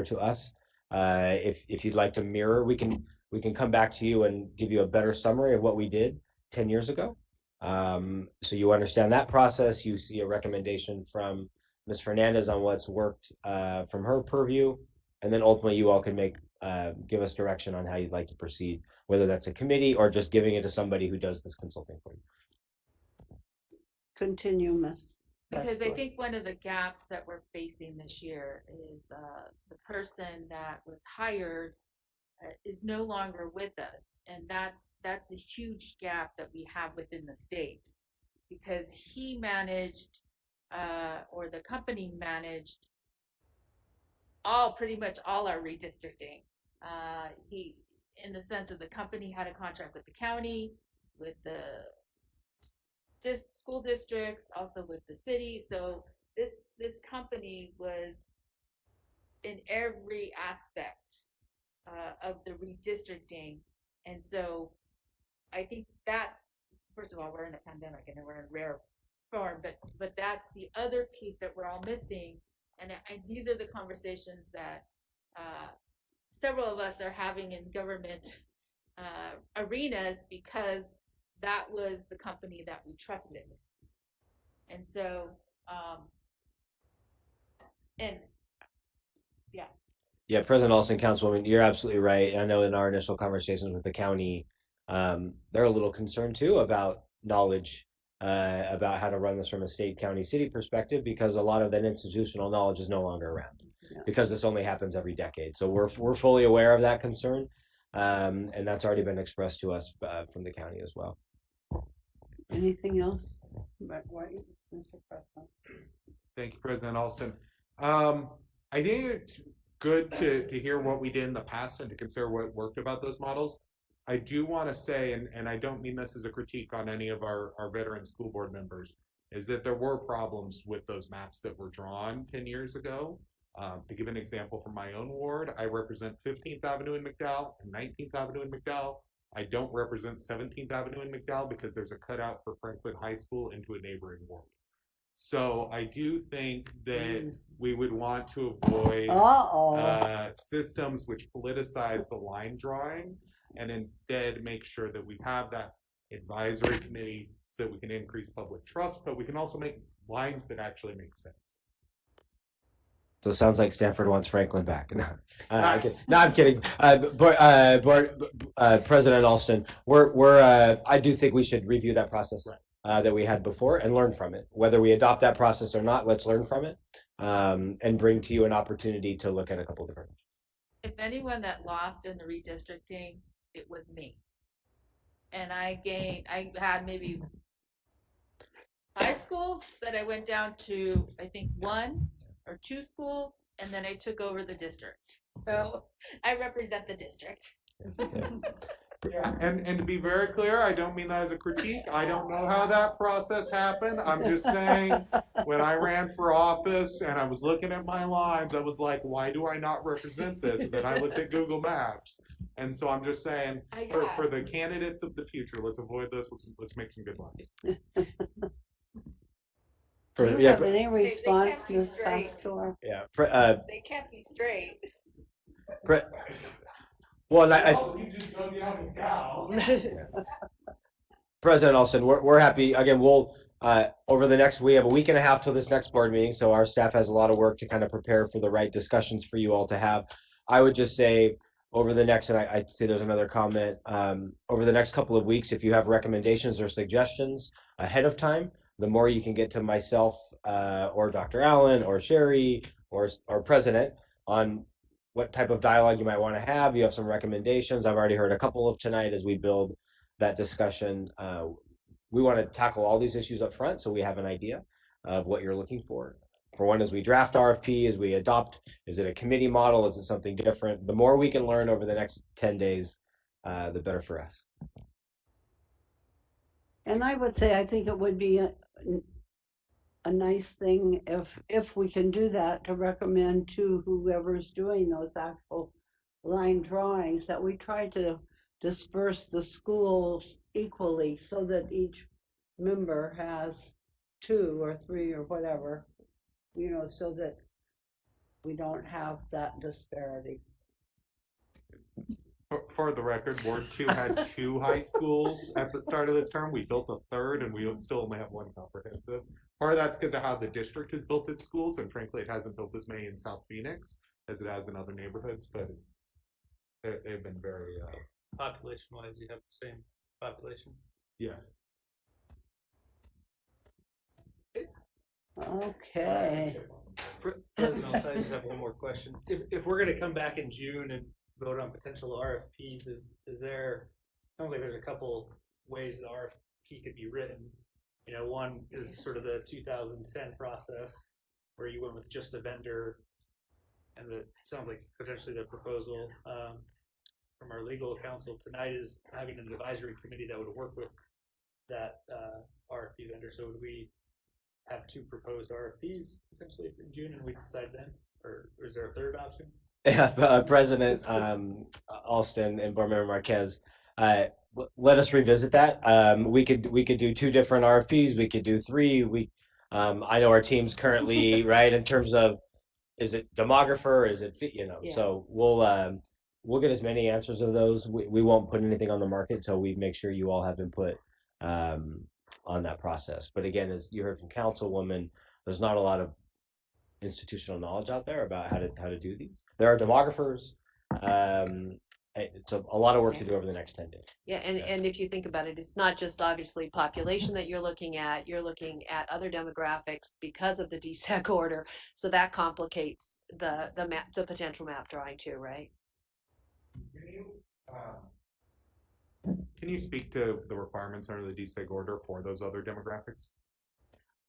to us. If you'd like to mirror, we can come back to you and give you a better summary of what we did 10 years ago. So you understand that process. You see a recommendation from Ms. Fernandez on what's worked from her purview. And then ultimately you all can give us direction on how you'd like to proceed, whether that's a committee or just giving it to somebody who does this consulting for you. Continue, Ms. Because I think one of the gaps that we're facing this year is the person that was hired is no longer with us. And that's a huge gap that we have within the state, because he managed, or the company managed, pretty much all our redistricting. He, in the sense of the company had a contract with the county, with the school districts, also with the city. So this company was in every aspect of the redistricting. And so I think that, first of all, we're in a pandemic and we're in rare form, but that's the other piece that we're all missing. And these are the conversations that several of us are having in government arenas, because that was the company that we trusted. And so, yeah. Yeah, President Alston, Councilwoman, you're absolutely right. I know in our initial conversations with the county, they're a little concerned too about knowledge about how to run this from a state, county, city perspective, because a lot of that institutional knowledge is no longer around, because this only happens every decade. So we're fully aware of that concern, and that's already been expressed to us from the county as well. Anything else? Mr. President. Thank you, President Alston. I think it's good to hear what we did in the past and to consider what worked about those models. I do want to say, and I don't mean this as a critique on any of our veteran school board members, is that there were problems with those maps that were drawn 10 years ago. To give an example from my own ward, I represent 15th Avenue in McDowell and 19th Avenue in McDowell. I don't represent 17th Avenue in McDowell because there's a cutout for Franklin High School into a neighboring ward. So I do think that we would want to avoid systems which politicize the line drawing and instead make sure that we have that advisory committee so that we can increase public trust, but we can also make lines that actually make sense. So it sounds like Stanford wants Franklin back. No, I'm kidding. President Alston, I do think we should review that process that we had before and learn from it. Whether we adopt that process or not, let's learn from it and bring to you an opportunity to look at a couple different. If anyone that lost in the redistricting, it was me. And I had maybe 5 schools that I went down to, I think 1 or 2 schools, and then I took over the district. So I represent the district. And to be very clear, I don't mean that as a critique. I don't know how that process happened. I'm just saying when I ran for office and I was looking at my lines, I was like, why do I not represent this? And then I looked at Google Maps. And so I'm just saying, for the candidates of the future, let's avoid this. Let's make some good lines. Do you have any response, Ms. Pastor? Yeah. They kept me straight. Well, President Alston, we're happy. Again, we'll we have a week and a half till this next board meeting, so our staff has a lot of work to kind of prepare for the right discussions for you all to have. I would just say over the next, and I see there's another comment, over the next couple of weeks, if you have recommendations or suggestions ahead of time, the more you can get to myself or Dr. Allen or Sherry or President on what type of dialogue you might want to have. You have some recommendations. I've already heard a couple of tonight as we build that discussion. We want to tackle all these issues up front so we have an idea of what you're looking for. For one, as we draft RFP, as we adopt, is it a committee model? Is it something different? The more we can learn over the next 10 days, the better for us. And I would say I think it would be a nice thing if we can do that, to recommend to whoever's doing those actual line drawings that we try to disperse the schools equally so that each member has 2 or 3 or whatever, so that we don't have that disparity. For the record, Ward 2 had 2 high schools at the start of this term. We built a 3rd, and we still only have 1 comprehensive. Part of that's because of how the district has built its schools, and frankly, it hasn't built as many in South Phoenix as it has in other neighborhoods, but they've been very... Population-wise, you have the same population? Yes. Okay. President, I just have one more question. If we're going to come back in June and vote on potential RFPs, is there, sounds like there's a couple ways the RFP could be written. One is sort of the 2010 process where you went with just a vendor, and it sounds like potentially the proposal from our legal counsel tonight is having an advisory committee that would work with that RFP vendor. So would we have 2 proposed RFPs potentially in June and we decide then, or is there a third option? Yeah, President Alston and Board Member Marquez, let us revisit that. We could do 2 different RFPs. We could do 3. I know our team's currently right in terms of, is it demographer? Is it Yeah. So we'll get as many answers of those. We won't put anything on the market until we make sure you all have input on that process. But again, as you heard from Councilwoman, there's not a lot of institutional knowledge out there about how to do these. There are demographers. It's a lot of work to do over the next 10 days. Yeah, and if you think about it, it's not just obviously population that you're looking at other demographics because of the DSEC order. So that complicates the potential map drawing too, right? Can you speak to the requirements under the DSEG order for those other demographics?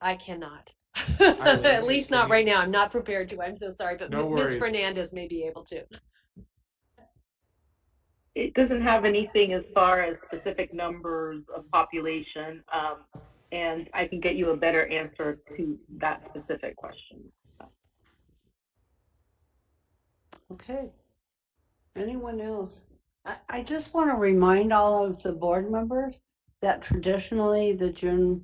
I cannot. At least not right now. I'm not prepared to. I'm so sorry, but No Ms. worries. Fernandez may be able to. It doesn't have anything as far as specific numbers of population, and I can get you a better answer to that specific question. Okay. Anyone else? I just want to remind all of the board members that traditionally the June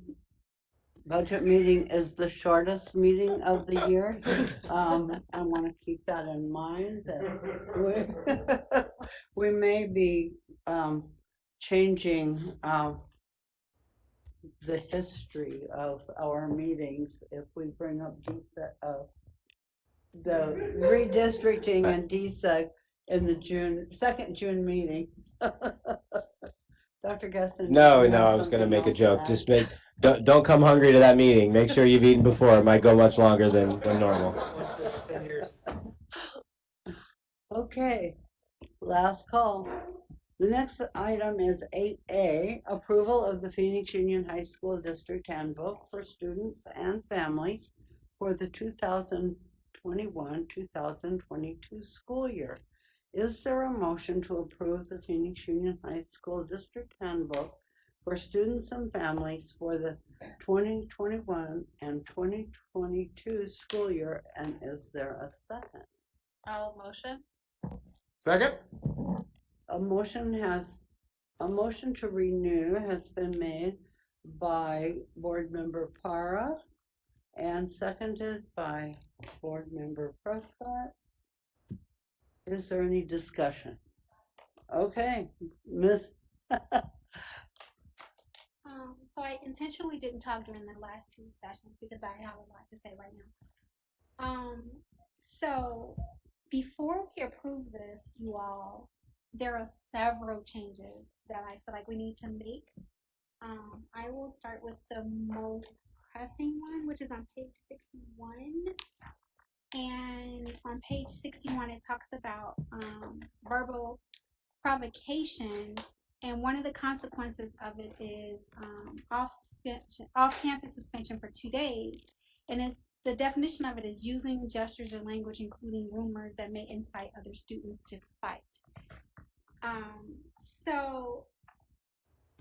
budget meeting is the shortest meeting of the year. I want to keep that in mind that we may be changing the history of our meetings if we bring up the redistricting and DSEG in the second June meeting. Dr. Gustin. No, I was going to make a joke. Just don't come hungry to that meeting. Make sure you've eaten before. It might go much longer than normal. Okay, last call. The next item is 8A, approval of the Phoenix Union High School District Handbook for students and families for the 2021-2022 school year. Is there a motion to approve the Phoenix Union High School District Handbook for students and families for the 2021 and 2022 school year? And is there a second? I'll motion. Second? A motion to renew has been made by Board Member Para and seconded by Board Member Prescott. Is there any discussion? Okay, Miss. So I intentionally didn't talk during the last two sessions because I have a lot to say right now. So before we approve this, you all, there are several changes that I feel like we need to make. I will start with the most pressing one, which is on page 61. And on page 61, it talks about verbal provocation, and one of the consequences of it is off-campus suspension for 2 days. And it's, the definition of it is using gestures or language, including rumors that may incite other students to fight. So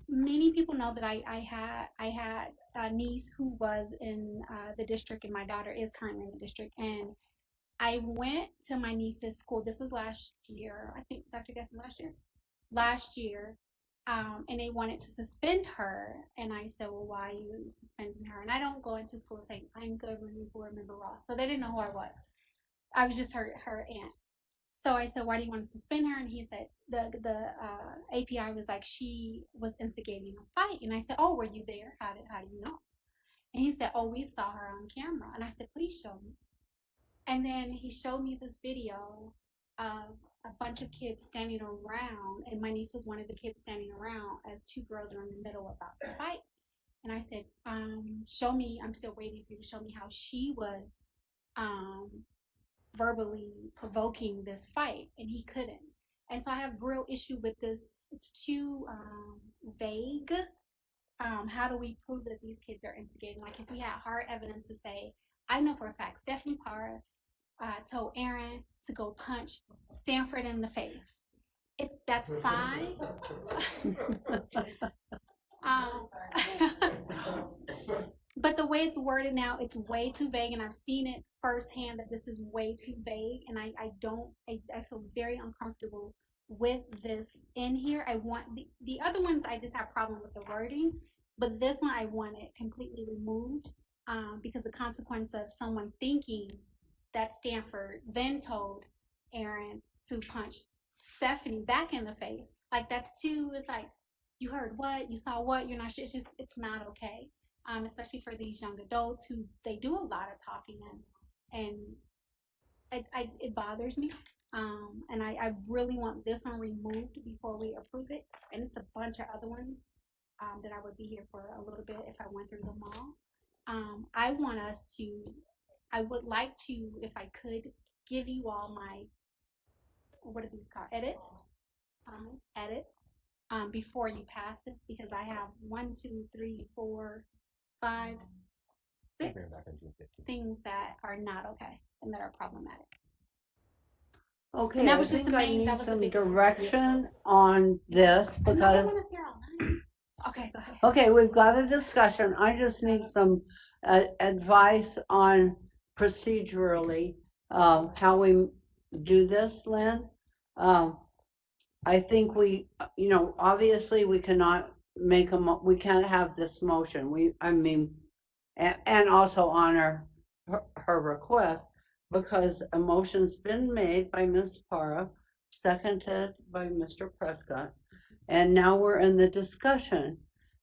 many people know that I had a niece who was in the district, and my daughter is currently in the district. And I went to my niece's school. This was last year, I think, Dr. Gaston, last year, and they wanted to suspend her. And I said, well, why are you suspending her? And I don't go into school saying, I'm governing board member Ross. So they didn't know who I was. I was just her aunt. So I said, why do you want to suspend her? And he said, the API was like, she was instigating a fight. And I said, oh, were you there? How do you know? And he said, oh, we saw her on camera. And I said, please show me. And then he showed me this video of a bunch of kids standing around, and my niece was one of the kids standing around as two girls are in the middle about to fight. And I said, show me, I'm still waiting for you to show me how she was verbally provoking this fight, and he couldn't. And so I have real issue with this. It's too vague. How do we prove that these kids are instigating? Like if we had hard evidence to say, I know for a fact Stephanie Parr told Aaron to go punch Stanford in the face. That's fine. But the way it's worded now, it's way too vague, and I've seen it firsthand that this is way too vague, and I feel very uncomfortable with this in here. I want the other ones, I just have problem with the wording, but this one I want it completely removed because the consequence of someone thinking that Stanford then told Aaron to punch Stephanie back in the face. Like that's too, it's like, you heard what, you saw what, you're not sure. It's just, it's not okay. Especially for these young adults who they do a lot of talking and it bothers me. And I really want this one removed before we approve it. And it's a bunch of other ones that I would be here for a little bit if I went through them all. I would like to, if I could, give you all my, what are these called, edits, before you pass this, because I have 1, 2, 3, 4, 5, 6 things that are not okay and that are problematic. Okay, And that I was just think the I main- that need was the some biggest- direction on this I know I because, want us here all night. Okay, go ahead. okay, we've got a discussion. I just need some advice on procedurally, how we do this, Lynn. I think we, obviously we cannot make we can't have this motion. And also honor her request because a motion's been made by Ms. Para, seconded by Mr. Prescott, and now we're in the discussion.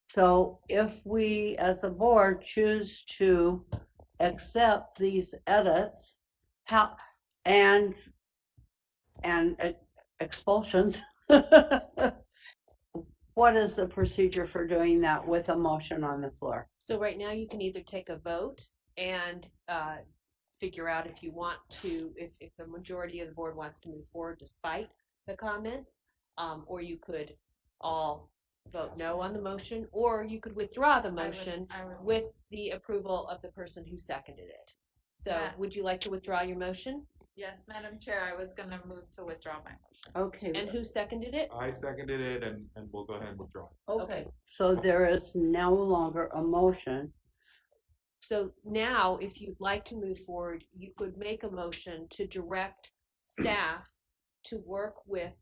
So if we, as a board, choose to accept these edits, and expulsions, what is the procedure for doing that with a motion on the floor? So right now you can either take a vote and figure out if you want to, if the majority of the board wants to move forward despite the comments, or you could all vote no on the motion, or you could withdraw the motion with the approval of the person who seconded it. So would you like to withdraw your motion? Yes, Madam Chair, I was gonna move to withdraw my motion. Okay. And who seconded it? I seconded it and we'll go ahead and withdraw. Okay, so there is no longer a motion. So now, if you'd like to move forward, you could make a motion to direct staff to work with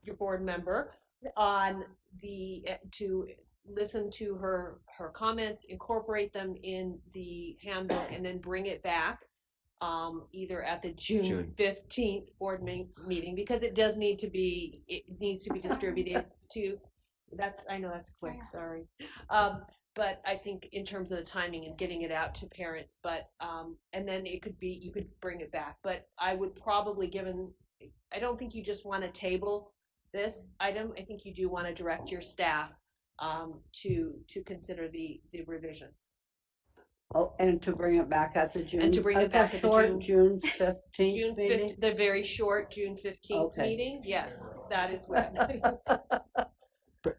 your board member on to listen to her comments, incorporate them in the handbook, and then bring it back either at the June 15th board meeting, because it needs to be distributed to, I know that's quick, sorry. But I think in terms of the timing and getting it out to parents, but, and then you could bring it back. But I would probably, I don't think you just want to table this item. I think you do want to direct your staff to consider the revisions. Oh, and to bring it back at the June. And to bring it back at the June 15th meeting? The very short June 15th meeting. Yes, that is when.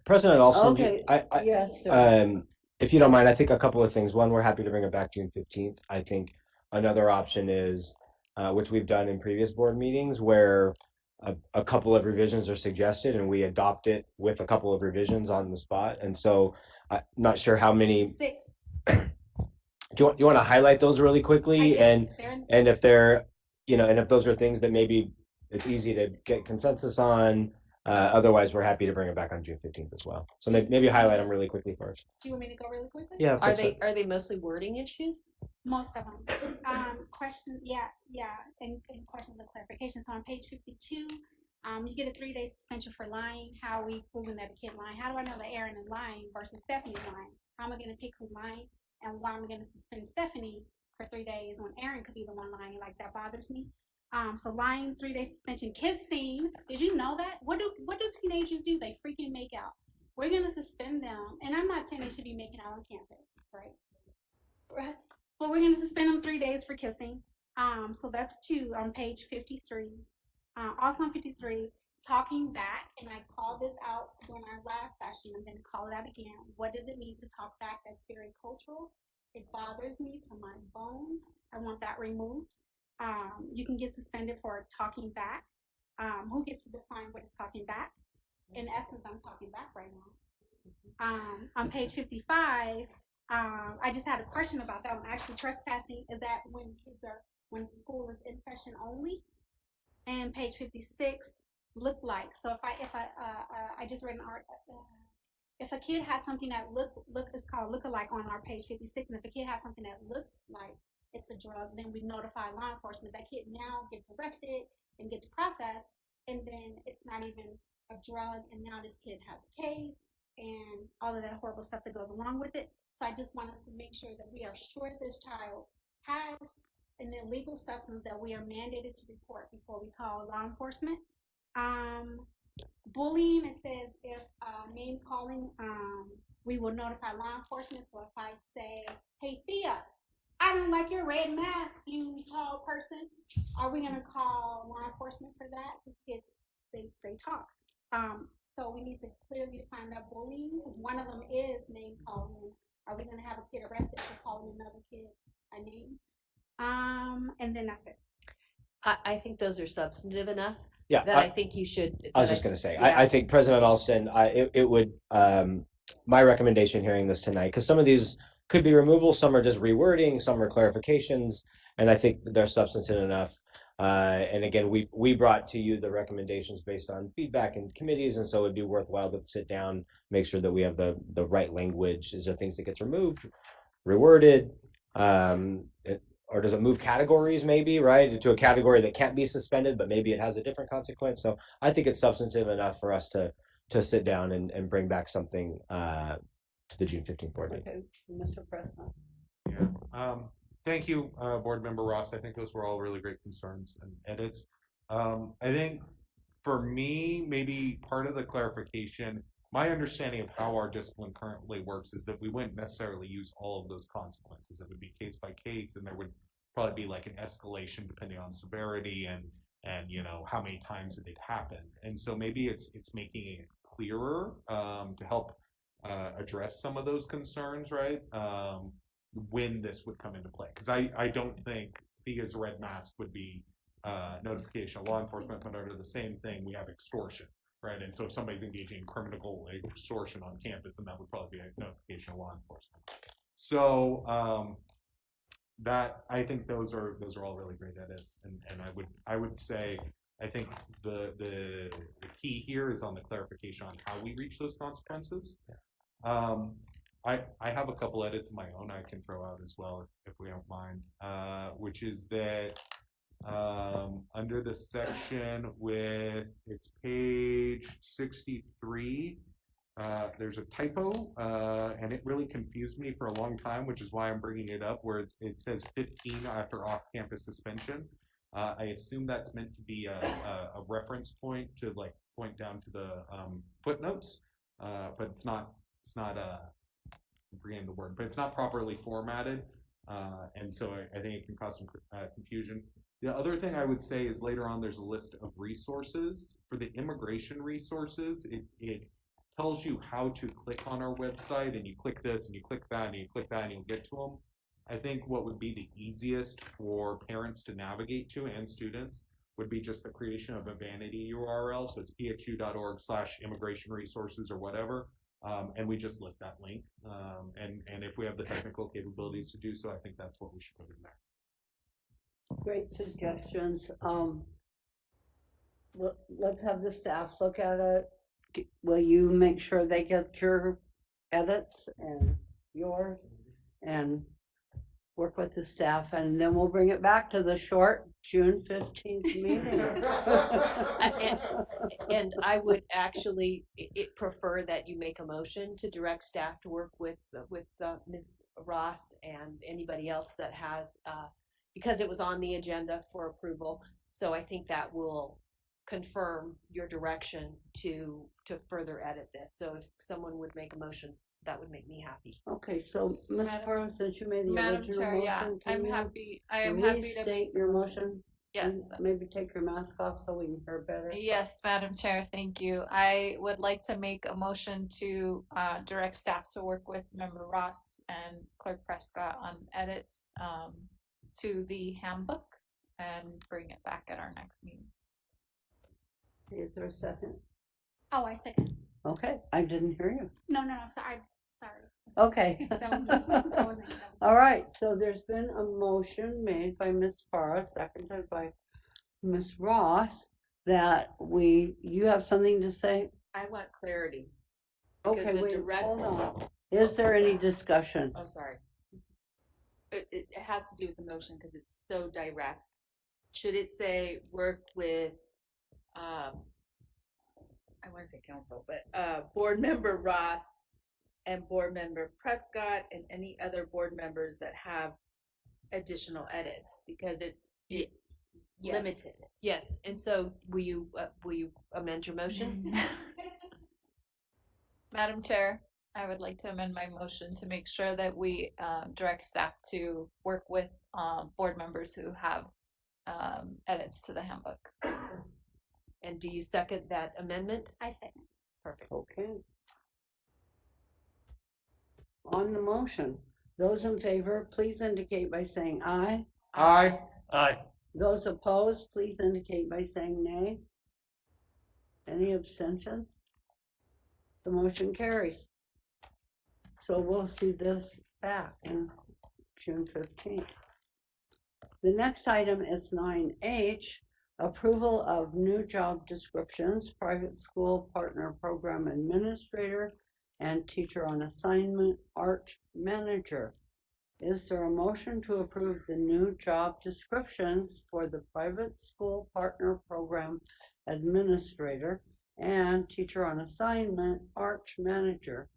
President Alston, okay. Yes, sir. If you don't mind, I think a couple of things. One, we're happy to bring it back June 15th. I think another option is, which we've done in previous board meetings, where a couple of revisions are suggested and we adopt it with a couple of revisions on the spot. And so I'm not sure how many. 6. Do you want to highlight those really quickly? And if they're, and if those are things that maybe it's easy to get consensus on, otherwise we're happy to bring it back on June 15th as well. So maybe highlight them really quickly first. Do you want me to go really quickly? Yeah. Are they mostly wording issues? Most of them. Question, yeah, and questions of clarification. So on page 52, you get a 3-day suspension for lying. How are we proving that a kid lying? How do I know that Aaron is lying versus Stephanie's lying? How am I going to pick who's lying? And why am I going to suspend Stephanie for 3 days when Aaron could be the one lying? Like, that bothers me. So lying, 3-day suspension. Kiss scene. Did you know that? What do teenagers do? They freaking make out. We're going to suspend them. And I'm not saying they should be making out on campus, right? But we're going to suspend them 3 days for kissing. So that's 2 on page 53. Also on 53, talking back, and I called this out during our last session. I'm going to call it out again. What does it mean to talk back? That's very cultural. It bothers me to my bones. I want that removed. You can get suspended for talking back. Who gets to define what is talking back? In essence, I'm talking back right now. On page 55, I just had a question about that one. Actually, trespassing is that when school is in session only. And page 56, look like. So I just read an art. If a kid has something that it's called look-alike on our page 56, and if a kid has something that looks like it's a drug, then we notify law enforcement. That kid now gets arrested and gets processed, and then it's not even a drug, and now this kid has a case and all of that horrible stuff that goes along with it. So I just want us to make sure that we are sure this child has an illegal substance that we are mandated to report before we call law enforcement. Bullying, it says if name calling, we will notify law enforcement. So if I say, hey Thea, I don't like your red mask, you tall person, are we gonna call law enforcement for that? Because kids, they talk. So we need to clearly define that bullying, because one of them is name calling Are we gonna have a kid arrested for calling another kid a name? And then that's it. I think those are substantive enough. Yeah, That I think you should. I was that just going to say, yeah. I think President Alston, it would, my recommendation hearing this tonight, because some of these could be removal, some are just rewording, some are clarifications, and I think they're substantive enough. And again, we brought to you the recommendations based on feedback in committees, and so it'd be worthwhile to sit down, make sure that we have the right language. Is there things that gets removed, reworded? Or does it move categories maybe, right, to a category that can't be suspended, but maybe it has a different consequence? So I think it's substantive enough for us to sit down and bring back something to the June 15th board meeting. Okay, Mr. President. Yeah. Thank you, Board Member Ross. I think those were all really great concerns and edits. I think for me, maybe part of the clarification, my understanding of how our discipline currently works is that we wouldn't necessarily use all of those consequences. It would be case by case, and there would probably be like an escalation depending on severity and you know how many times it happened. And so maybe it's making it clearer to help address some of those concerns, right? When this would come into play, because I don't think Thea's red mask would be notification of law enforcement, but under the same thing we have extortion. Right, and so if somebody's engaging in criminal extortion on campus, then that would probably be a notification of law enforcement. So that I think those are all really great edits, and I would say I think the key here is on the clarification on how we reach those consequences. I have a couple edits of my own I can throw out as well if we don't mind, which is that. Under the section with it's page 63, there's a typo, and it really confused me for a long time, which is why I'm bringing it up, where it says 15 after off-campus suspension. I assume that's meant to be a reference point to like point down to the footnotes, but it's not I'm forgetting the word, but it's not properly formatted, and so I think it can cause some confusion. The other thing I would say is later on there's a list of resources. For the immigration resources, it tells you how to click on our website, and you click this and you click that and you click that and you'll get to them. I think what would be the easiest for parents to navigate to and students would be just the creation of a vanity URL. So it's pxu.org/immigration resources or whatever. And we just list that link. And if we have the technical capabilities to do so, I think that's what we should put in there. Great suggestions. Let's have the staff look at it. Will you make sure they get your edits and yours and work with the staff, and then we'll bring it back to the short June 15th meeting. And I would actually prefer that you make a motion to direct staff to work with Ms. Ross and anybody else that has, because it was on the agenda for approval. So I think that will confirm your direction to further edit this. So if someone would make a motion, that would make me happy. Okay, so Ms. Parra, since you made the Madam original Chair, motion, yeah, can I'm you happy. I am happy to restate your motion? Yes. And maybe take your mask off so we can hear better. Yes, Madam Chair, thank you. I would like to make a motion to direct staff to work with Member Ross and Clerk Prescott on edits to the handbook and bring it back at our next meeting. Is there a second? Oh, I second. Okay, I didn't hear you. No, sorry. Okay. That was me. That was me. All right, so there's been a motion made by Ms. Farah, seconded by Ms. Ross, that you have something to say? I want clarity. Because Okay, the wait, direct- hold on. Is there any discussion? Oh, sorry. It has to do with the motion because it's so direct. Should it say work with, I want to say council, but Board Member Ross and Board Member Prescott and any other board members that have additional edits, because it's Yes. limited. Yes, and so will you amend your motion? Madam Chair, I would like to amend my motion to make sure that we direct staff to work with board members who have edits to the handbook. And do you second that amendment? I second. Perfect. Okay. On the motion, those in favor, please indicate by saying aye. Aye. Aye. Those opposed, please indicate by saying nay. Any abstentions? The motion carries. So we'll see this back in June 15th. The next item is 9H, approval of new job descriptions, private school partner program administrator and teacher on assignment art manager. Is there a motion to approve the new job descriptions for the private school partner program administrator and teacher on assignment art manager?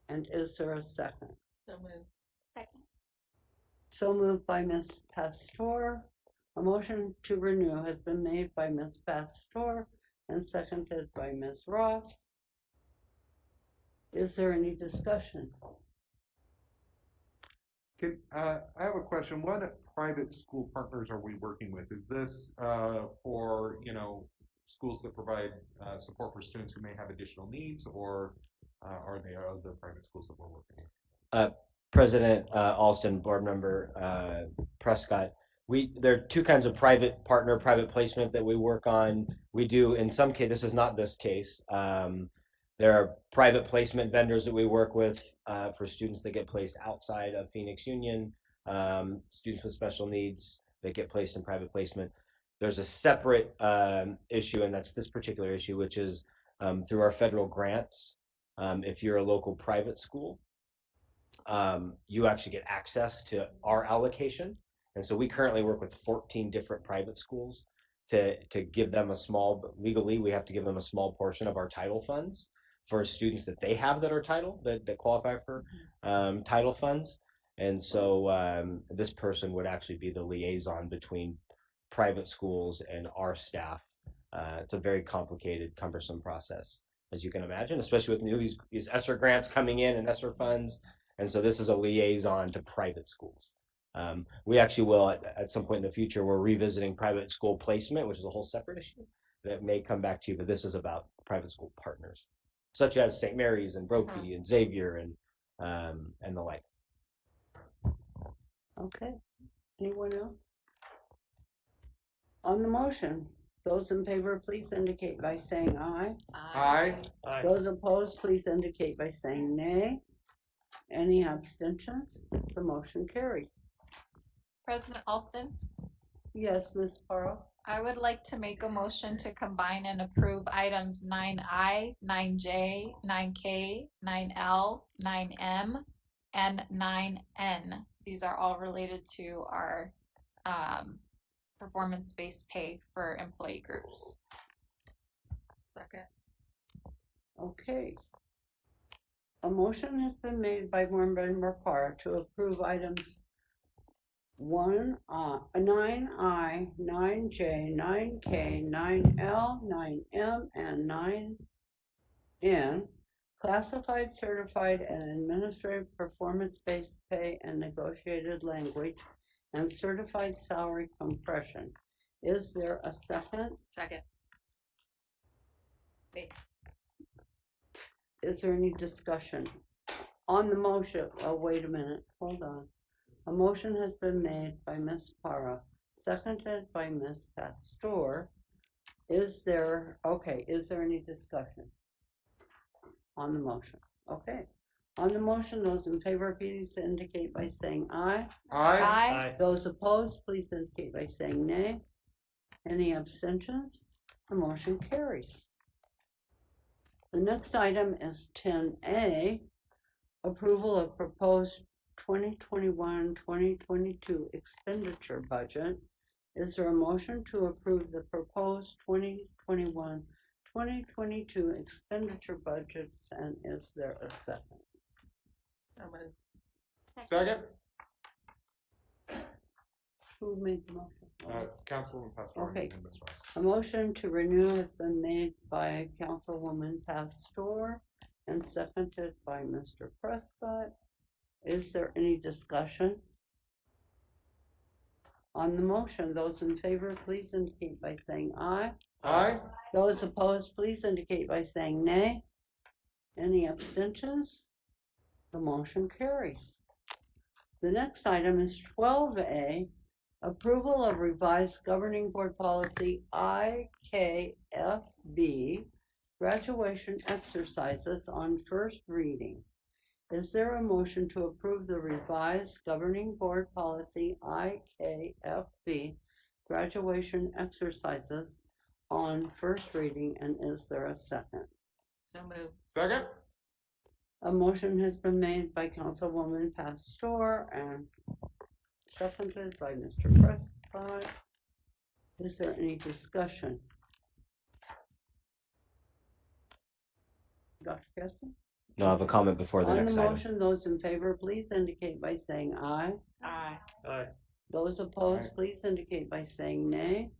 And is there a second? So moved. Second. So moved by Ms. Pastor. A motion to renew has been made by Ms. Pastor and seconded by Ms. Ross. Is there any discussion? I have a question. What private school partners are we working with? Is this for, schools that provide support for students who may have additional needs, or are they other private schools that we're working with? President Alston, board member Prescott, there are two kinds of private partner, private placement that we work on. We do, in some case, this is not this case. There are private placement vendors that we work with for students that get placed outside of Phoenix Union, students with special needs that get placed in private placement. There's a separate issue, and that's this particular issue, which is through our federal grants. If you're a local private school, you actually get access to our allocation. And so we currently work with 14 different private schools to give them legally, we have to give them a small portion of our title funds for students that they have that are that qualify for title funds. And so this person would actually be the liaison between private schools and our staff. It's a very complicated, cumbersome process, as you can imagine, especially with these ESSER grants coming in and ESSER funds. And so this is a liaison to private schools. We actually will, at some point in the future, we're revisiting private school placement, which is a whole separate issue that may come back to you, but this is about private school partners, such as St. Mary's and Brophy and Xavier and the like. Okay. Anyone else? On the motion, those in favor, please indicate by saying aye. Aye. Aye. Those opposed, please indicate by saying nay. Any abstentions? The motion carries. President Alston, Yes, Ms. Parra. I would like to make a motion to combine and approve items 9I, 9J, 9K, 9L, 9M, and 9N. These are all related to our performance-based pay for employee groups. Second. Okay. A motion has been made by Board Member Parra to approve items 9I, 9J, 9K, 9L, 9M, and 9N, classified, certified, and administrative performance-based pay and negotiated language, and certified salary compression. Is there a second? Second. Is there any discussion on the motion? Oh, wait a minute, hold on. A motion has been made by Ms. Parra, seconded by Ms. Pastor. Is there any discussion on the motion? Okay. On the motion, those in favor, please indicate by saying aye. Aye. Aye. Those opposed, please indicate by saying nay. Any abstentions? The motion carries. The next item is 10A, approval of proposed 2021-2022 expenditure budget. Is there a motion to approve the proposed 2021-2022 expenditure budgets, and is there a second? Second. Who made the motion? Councilwoman Pastor. Okay. And Ms. Ross. A motion to renew has been made by Councilwoman Pastor and seconded by Mr. Prescott. Is there any discussion on the motion? Those in favor, please indicate by saying aye. Aye. Those opposed, please indicate by saying nay. Any abstentions? The motion carries. The next item is 12A, approval of revised governing board policy IKFB, graduation exercises on first reading. Is there a motion to approve the revised governing board policy IKFB, graduation exercises on first reading, and is there a second? So moved. Second? A motion has been made by Councilwoman Pastor and seconded by Mr. Prescott. Is there any discussion? Dr. Keston? No, I have a comment before the On next the item. motion, those in favor, please indicate by saying aye. Aye. Aye. Those opposed, please indicate by saying nay.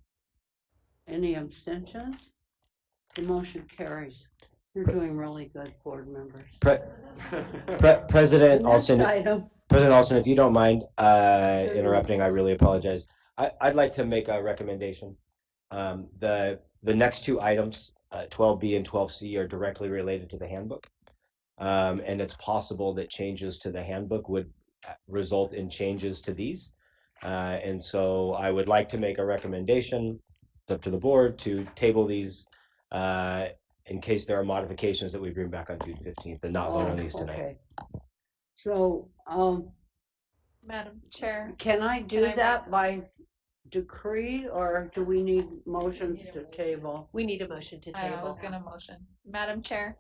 Any abstentions? The motion carries. You're doing really good, board members. President The next Alston, item. President Alston, if you don't mind interrupting, I really apologize. I'd like to make a recommendation. The next two items, 12B and 12C, are directly related to the handbook. And it's possible that changes to the handbook would result in changes to these. And so I would like to make a recommendation, it's up to the board, to table these in case there are modifications that we bring back on June 15th and not vote on these tonight. Okay. So, Madam Chair. can I do that by decree, or do we need motions to table? We need a motion to table. I was gonna motion. Madam Chair,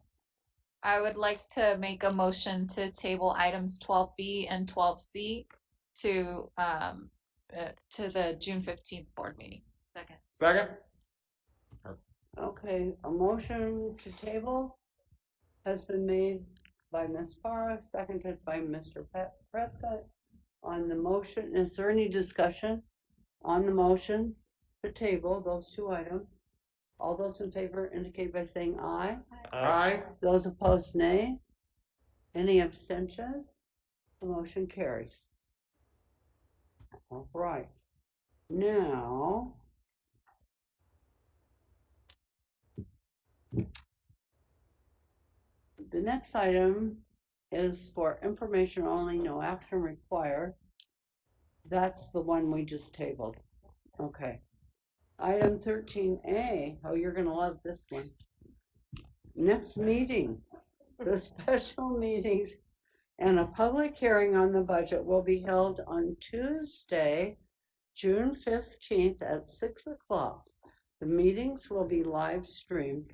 I would like to make a motion to table items 12B and 12C to the June 15th board meeting. Second. Second? Okay, a motion to table has been made by Ms. Parra, seconded by Mr. Prescott. On the motion, is there any discussion on the motion to table those two items? All those in favor indicate by saying aye. Aye. Those opposed, nay. Any abstentions? The motion carries. All right. Now, the next item is for information only, no action required. That's the one we just tabled. Okay. Item 13A, oh, you're gonna love this one. Next meeting, the special meetings and a public hearing on the budget will be held on Tuesday, June 15th at 6 o'clock. The meetings will be live streamed.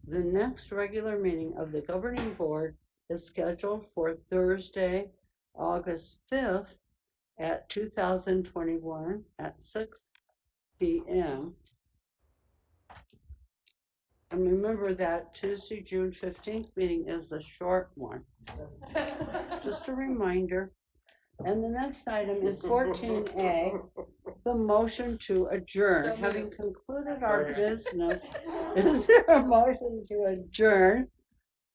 The next regular meeting of the governing board is scheduled for Thursday, August 5th at 2021 at 6 p.m. And remember that Tuesday, June 15th meeting is the short one. Just a reminder. And the next item is 14A, the motion to adjourn. Having concluded our business, is there a motion to adjourn?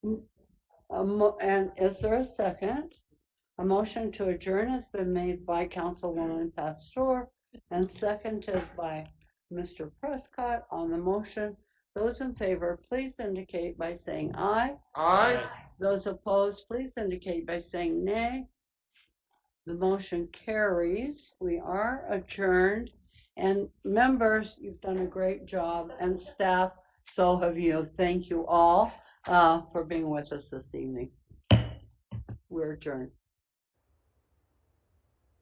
And is there a second? A motion to adjourn has been made by Councilwoman Pastor and seconded by Mr. Prescott. On the motion, those in favor, please indicate by saying aye. Aye. Those opposed, please indicate by saying nay. The motion carries. We are adjourned. And members, you've done a great job, and staff, so have you. Thank you all for being with us this evening. We're adjourned.